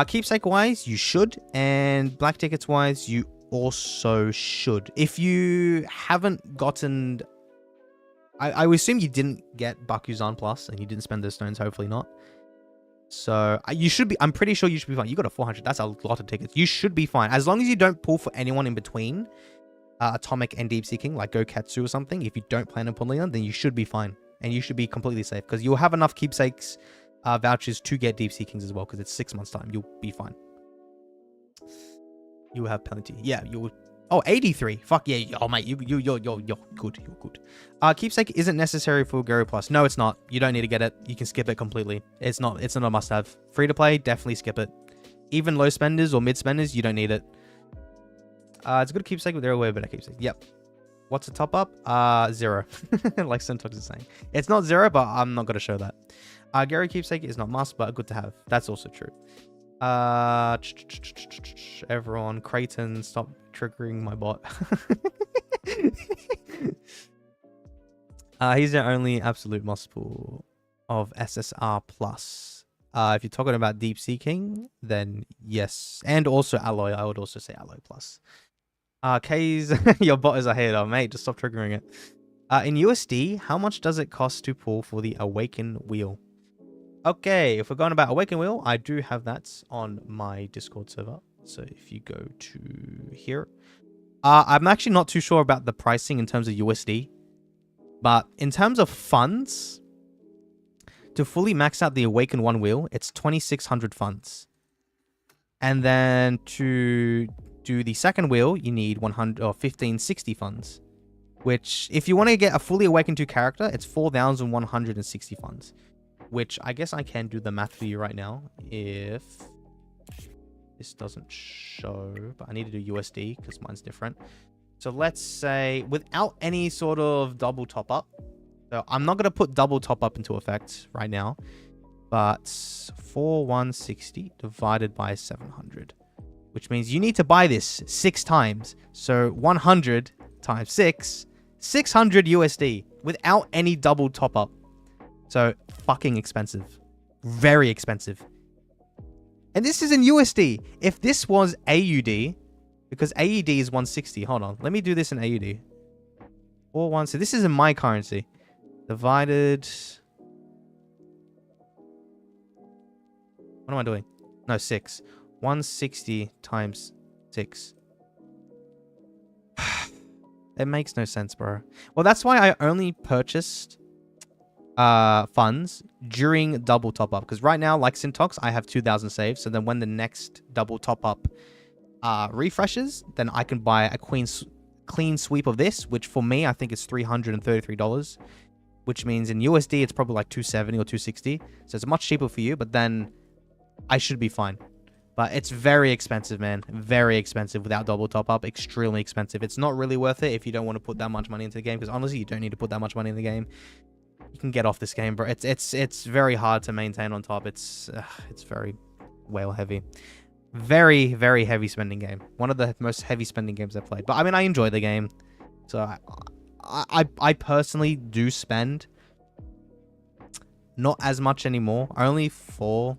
[SPEAKER 1] Keepsake wise, you should, and black tickets wise, you also should. If you haven't gotten, I would assume you didn't get Bakuzan Plus and you didn't spend those stones. Hopefully not. So you should be. I'm pretty sure you should be fine. You got a 400. That's a lot of tickets. You should be fine as long as you don't pull for anyone in between Atomic and Deep Sea King, like Goketsu or something. If you don't plan on pulling them, then you should be fine and you should be completely safe, because you'll have enough Keepsakes vouchers to get Deep Sea Kings as well, because it's 6 months time. You'll be fine. You will have plenty. Yeah, you will. Oh, 83. Fuck yeah. Oh, mate, you're good. You're good. Keepsake isn't necessary for Guru Plus. No, it's not. You don't need to get it. You can skip it completely. It's not a must-have. Free to play, definitely skip it. Even low spenders or mid spenders, you don't need it. It's a good Keepsake, but they're way better Keepsake. Yep. What's a top up? 0. Like Syntox is saying. It's not 0, but I'm not going to show that. Gary Keepsake is not must, but good to have. That's also true. Everyone, Creighton, stop triggering my bot. He's the only absolute must pool of SSR plus. If you're talking about Deep Seeking, then yes. And also Alloy. I would also say Alloy plus. Kayz, your bot is a hater, mate. Just stop triggering it. In USD, how much does it cost to pull for the Awaken Wheel? Okay, if we're going about Awaken Wheel, I do have that on my Discord server. So if you go to here, I'm actually not too sure about the pricing in terms of USD, but in terms of funds, to fully max out the Awaken 1 wheel, it's 2,600 funds. And then to do the second wheel, you need 1,560 funds, which if you want to get a fully Awakened 2 character, it's 4,160 funds. Which I guess I can do the math for you right now if this doesn't show, but I need to do USD because mine's different. So let's say without any sort of double top up. So I'm not going to put double top up into effect right now, but 4,160 divided by 700, which means you need to buy this 6 times. So 100 times 6, 600 USD without any double top up. So fucking expensive. Very expensive. And this is in USD. If this was AUD, because AUD is 160. Hold on. Let me do this in AUD. 4,160. This is in my currency. Divided. What am I doing? No, 6. 160 times 6. It makes no sense, bro. Well, that's why I only purchased funds during double top up, because right now, like Syntox, I have 2,000 saved. So then when the next double top up refreshes, then I can buy a clean sweep of this, which for me I think is $333, which means in USD it's probably like 270 or 260. So it's much cheaper for you, but then I should be fine. But it's very expensive, man. Very expensive without double top up. Extremely expensive. It's not really worth it if you don't want to put that much money into the game, because honestly, you don't need to put that much money in the game. You can get off this game, bro. It's very hard to maintain on top. It's very whale heavy. Very, very heavy spending game. One of the most heavy spending games I've played. But I mean, I enjoy the game. So I personally do spend not as much anymore. Only for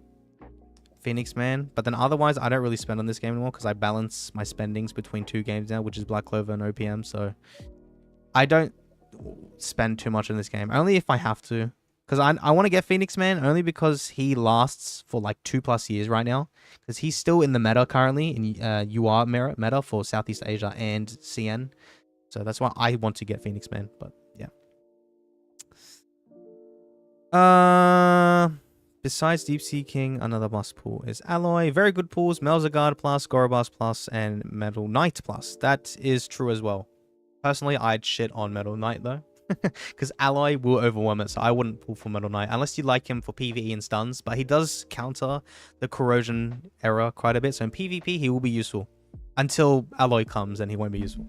[SPEAKER 1] Phoenix Man. But then otherwise, I don't really spend on this game anymore because I balance my spendings between 2 games now, which is Black Clover and OPM. So I don't spend too much on this game, only if I have to, because I want to get Phoenix Man only because he lasts for like 2+ years right now, because he's still in the meta currently in UR meta for Southeast Asia and CN, so that's why I want to get Phoenix Man. But yeah, besides Deep Seeking, another must pool is Alloy. Very good pools: Melzagard plus, Gorobas plus, and Metal Knight plus. That is true as well. Personally, I'd shit on Metal Knight though, because Alloy will overwhelm it, so I wouldn't pull for Metal Knight unless you like him for PvE and stuns, but he does counter the corrosion error quite a bit, so in PvP he will be useful until Alloy comes and he won't be useful.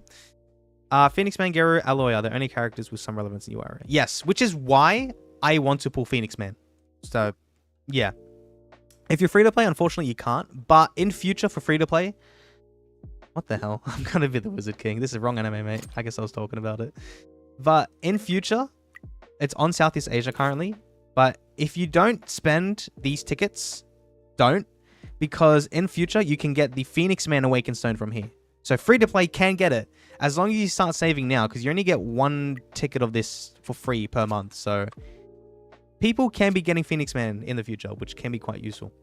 [SPEAKER 1] Phoenix Man, Geru, Alloy are the only characters with some relevance in your area. Yes, which is why I want to pull Phoenix Man. So yeah, if you're free to play, unfortunately you can't, but in future for free to play, what the hell? I'm gonna be the Wizard King. This is wrong anime, mate. I guess I was talking about it. But in future, it's on Southeast Asia currently. But if you don't spend these tickets, don't. Because in future, you can get the Phoenix Man Awakened Stone from here. So free to play can get it. As long as you start saving now. Because you only get 1 ticket of this for free per month. So people can be getting Phoenix Man in the future, which can be quite useful.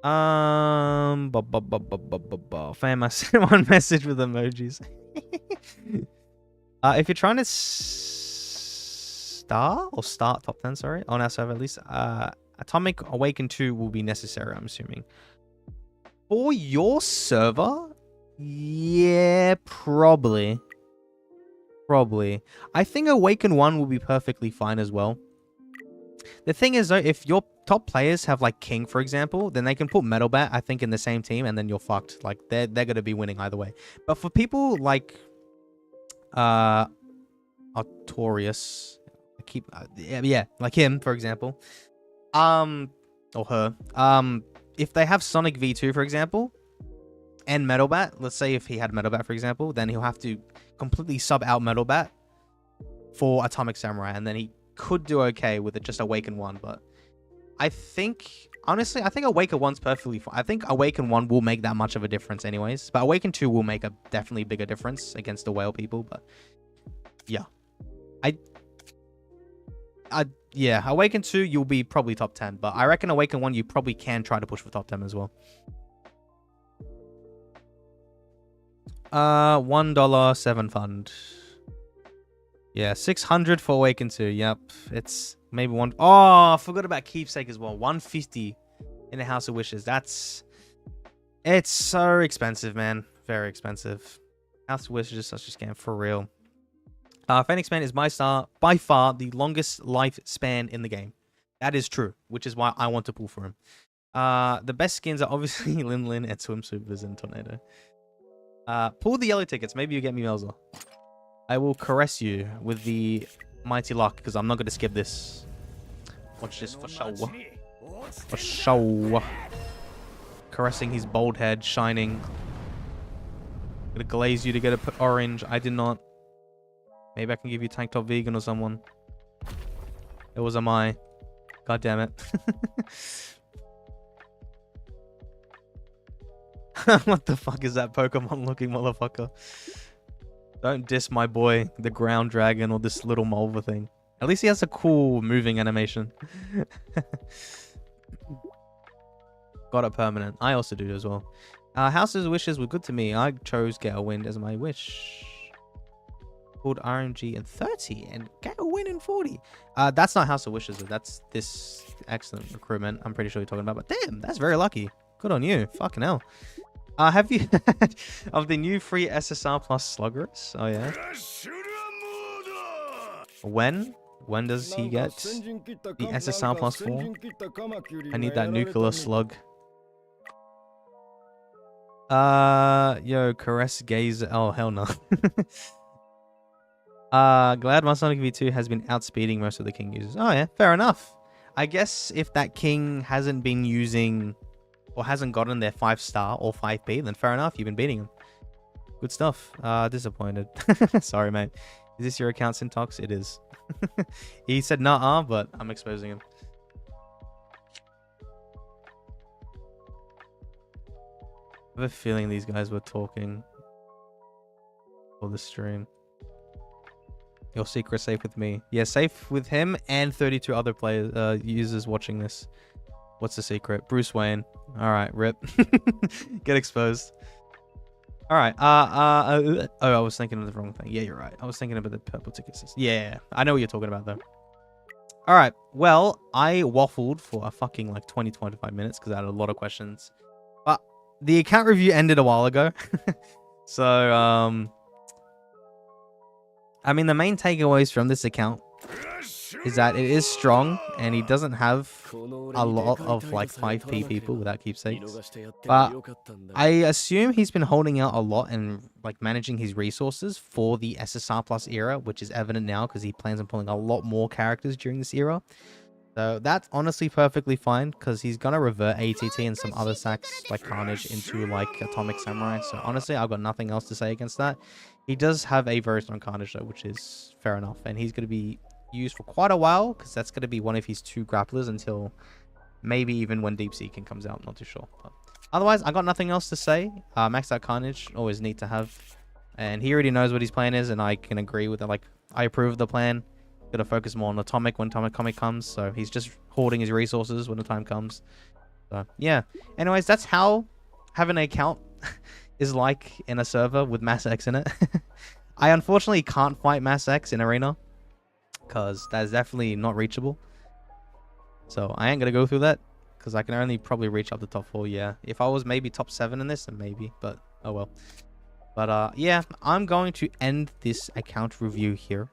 [SPEAKER 1] Fan one message with emojis. If you're trying to start top 10, sorry, on our server at least, Atomic Awaken 2 will be necessary, I'm assuming. For your server? Yeah, probably. I think Awaken 1 will be perfectly fine as well. The thing is, though, if your top players have, like, King, for example, then they can put Metal Bat, I think, in the same team, and then you're fucked. Like, they're going to be winning either way. But for people like Artorias, yeah, like him, for example, or her, if they have Sonic V2, for example, and Metal Bat, let's say if he had Metal Bat, for example, then he'll have to completely sub out Metal Bat for Atomic Samurai, and then he could do okay with it, just Awaken 1. But I think, honestly, I think Awaken 1's perfectly fine. I think Awaken 1 will make that much of a difference anyways, but Awaken 2 will make a definitely bigger difference against the whale people. But yeah, yeah, Awaken 2, you'll be probably top 10, but I reckon Awaken 1, you probably can try to push for top 10 as well. $1 7 fund. Yeah, 600 for Awaken 2. Yep, it's maybe one. Oh, I forgot about Keepsake as well. 150 in the House of Wishes. It's so expensive, man. Very expensive. House of Wishes is such a scam for real. Phoenix Man is by far the longest lifespan in the game. That is true, which is why I want to pull for him. The best skins are obviously Lin Lin and Swimsuit Viz and Tornado. Pull the yellow tickets. Maybe you get me Melzer. I will caress you with the mighty luck, because I'm not going to skip this. Watch this for show. For show. Caressing his bald head, shining. Gonna glaze you to get a orange. I did not. Maybe I can give you Tank Top Vegan or someone. It was a my. God damn it. What the fuck is that Pokemon looking motherfucker? Don't diss my boy, the ground dragon, or this little Mulva thing. At least he has a cool moving animation. Got it permanent. I also do as well. House's wishes were good to me. I chose Gale Wind as my wish. Called RMG in 30 and Gale Wind in 40. That's not House of Wishes, though. That's this excellent recruitment. I'm pretty sure you're talking about. But damn, that's very lucky. Good on you. Fucking hell. Have you heard of the new free SSR plus Sluggers? Oh, yeah. When does he get the SSR plus 4? I need that nuclear slug. Yo, caress gaze. Oh, hell no. Glad my Sonic V2 has been outspeeding most of the King users. Oh, yeah, fair enough. I guess if that King hasn't been using or hasn't gotten their 5-star or 5B, then fair enough, you've been beating him. Good stuff. Disappointed. Sorry, mate. Is this your account, Syntox? It is. He said nah, but I'm exposing him. I have a feeling these guys were talking for the stream. Your secret safe with me. Yeah, safe with him and 32 other players, users watching this. What's the secret? Bruce Wayne. All right, rip. Get exposed. All right. Oh, I was thinking of the wrong thing. Yeah, you're right. I was thinking about the purple tickets. Yeah, I know what you're talking about, though. All right. Well, I waffled for a fucking like 20-25 minutes because I had a lot of questions. But the account review ended a while ago. So, I mean, the main takeaways from this account is that it is strong and he doesn't have a lot of like 5p people without keepsakes, but I assume he's been holding out a lot and like managing his resources for the SSR plus era, which is evident now because he plans on pulling a lot more characters during this era. So that's honestly perfectly fine because he's gonna revert ATT and some other sacks like Carnage into like Atomic Samurai. So honestly, I've got nothing else to say against that. He does have a very strong Carnage though, which is fair enough, and he's gonna be used for quite a while because that's going to be one of his 2 grapplers until maybe even when Deep Seeking comes out. I'm not too sure, but otherwise I got nothing else to say. Maxed out Carnage, always neat to have, and he already knows what his plan is and I can agree with it. Like, I approve of the plan. Gotta focus more on Atomic when Atomic Comic comes, so he's just hoarding his resources when the time comes. So yeah, anyways, that's how having an account is like in a server with Mass X in it. I unfortunately can't fight Mass X in Arena because that is definitely not reachable. So I ain't gonna go through that because I can only probably reach up to top 4. Yeah, if I was maybe top 7 in this, then maybe, but oh well. But yeah, I'm going to end this account review here.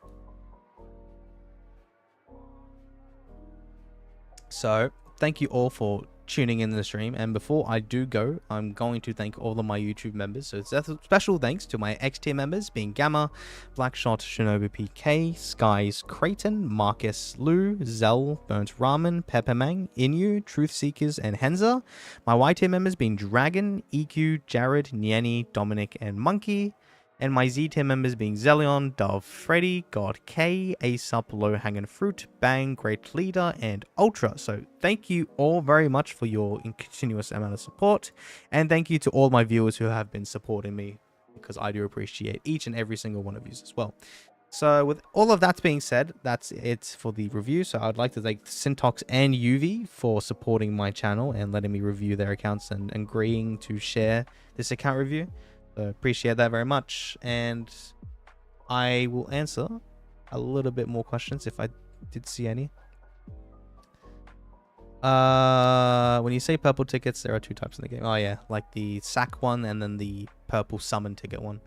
[SPEAKER 1] So thank you all for tuning in the stream, and before I do go, I'm going to thank all of my YouTube members. So it's a special thanks to my X tier members being Gamma, Blackshot, Shinobu PK, Skies, Creighton, Marcus, Lou, Zell, Burnt Ramen, Peppermang, Inu, Truth Seekers, and Henza. My Y tier members being Dragon, EQ, Jared, Nieni, Dominic, and Monkey. And my Z tier members being Zelion, Dove, Freddy, God K, Aesop, Low Hanging Fruit, Bang, Great Leader, and Ultra. So thank you all very much for your continuous amount of support. And thank you to all my viewers who have been supporting me, because I do appreciate each and every single one of you as well. So with all of that being said, that's it for the review. So I'd like to thank Syntox and UV for supporting my channel and letting me review their accounts and agreeing to share this account review. Appreciate that very much, and I will answer a little bit more questions if I did see any. When you say purple tickets, there are two types in the game. Oh yeah, like the sack one and then the purple summon ticket one.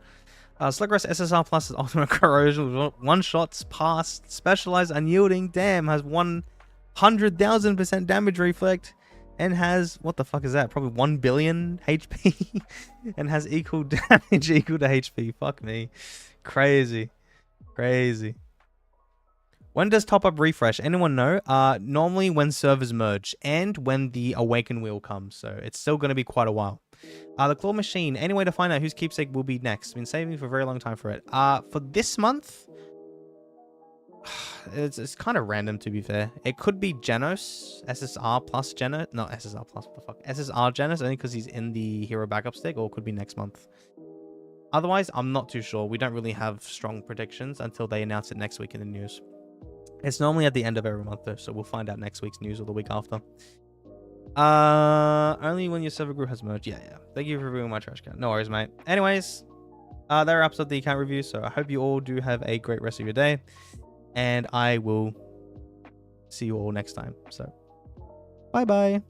[SPEAKER 1] Sluggrass SSR Plus is ultimate corrosion, one shots past, specialized unyielding. Damn, has 100,000% damage reflect. And has, what the fuck is that? Probably 1 billion HP. And has equal damage equal to HP. Fuck me. Crazy. Crazy. When does top-up refresh? Anyone know? Normally when servers merge. And when the Awaken wheel comes. So it's still going to be quite a while. The claw machine. Any way to find out whose keepsake will be next? Been saving for a very long time for it. For this month... It's kind of random, to be fair. It could be Genos, SSR plus Genos. Not SSR plus, what the fuck? SSR Genos, only because he's in the hero backup stick, or it could be next month. Otherwise, I'm not too sure. We don't really have strong predictions until they announce it next week in the news. It's normally at the end of every month, though, so we'll find out next week's news or the week after. Only when your server group has merged. Yeah. Thank you for reviewing my trash can. No worries, mate. Anyways, that wraps up the account review, so I hope you all do have a great rest of your day. And I will see you all next time. So, bye-bye.